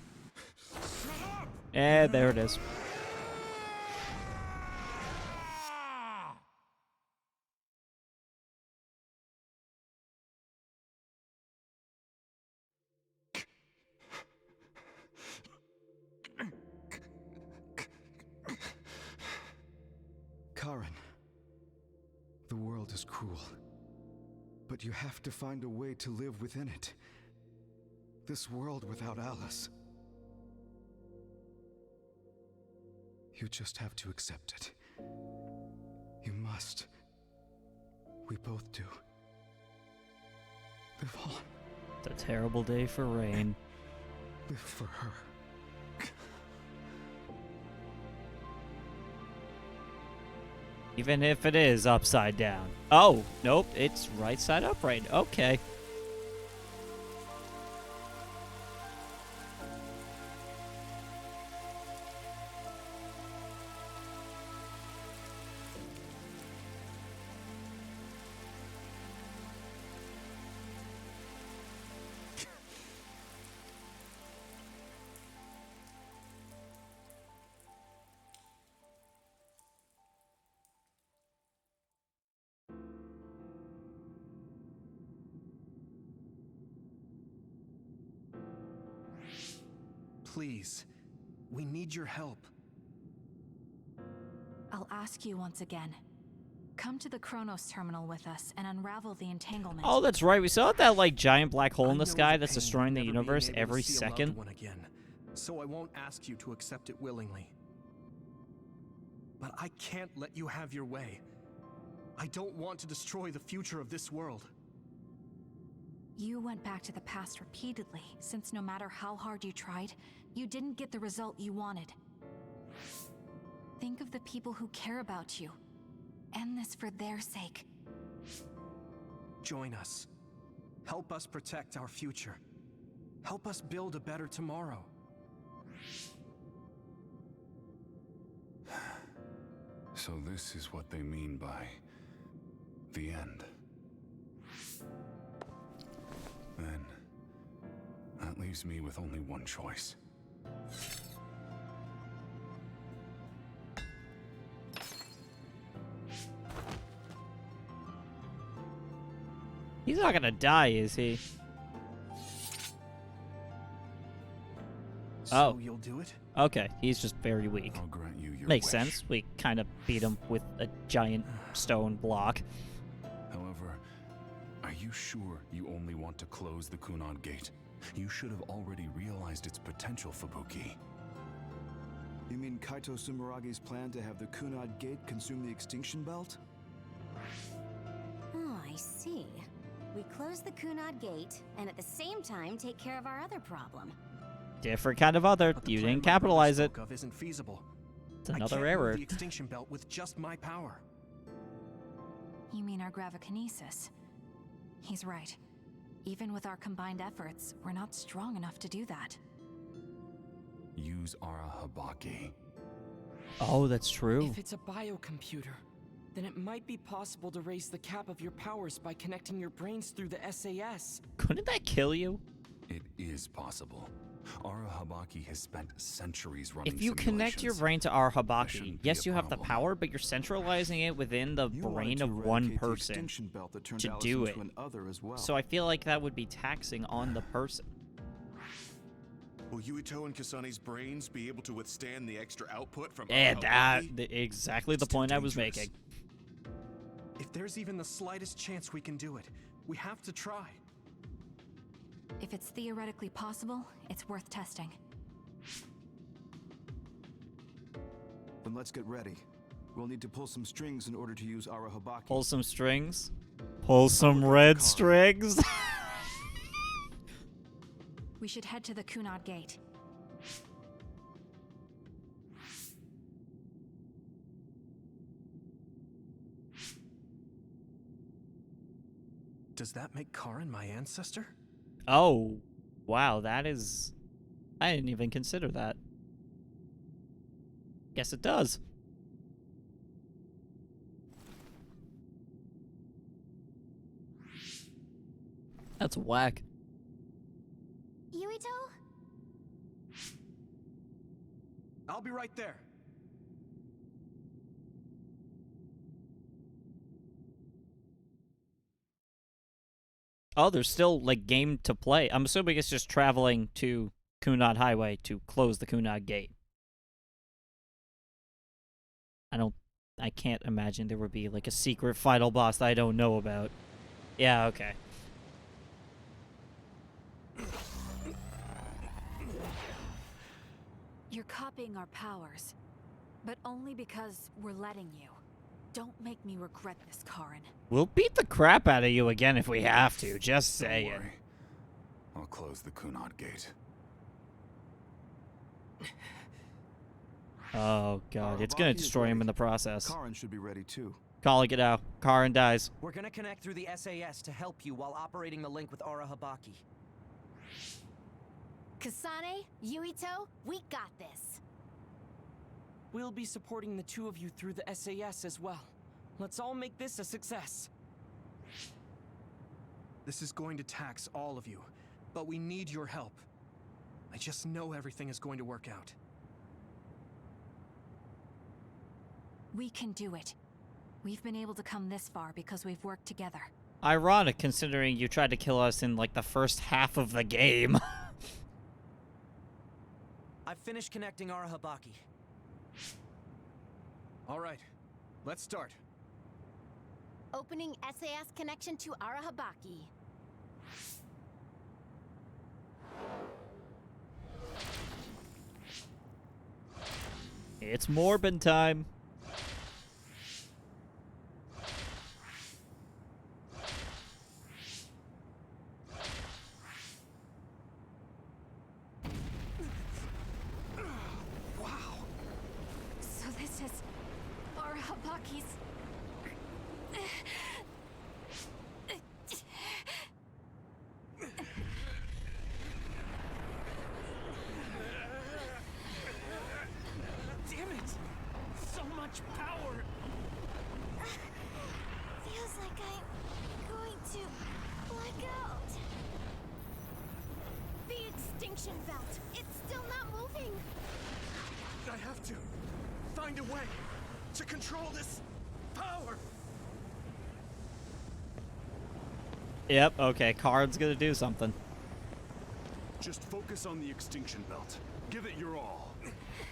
A: Eh, there it is.
K: Karin, the world is cruel, but you have to find a way to live within it. This world without Alice. You just have to accept it. You must. We both do. Live on.
A: It's a terrible day for Rain.
K: Live for her.
A: Even if it is upside down. Oh, nope, it's right side up right. Okay.
C: please. We need your help.
F: I'll ask you once again. Come to the Chronos terminal with us and unravel the entanglement.
A: Oh, that's right. We saw that like giant black hole in
C: I
A: the
C: know
A: sky
C: the
A: that's
C: pain of
A: destroying the
C: never being
A: universe
C: able to
A: every
C: see a loved
A: second.
C: one again, so I won't ask you to accept it willingly. But I can't let you have your way. I don't want to destroy the future of this world.
F: You went back to the past repeatedly, since no matter how hard you tried, you didn't get the result you wanted. Think of the people who care about you. End this for their sake.
C: Join us. Help us protect our future. Help us build a better tomorrow.
N: So this is what they mean by the end. Then that leaves me with only one choice.
A: He's not gonna die, is he?
C: So you'll do it?
A: Okay, he's just very weak.
N: I'll grant you your
A: Makes
N: wish.
A: sense. We kind of beat him with a giant stone block.
N: However, are you sure you only want to close the Kunad Gate? You should have already realized its potential, Fubuki.
K: You mean Kaito Sumeragi's plan to have the Kunad Gate consume the extinction belt?
H: Oh, I see. We close the Kunad Gate, and at the same time take care of our other problem.
A: Different kind of other. You didn't capitalize it.
C: Of isn't feasible.
A: It's
C: I
A: another
C: can't
A: error.
C: move the extinction belt with just my power.
F: You mean our gravikinesis? He's right. Even with our combined efforts, we're not strong enough to do that.
N: Use Arahabaki.
A: Oh, that's true.
B: If it's a biocomputer, then it might be possible to raise the cap of your powers by connecting your brains through the SAS.
A: Couldn't that kill you?
N: It is possible. Arahabaki has spent centuries running
A: If you connect your
N: simulations.
A: brain to our Habaki,
N: shouldn't be
A: yes,
N: a
A: you have the
N: problem.
A: power, but you're centralizing it within the
K: You wanted
A: brain
K: to
A: of one
K: eradicate the
A: person
K: extinction belt that turned
A: to
K: Alice
A: do
K: into
A: it.
K: an other as well.
A: So I feel like that would be taxing on the person.
P: Will Yuito and Kasani's brains be able to withstand the extra output from
A: And
P: Arahabaki?
A: exactly the point I was making.
C: If there's even the slightest chance we can do it, we have to try.
F: If it's theoretically possible, it's worth testing.
K: Then let's get ready. We'll need to pull some strings in order to use Arahabaki.
A: Pull some strings. Pull some red strings.
F: We should head to the Kunad Gate.
C: Does that make Karin my ancestor?
A: Oh, wow, that is... I didn't even consider that. Guess it does. That's whack.
H: Yuito?
C: I'll be right there.
A: Oh, there's still, like, game to play. I'm assuming it's just traveling to Kunad Highway to close the Kunad Gate. I can't imagine there would be, like, a secret final boss that I don't know about. Yeah, okay.
F: You're copying our powers, but only because we're letting you. Don't make me regret this, Karin.
A: We'll beat the crap out of you again if we have to, just
N: Don't
A: saying.
N: worry. I'll close the Kunad Gate.
A: Oh, God. It's gonna
K: Arahabaki is
A: destroy him
K: ready.
A: in the process.
K: Karin should be ready too.
A: Calling it out. Karin dies.
Q: We're gonna connect through the SAS to help you while operating the link with Arahabaki.
H: Kasane, Yuito, we got this.
B: We'll be supporting the two of you through the SAS as well. Let's all make this a success.
C: This is going to tax all of you, but we need your help. I just know everything is going to work out.
F: We can do it. We've been able to come this far because we've worked together.
A: Ironic, considering you tried to kill us in, like, the first half of the game.
I: I've finished connecting Arahabaki.
P: All right, let's start.
D: Opening SAS connection to Arahabaki.
A: It's Morbin time.
F: So this is Arahabaki's...
B: Damn it! So much power!
L: Feels like I'm going to black out. The extinction belt. It's still not moving.
C: I have to find a way to control this power.
A: Yep, okay, Karn's gonna do something.
N: Just focus on the extinction belt. Give it your all.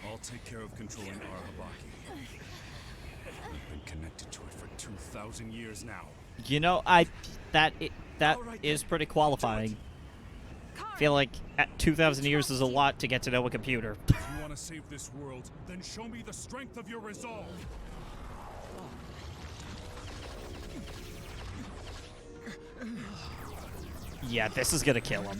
N: I'll take care of controlling Arahabaki. I've been connected to it for 2,000 years now.
A: You know, that is pretty qualifying. I feel like at 2,000 years is a lot to get to know a computer.
N: If you want to save this world, then show me the strength of your resolve.
A: Yeah, this is gonna kill him.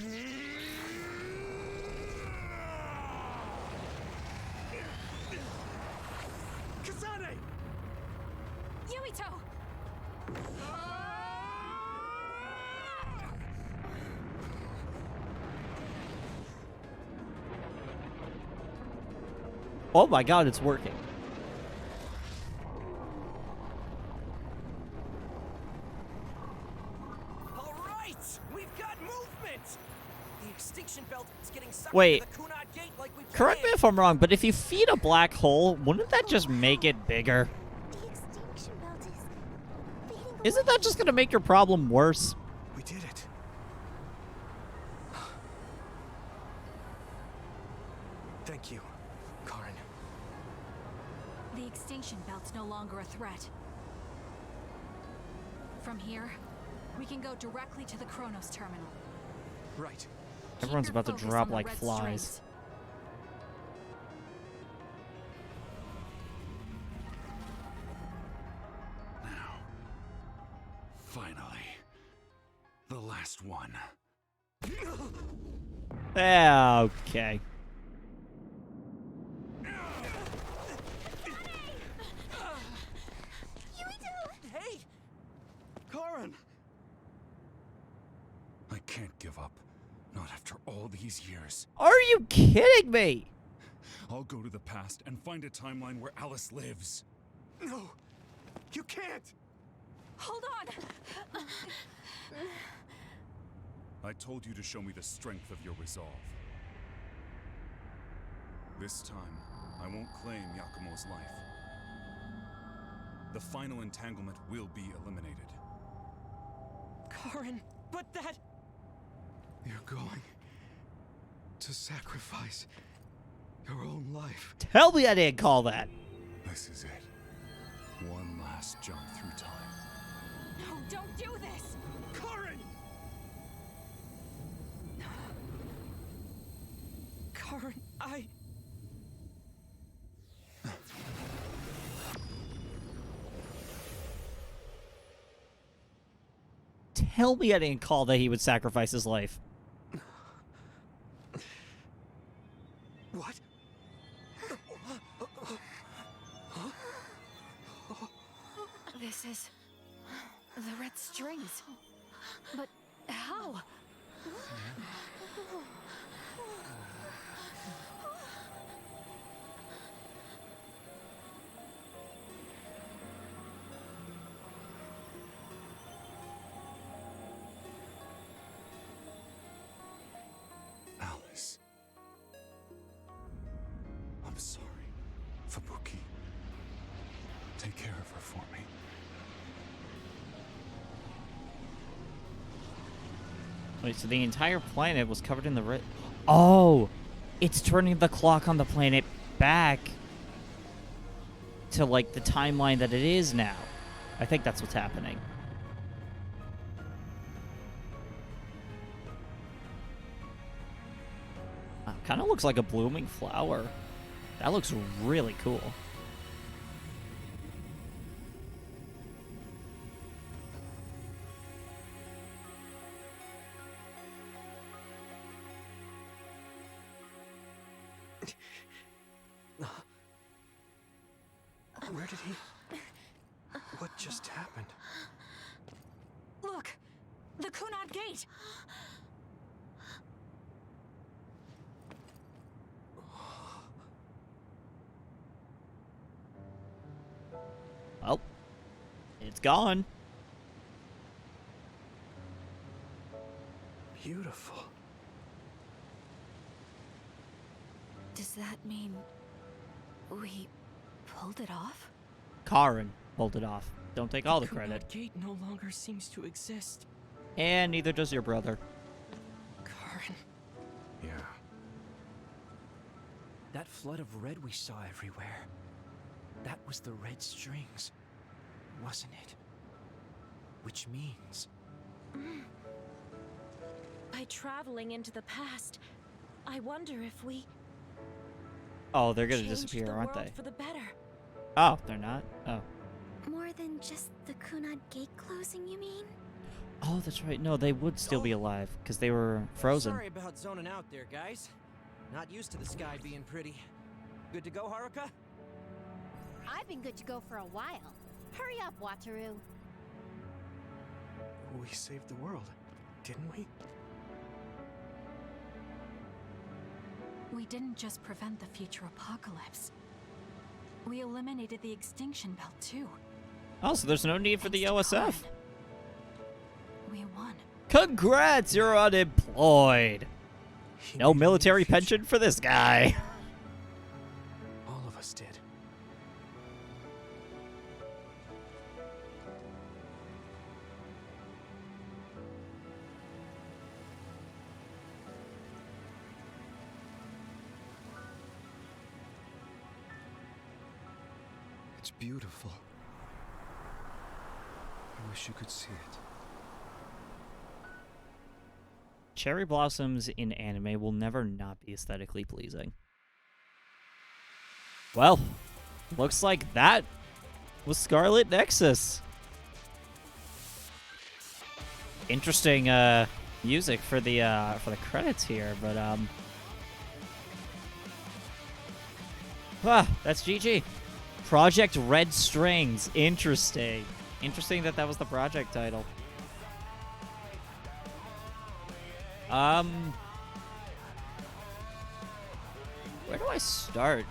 C: Kazane!
F: Yumito!
A: Oh my god, it's working.
B: All right, we've got movement. The extinction belt is getting sucked
A: Wait.
B: into the Kunad Gate like we
A: Correct me if I'm wrong, but if you feed a black hole, wouldn't that just make it bigger?
L: The extinction belt is fading away.
A: Isn't that just gonna make your problem worse?
C: We did it. Thank you, Karin.
F: The extinction belt's no longer a threat. From here, we can go directly to the Kronos terminal.
C: Right.
A: Everyone's
F: Keep your
A: about to
F: focus
A: drop
F: on the
A: like
F: red
A: flies.
F: strings.
N: Now. Finally. The last one.
A: Yeah, okay.
B: Hey!
C: Karin!
N: I can't give up. Not after all these years.
A: Are you kidding me?
N: I'll go to the past and find a timeline where Alice lives.
C: No! You can't!
F: Hold on!
N: I told you to show me the strength of your resolve. This time, I won't claim Yakumo's life. The final entanglement will be eliminated.
B: Karin, but that...
C: You're going to sacrifice your own life.
A: Tell me I didn't call that.
N: This is it. One last jump through time.
F: No, don't do this!
C: Karin!
B: Karin, I...
A: Tell me I didn't call that he would sacrifice his life.
C: What?
F: This is... the red strings. But how?
N: Alice. I'm sorry, Fubuki. Take care of her for me.
A: Wait, so the entire planet was covered in the red... Oh! it's turning the clock on the planet back to, like, the timeline that it is now. I think that's what's happening. Kind of looks like a blooming flower. That looks really cool.
C: Where did he... What just happened?
F: Look! The Kunad Gate!
A: Well, it's gone.
C: Beautiful.
F: Does that mean we pulled it off?
A: Karin pulled it off. Don't take all the
B: Kunad
A: credit.
B: Gate no longer seems to exist.
A: And neither does your brother.
B: Karin.
P: Yeah.
I: That flood of red we saw everywhere. That was the red strings, wasn't it? Which means...
E: By traveling into the past, I wonder if we
A: Oh, they're gonna
E: changed
A: disappear,
E: the
A: aren't
E: world
A: they?
E: for the better.
A: Oh, they're not? Oh.
L: More than just the Kunad Gate closing, you mean?
A: Oh, that's right. No, they would still be alive, because they were frozen.
Q: Sorry about zoning out there, guys. Not used to the sky being pretty. Good to go, Haruka?
D: I've been good to go for a while. Hurry up, Wataru.
C: We saved the world, didn't we?
F: We didn't just prevent the future apocalypse. We eliminated the extinction belt, too.
A: Oh, so there's no need for the OSF.
F: We won.
A: Congrats, you're unemployed. No military pension for this guy.
C: All of us did.
K: It's beautiful. I wish you could see it.
A: Cherry blossoms in anime will never not be aesthetically pleasing. Well, looks like that was Scarlet Nexus. Interesting music for the credits here, but that's GG. Project Red Strings. Interesting. Interesting that that was the project title. Where do I start?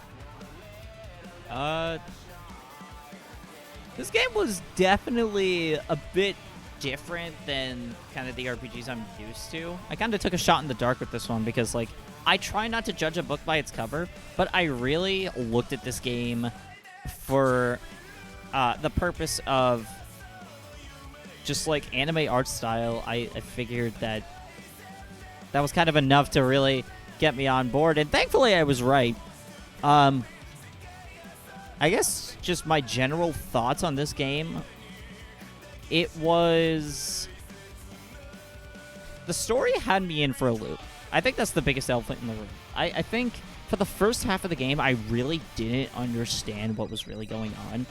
A: This game was definitely a bit different than kind of the RPGs I'm used to. I kind of took a shot in the dark with this one because, like, I try not to judge a book by its cover, but I really looked at this game for the purpose of just, like, anime art style. I figured that was kind of enough to really get me on board, and thankfully I was right. I guess just my general thoughts on this game. It was... The story had me in for a loop. I think that's the biggest elephant in the room. I think for the first half of the game, I really didn't understand what was really going on.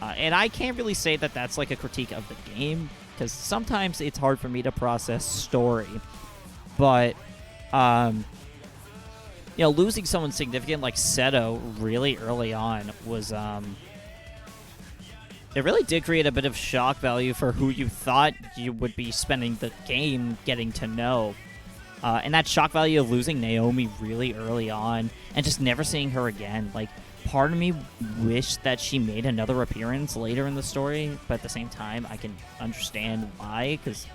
A: And I can't really say that that's like a critique of the game, because sometimes it's hard for me to process story. But, you know, losing someone significant like Seto really early on was, it really did create a bit of shock value for who you thought you would be spending the game getting to know. And that shock value of losing Naomi really early on and just never seeing her again. Like, part of me wished that she made another appearance later in the story, but at the same time, I can understand why, because,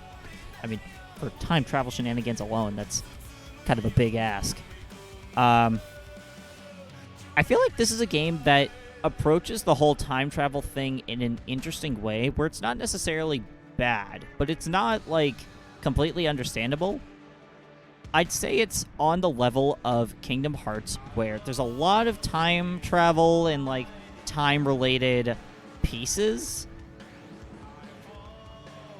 A: I mean, for time travel shenanigans alone, that's kind of a big ask. I feel like this is a game that approaches the whole time travel thing in an interesting way, where it's not necessarily bad, but it's not, like, completely understandable. I'd say it's on the level of Kingdom Hearts, where there's a lot of time travel and, like, time-related pieces,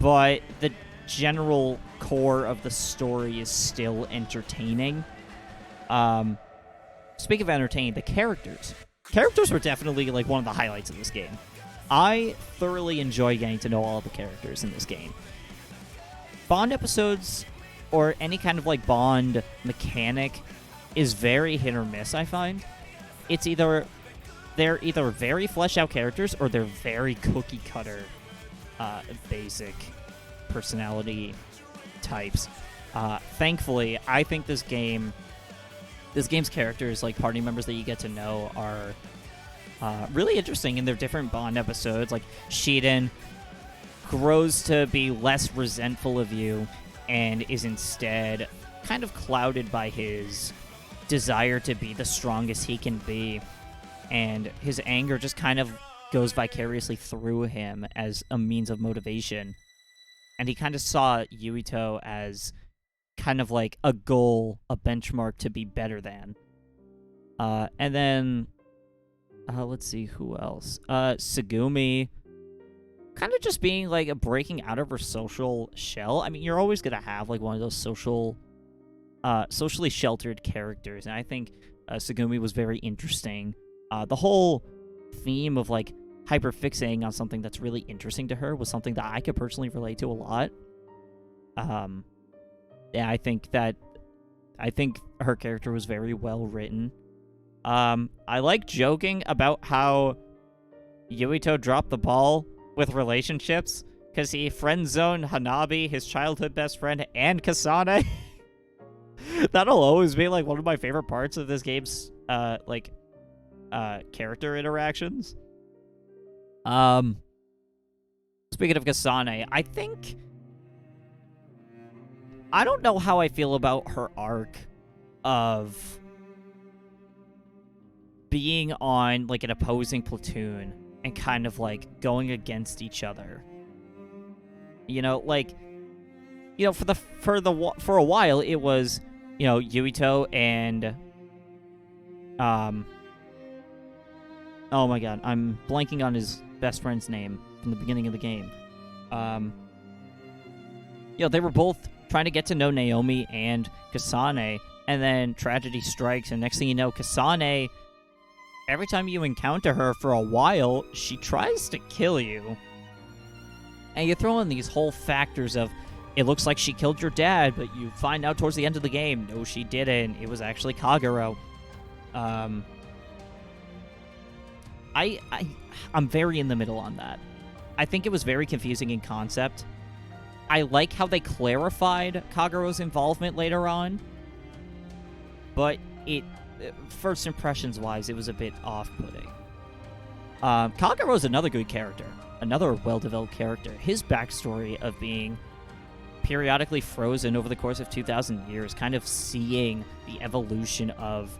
A: but the general core of the story is still entertaining. Speaking of entertaining, the characters. Characters were definitely, like, one of the highlights of this game. I thoroughly enjoy getting to know all the characters in this game. Bond episodes, or any kind of, like, Bond mechanic, is very hit or miss, I find. It's either... They're either very fleshed out characters, or they're very cookie-cutter, basic personality types. Thankfully, I think this game's characters, like party members that you get to know, are really interesting in their different Bond episodes. Like, Shiden grows to be less resentful of you and is instead kind of clouded by his desire to be the strongest he can be. And his anger just kind of goes vicariously through him as a means of motivation. And he kind of saw Yuito as kind of like a goal, a benchmark to be better than. And then, let's see, who else? Tsugumi, kind of just being like a breaking out of her social shell. I mean, you're always going to have like one of those socially sheltered characters. And I think Tsugumi was very interesting. The whole theme of like hyperfixating on something that's really interesting to her was something that I could personally relate to a lot. Yeah, I think her character was very well written. I like joking about how Yuito dropped the ball with relationships because he friend-zoned Hanabi, his childhood best friend, and Kasane. That'll always be like one of my favorite parts of this game's character interactions. Speaking of Kasane, I don't know how I feel about her arc of being on like an opposing platoon and kind of like going against each other. You know, like, you know, for a while it was, you know, Yuito and oh my god, I'm blanking on his best friend's name from the beginning of the game. You know, they were both trying to get to know Naomi and Kasane, and then tragedy strikes, and next thing you know, Kasane, every time you encounter her for a while, she tries to kill you. And you throw in these whole factors of, it looks like she killed your dad, but you find out towards the end of the game, no, she didn't. It was actually Kagero. I'm very in the middle on that. I think it was very confusing in concept. I like how they clarified Kagero's involvement later on, but first impressions-wise, it was a bit off-putting. Kagero's another good character, another well-developed character. His backstory of being periodically frozen over the course of 2,000 years, kind of seeing the evolution of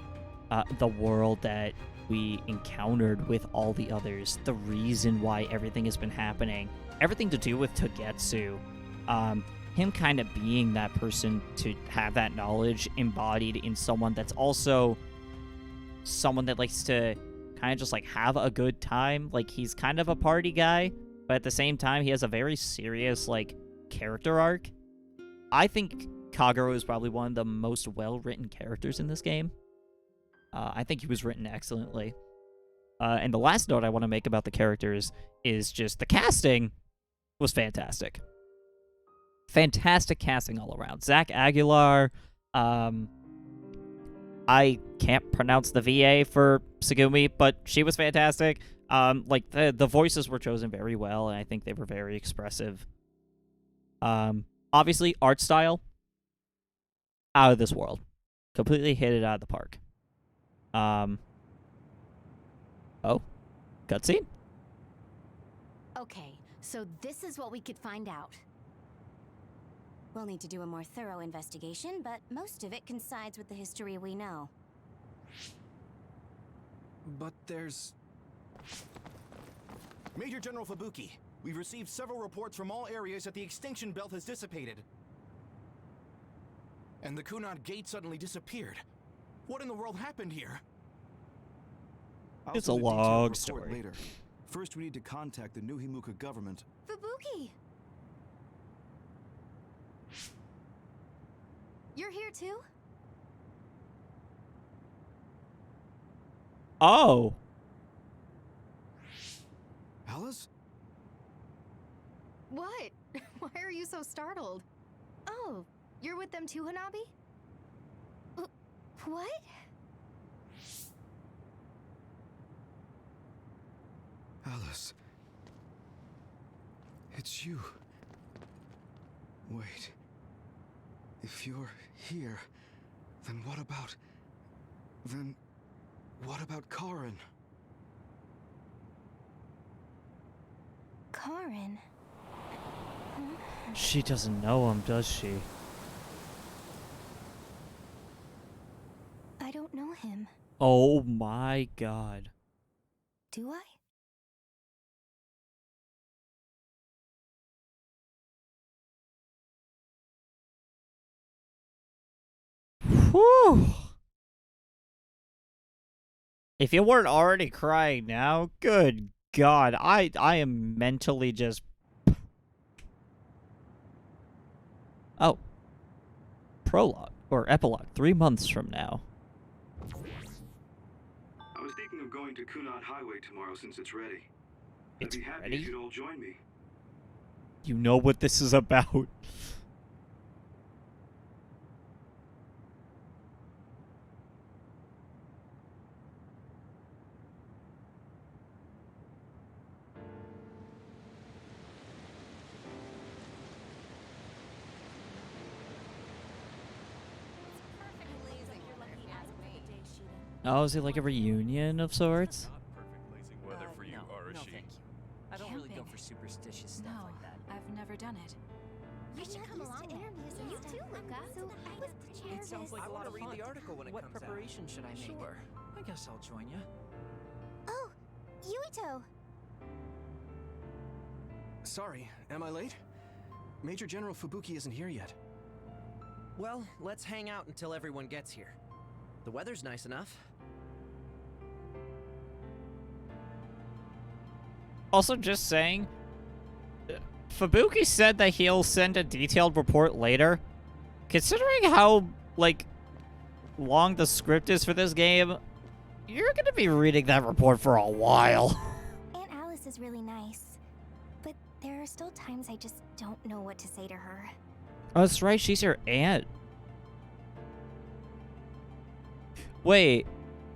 A: the world that we encountered with all the others, the reason why everything has been happening, everything to do with Togetsu, him kind of being that person to have that knowledge embodied in someone that's also someone that likes to kind of just like have a good time. Like, he's kind of a party guy, but at the same time he has a very serious like character arc. I think Kagero is probably one of the most well-written characters in this game. I think he was written excellently. And the last note I want to make about the characters is just the casting was fantastic. Fantastic casting all around. Zach Aguilar, I can't pronounce the VA for Tsugumi, but she was fantastic. Like, the voices were chosen very well, and I think they were very expressive. Obviously, art style, out of this world. Completely hit it out of the park. Oh, cutscene?
D: Okay, so this is what we could find out.
H: We'll need to do a more thorough investigation, but most of it coincides with the history we know.
P: But there's...
R: Major General Fubuki, we've received several reports from all areas that the extinction belt has dissipated. and the Kunad gate suddenly disappeared. What in the world happened here?
K: I'll
A: It's a
K: send detailed
A: long
K: report
A: story.
K: Later. First, we need to contact the New Himuka government.
L: Fubuki! You're here too?
A: Oh.
K: Alice?
L: What? Why are you so startled? Oh, you're with them too, Hanabi? What?
K: Alice. It's you. Wait. If you're here, then what about... Then... What about Karin?
L: Karin?
A: She doesn't know him, does she?
L: I don't know him.
A: Oh my god.
L: Do I?
A: Whew. If you weren't already crying now, good god, I am mentally just... Oh. Prologue, or epilogue, 3 months from now.
O: I was thinking of going to Kunad Highway tomorrow since it's ready.
A: It's
O: I'd be happy
A: ready?
O: if you'd all join me.
A: You know what this is about. Oh, is it like a reunion of sorts?
S: Weather for you,
E: no,
S: Arashi.
E: thank you. I don't really go
F: Camping?
E: for superstitious stuff
F: No,
E: like that.
F: I've never done it.
L: You should come along then. You too, Luca. So I was prepared.
B: It sounds like
I: I
B: a lot
I: want
B: of
I: to read
B: fun.
I: the article when it
B: What
I: comes out.
B: preparation should I make?
I: Sure. I guess I'll join you.
L: Oh, Yuito.
C: Sorry, am I late? Major General Fubuki isn't here yet.
Q: Well, let's hang out until everyone gets here. The weather's nice enough.
A: Also, just saying, Fubuki said that he'll send a detailed report later. Considering how, like, long the script is for this game, you're gonna be reading that report for a while.
L: Aunt Alice is really nice, but there are still times I just don't know what to say to her.
A: Oh, that's right, she's your aunt. Wait,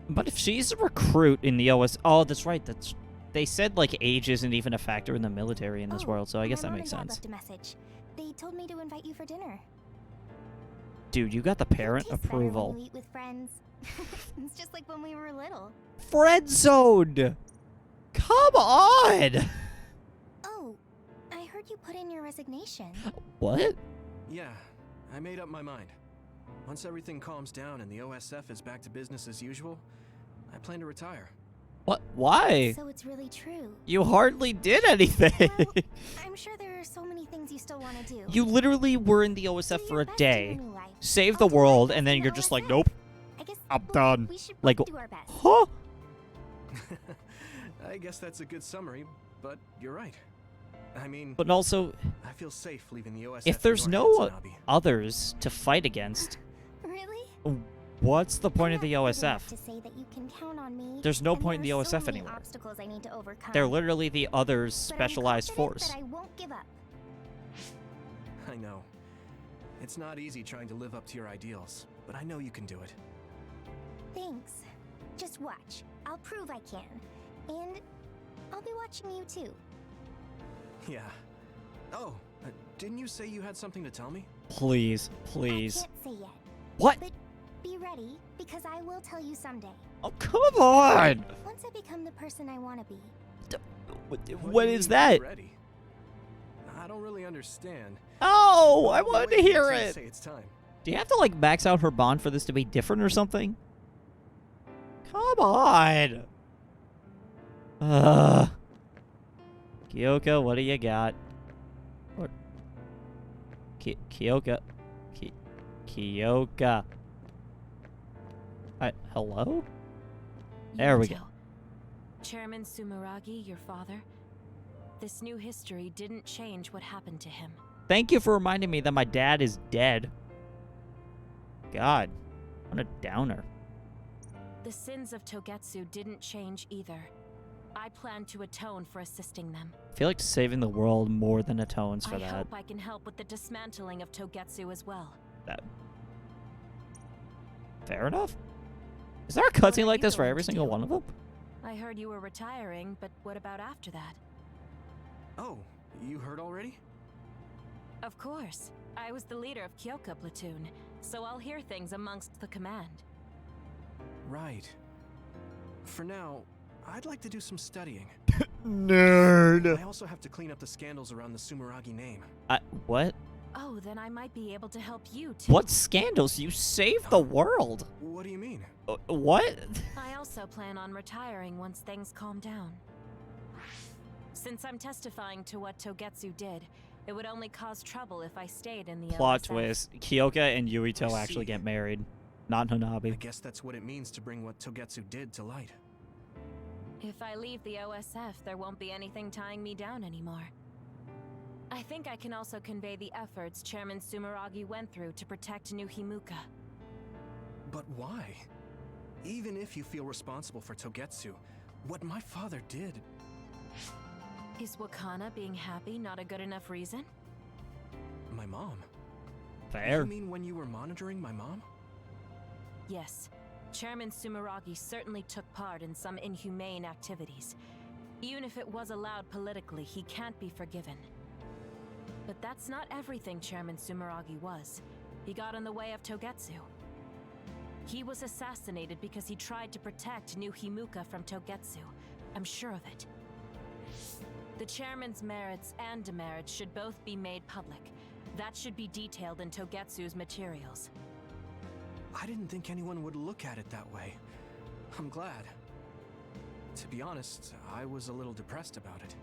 A: but if she's a recruit in the OS... Oh, that's right, that's... They said, like, age isn't even a factor in the military in this world, so I guess that
L: My mom
A: makes
L: and Dad
A: sense.
L: left a message. They told me to invite you for dinner.
A: Dude, you got the parent
L: Tastes better when
A: approval.
L: you eat with friends. It's just like when we were little.
A: Friend zoned! Come on!
L: Oh, I heard you put in your resignation.
A: What?
C: Yeah, I made up my mind. Once everything calms down and the OSF is back to business as usual, I plan to retire.
A: What? Why?
L: So it's really true.
A: You hardly did anything.
L: Well, I'm sure there are so many things you still want to do.
A: You literally were in the OSF for a day, saved the world, and then you're just like, nope, I'm done.
L: We should
A: Like,
L: do our best.
A: huh?
C: I guess that's a good summary, but you're right. I mean,
A: But also,
C: I feel safe leaving the OSF.
A: if there's
C: in your
A: no
C: hands, Hanabi.
A: others to fight against,
L: Really?
A: what's the point of the
L: Good
A: OSF?
L: enough to say that you can count on me,
A: There's no
L: and
A: point in the
L: there are so
A: OSF
L: many
A: anymore.
L: obstacles I need to overcome.
A: They're literally the others'
L: But I'm
A: specialized
L: confident
A: force.
L: that I won't give up.
C: I know. It's not easy trying to live up to your ideals, but I know you can do it.
L: Thanks. Just watch. I'll prove I can. And I'll be watching you too.
C: Yeah. Oh, didn't you say you had something to tell me?
A: Please, please.
L: I can't say yet.
A: What?
L: But be ready, because I will tell you someday.
A: Oh, come on!
L: Once I become the person I want to be.
A: What is that?
C: Ready? I don't really understand.
A: Oh, I
C: Well,
A: wanted to
C: wait
A: hear
C: until you
A: it.
C: say it's time.
A: Do you have to, like, max out her bond for this to be different or something? Come on! Kyoka, what do you got? What? Kyoka. Kyoka. Hello? There we go.
E: Chairman Sumeragi, your father, this new history didn't change what happened to him.
A: Thank you for reminding me that my dad is dead. God, what a downer.
E: The sins of Togetsu didn't change either. I plan to atone for assisting them.
A: I feel like saving the world more than atones for
E: I
A: that.
E: hope I can help with the dismantling of Togetsu as well.
A: Fair enough. Is there a cutscene like this for every single one of them?
E: I heard you were retiring, but what about after that?
C: Oh, you heard already?
E: Of course. I was the leader of Kyoka platoon, so I'll hear things amongst the command.
C: Right. For now, I'd like to do some studying.
A: Nerd.
C: I also have to clean up the scandals around the Sumeragi name.
A: What?
E: Oh, then I might be able to help you too.
A: What scandals? You saved the world.
C: What do you mean?
A: What?
E: I also plan on retiring once things calm down. Since I'm testifying to what Togetsu did, it would only cause trouble if I stayed in the
A: Plot
E: OSF.
A: twist. Kyoka and Yuito actually get married. Not Hanabi.
C: I guess that's what it means to bring what Togetsu did to light.
E: If I leave the OSF, there won't be anything tying me down anymore. I think I can also convey the efforts Chairman Sumeragi went through to protect New Himuka.
C: But why? Even if you feel responsible for Togetsu, what my father did...
E: Is Wakana being happy not a good enough reason?
C: My mom?
A: Fair.
C: You mean when you were monitoring my mom?
E: Yes. Chairman Sumeragi certainly took part in some inhumane activities. Even if it was allowed politically, he can't be forgiven. But that's not everything Chairman Sumeragi was. He got in the way of Togetsu. He was assassinated because he tried to protect New Himuka from Togetsu. I'm sure of it. The chairman's merits and demerits should both be made public. That should be detailed in Togetsu's materials.
C: I didn't think anyone would look at it that way. I'm glad. To be honest, I was a little depressed about it.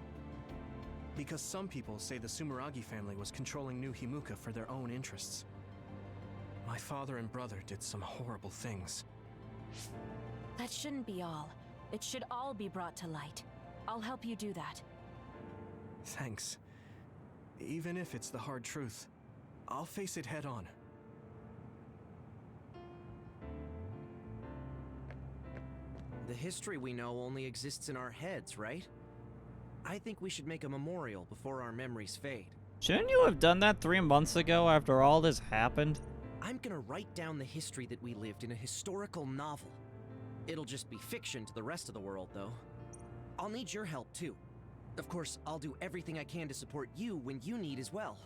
C: Because some people say the Sumeragi family was controlling New Himuka for their own interests. My father and brother did some horrible things.
E: That shouldn't be all. It should all be brought to light. I'll help you do that.
C: Thanks. Even if it's the hard truth, I'll face it head on.
T: The history we know only exists in our heads, right? I think we should make a memorial before our memories fade.
A: Shouldn't you have done that 3 months ago after all this happened?
T: I'm gonna write down the history that we lived in a historical novel. It'll just be fiction to the rest of the world, though. I'll need your help, too. Of course, I'll do everything I can to support you when you need as well.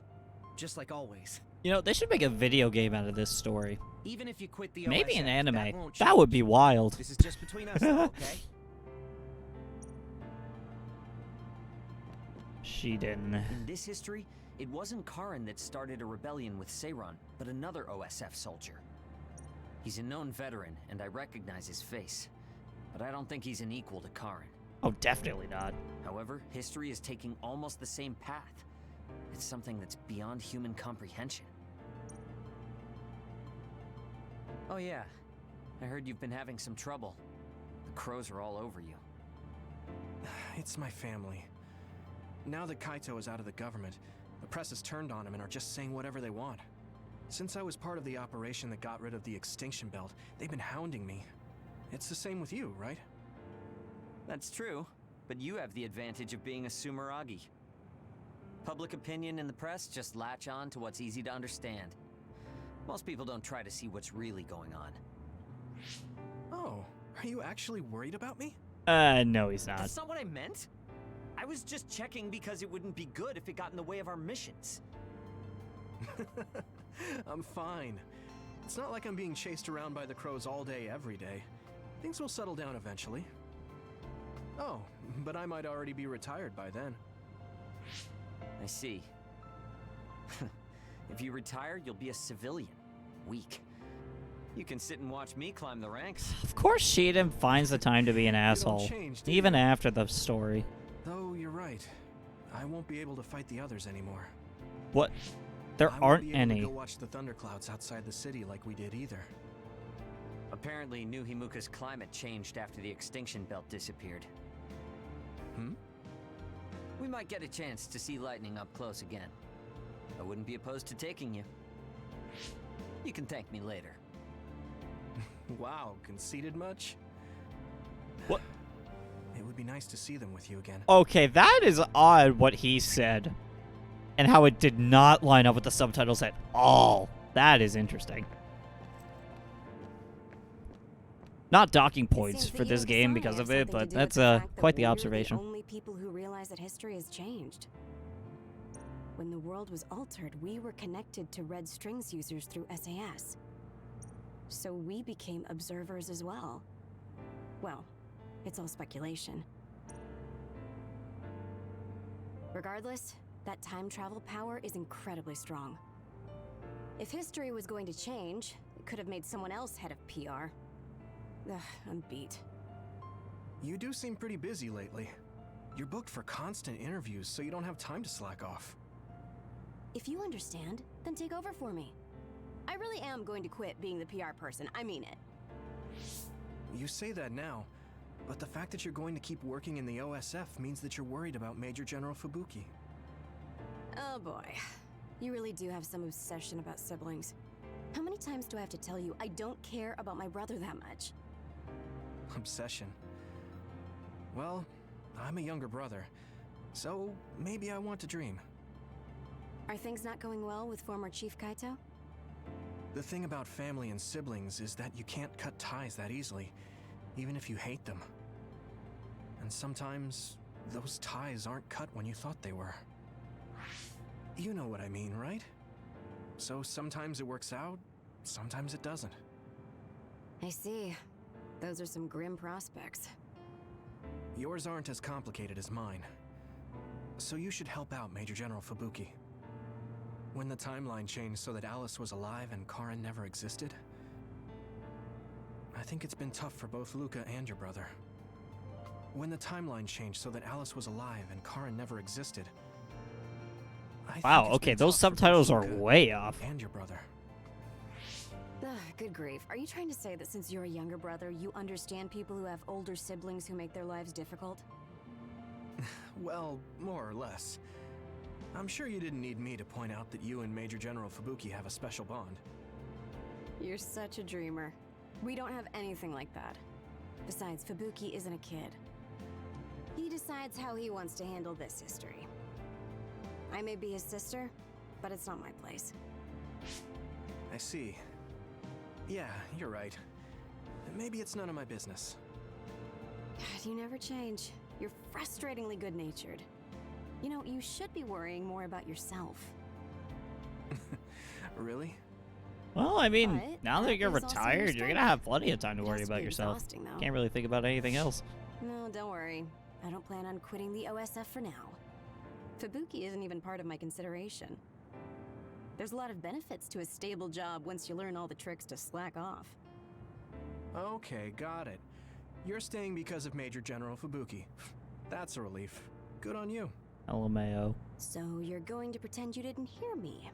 T: Just like always.
A: You know, they should make a video game out of this story.
T: Even if you quit the
A: Maybe
T: OSF,
A: an anime.
T: that won't
A: That would be
T: change.
A: wild.
T: This is just between us, though, okay?
A: She didn't.
Q: In this history, it wasn't Karin that started a rebellion with Seiran, but another OSF soldier. He's a known veteran, and I recognize his face. But I don't think he's an equal to Karin.
A: Oh, definitely not.
Q: However, history is taking almost the same path. It's something that's beyond human comprehension. Oh yeah, I heard you've been having some trouble. The crows are all over you.
C: It's my family. Now that Kaito is out of the government, the press has turned on him and are just saying whatever they want. Since I was part of the operation that got rid of the extinction belt, they've been hounding me. It's the same with you, right?
Q: That's true, but you have the advantage of being a Sumeragi. Public opinion and the press just latch on to what's easy to understand. Most people don't try to see what's really going on.
C: Oh, are you actually worried about me?
A: No, he's not.
Q: That's not what I meant. I was just checking because it wouldn't be good if it got in the way of our missions.
C: I'm fine. It's not like I'm being chased around by the crows all day, every day. Things will settle down eventually. Oh, but I might already be retired by then.
Q: I see. If you retire, you'll be a civilian. Weak. You can sit and watch me climb the ranks.
A: Of course Shiden finds the time to be an asshole.
C: change, do
A: Even
C: you?
A: after the story.
C: Though you're right. I won't be able to fight the others anymore.
A: What? there
C: I
A: aren't
C: won't be able
A: any.
C: to go watch the thunderclouds outside the city like we did either.
Q: Apparently, New Himuka's climate changed after the extinction belt disappeared. We might get a chance to see lightning up close again. I wouldn't be opposed to taking you. You can thank me later.
C: Wow, conceited much?
A: What?
C: It would be nice to see them with you again.
A: Okay, that is odd what he said. And how it did not line up with the subtitles at all. That is interesting. Not docking points for this game because of it, but that's quite the observation.
H: We're the only people who realize that history has changed. When the world was altered, we were connected to Red Strings users through SAS. So we became observers as well. Well, it's all speculation. Regardless, that time travel power is incredibly strong. If history was going to change, it could have made someone else head of PR. Ugh, I'm beat.
C: You do seem pretty busy lately. You're booked for constant interviews, so you don't have time to slack off.
H: If you understand, then take over for me. I really am going to quit being the PR person, I mean it.
C: You say that now, but the fact that you're going to keep working in the OSF means that you're worried about Major General Fubuki.
H: Oh boy. You really do have some obsession about siblings. How many times do I have to tell you I don't care about my brother that much?
C: Obsession. Well, I'm a younger brother, so maybe I want to dream.
H: Are things not going well with former Chief Kaito?
C: The thing about family and siblings is that you can't cut ties that easily, even if you hate them. And sometimes, those ties aren't cut when you thought they were. You know what I mean, right? So sometimes it works out, sometimes it doesn't.
H: I see. Those are some grim prospects.
C: Yours aren't as complicated as mine. So you should help out Major General Fubuki. When the timeline changed so that Alice was alive and Karin never existed, I think it's been tough for both Luca and your brother. When the timeline changed so that Alice was alive and Karin never existed.
A: Wow, okay, those subtitles are way off.
C: And your brother.
H: Ugh, good grief. Are you trying to say that since you're a younger brother, you understand people who have older siblings who make their lives difficult?
C: Well, more or less. I'm sure you didn't need me to point out that you and Major General Fubuki have a special bond.
H: You're such a dreamer. We don't have anything like that. Besides, Fubuki isn't a kid. He decides how he wants to handle this history. I may be his sister, but it's not my place.
C: I see. Yeah, you're right. Maybe it's none of my business.
H: You never change. You're frustratingly good-natured. You know, you should be worrying more about yourself.
C: Really?
A: Well, I mean,
H: But
A: now that
H: that
A: you're
H: is also
A: retired, you're
H: understandable.
A: gonna have plenty of time to
H: It
A: worry
H: has to
A: about
H: be
A: yourself.
H: exhausting, though.
A: Can't really think about anything else.
H: No, don't worry. I don't plan on quitting the OSF for now. Fubuki isn't even part of my consideration. There's a lot of benefits to a stable job once you learn all the tricks to slack off.
C: Okay, got it. You're staying because of Major General Fubuki. That's a relief. Good on you.
A: LMAO.
H: So you're going to pretend you didn't hear me.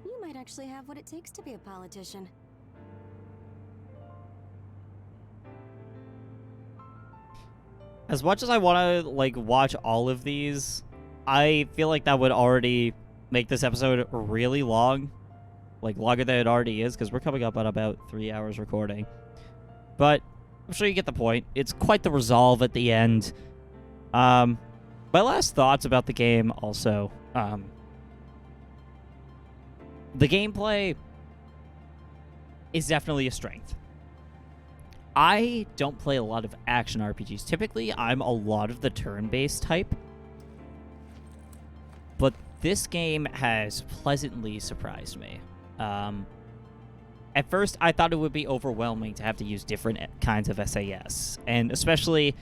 H: You might actually have what it takes to be a politician.
A: As much as I want to, like, watch all of these, I feel like that would already make this episode really long. Like, longer than it already is, because we're coming up on about 3 hours recording. But I'm sure you get the point. It's quite the resolve at the end. My last thoughts about the game also. The gameplay is definitely a strength. I don't play a lot of action RPGs. Typically, I'm a lot of the turn-based type. But this game has pleasantly surprised me. At first, I thought it would be overwhelming to have to use different kinds of SAS. And especially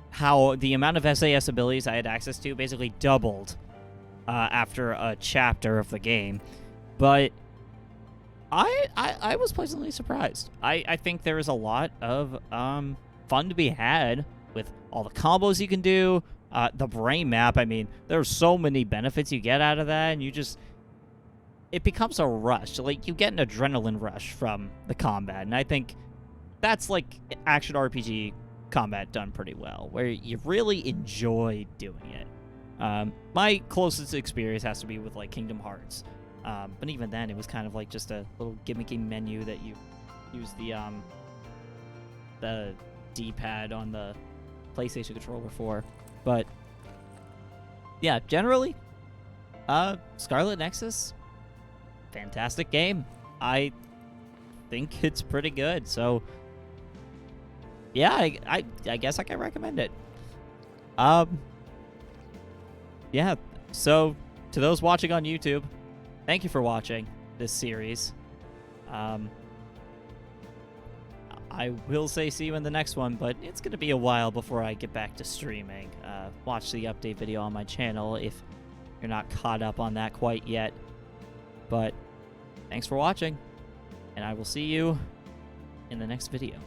A: how the amount of SAS abilities I had access to basically doubled after a chapter of the game. But I was pleasantly surprised. I think there is a lot of fun to be had with all the combos you can do. The brain map, I mean, there's so many benefits you get out of that, and you just... it becomes a rush. Like, you get an adrenaline rush from the combat, and I think that's like action RPG combat done pretty well, where you really enjoy doing it. My closest experience has to be with like Kingdom Hearts, but even then it was kind of like just a little gimmicky menu that you use the D-pad on the PlayStation controller for. But yeah, generally, Scarlet Nexus, fantastic game. I think it's pretty good. So yeah, I guess I can recommend it. Yeah, so to those watching on YouTube, thank you for watching this series. I will say see you in the next one, but it's going to be a while before I get back to streaming. Watch the update video on my channel if you're not caught up on that quite yet. But thanks for watching, and I will see you in the next video.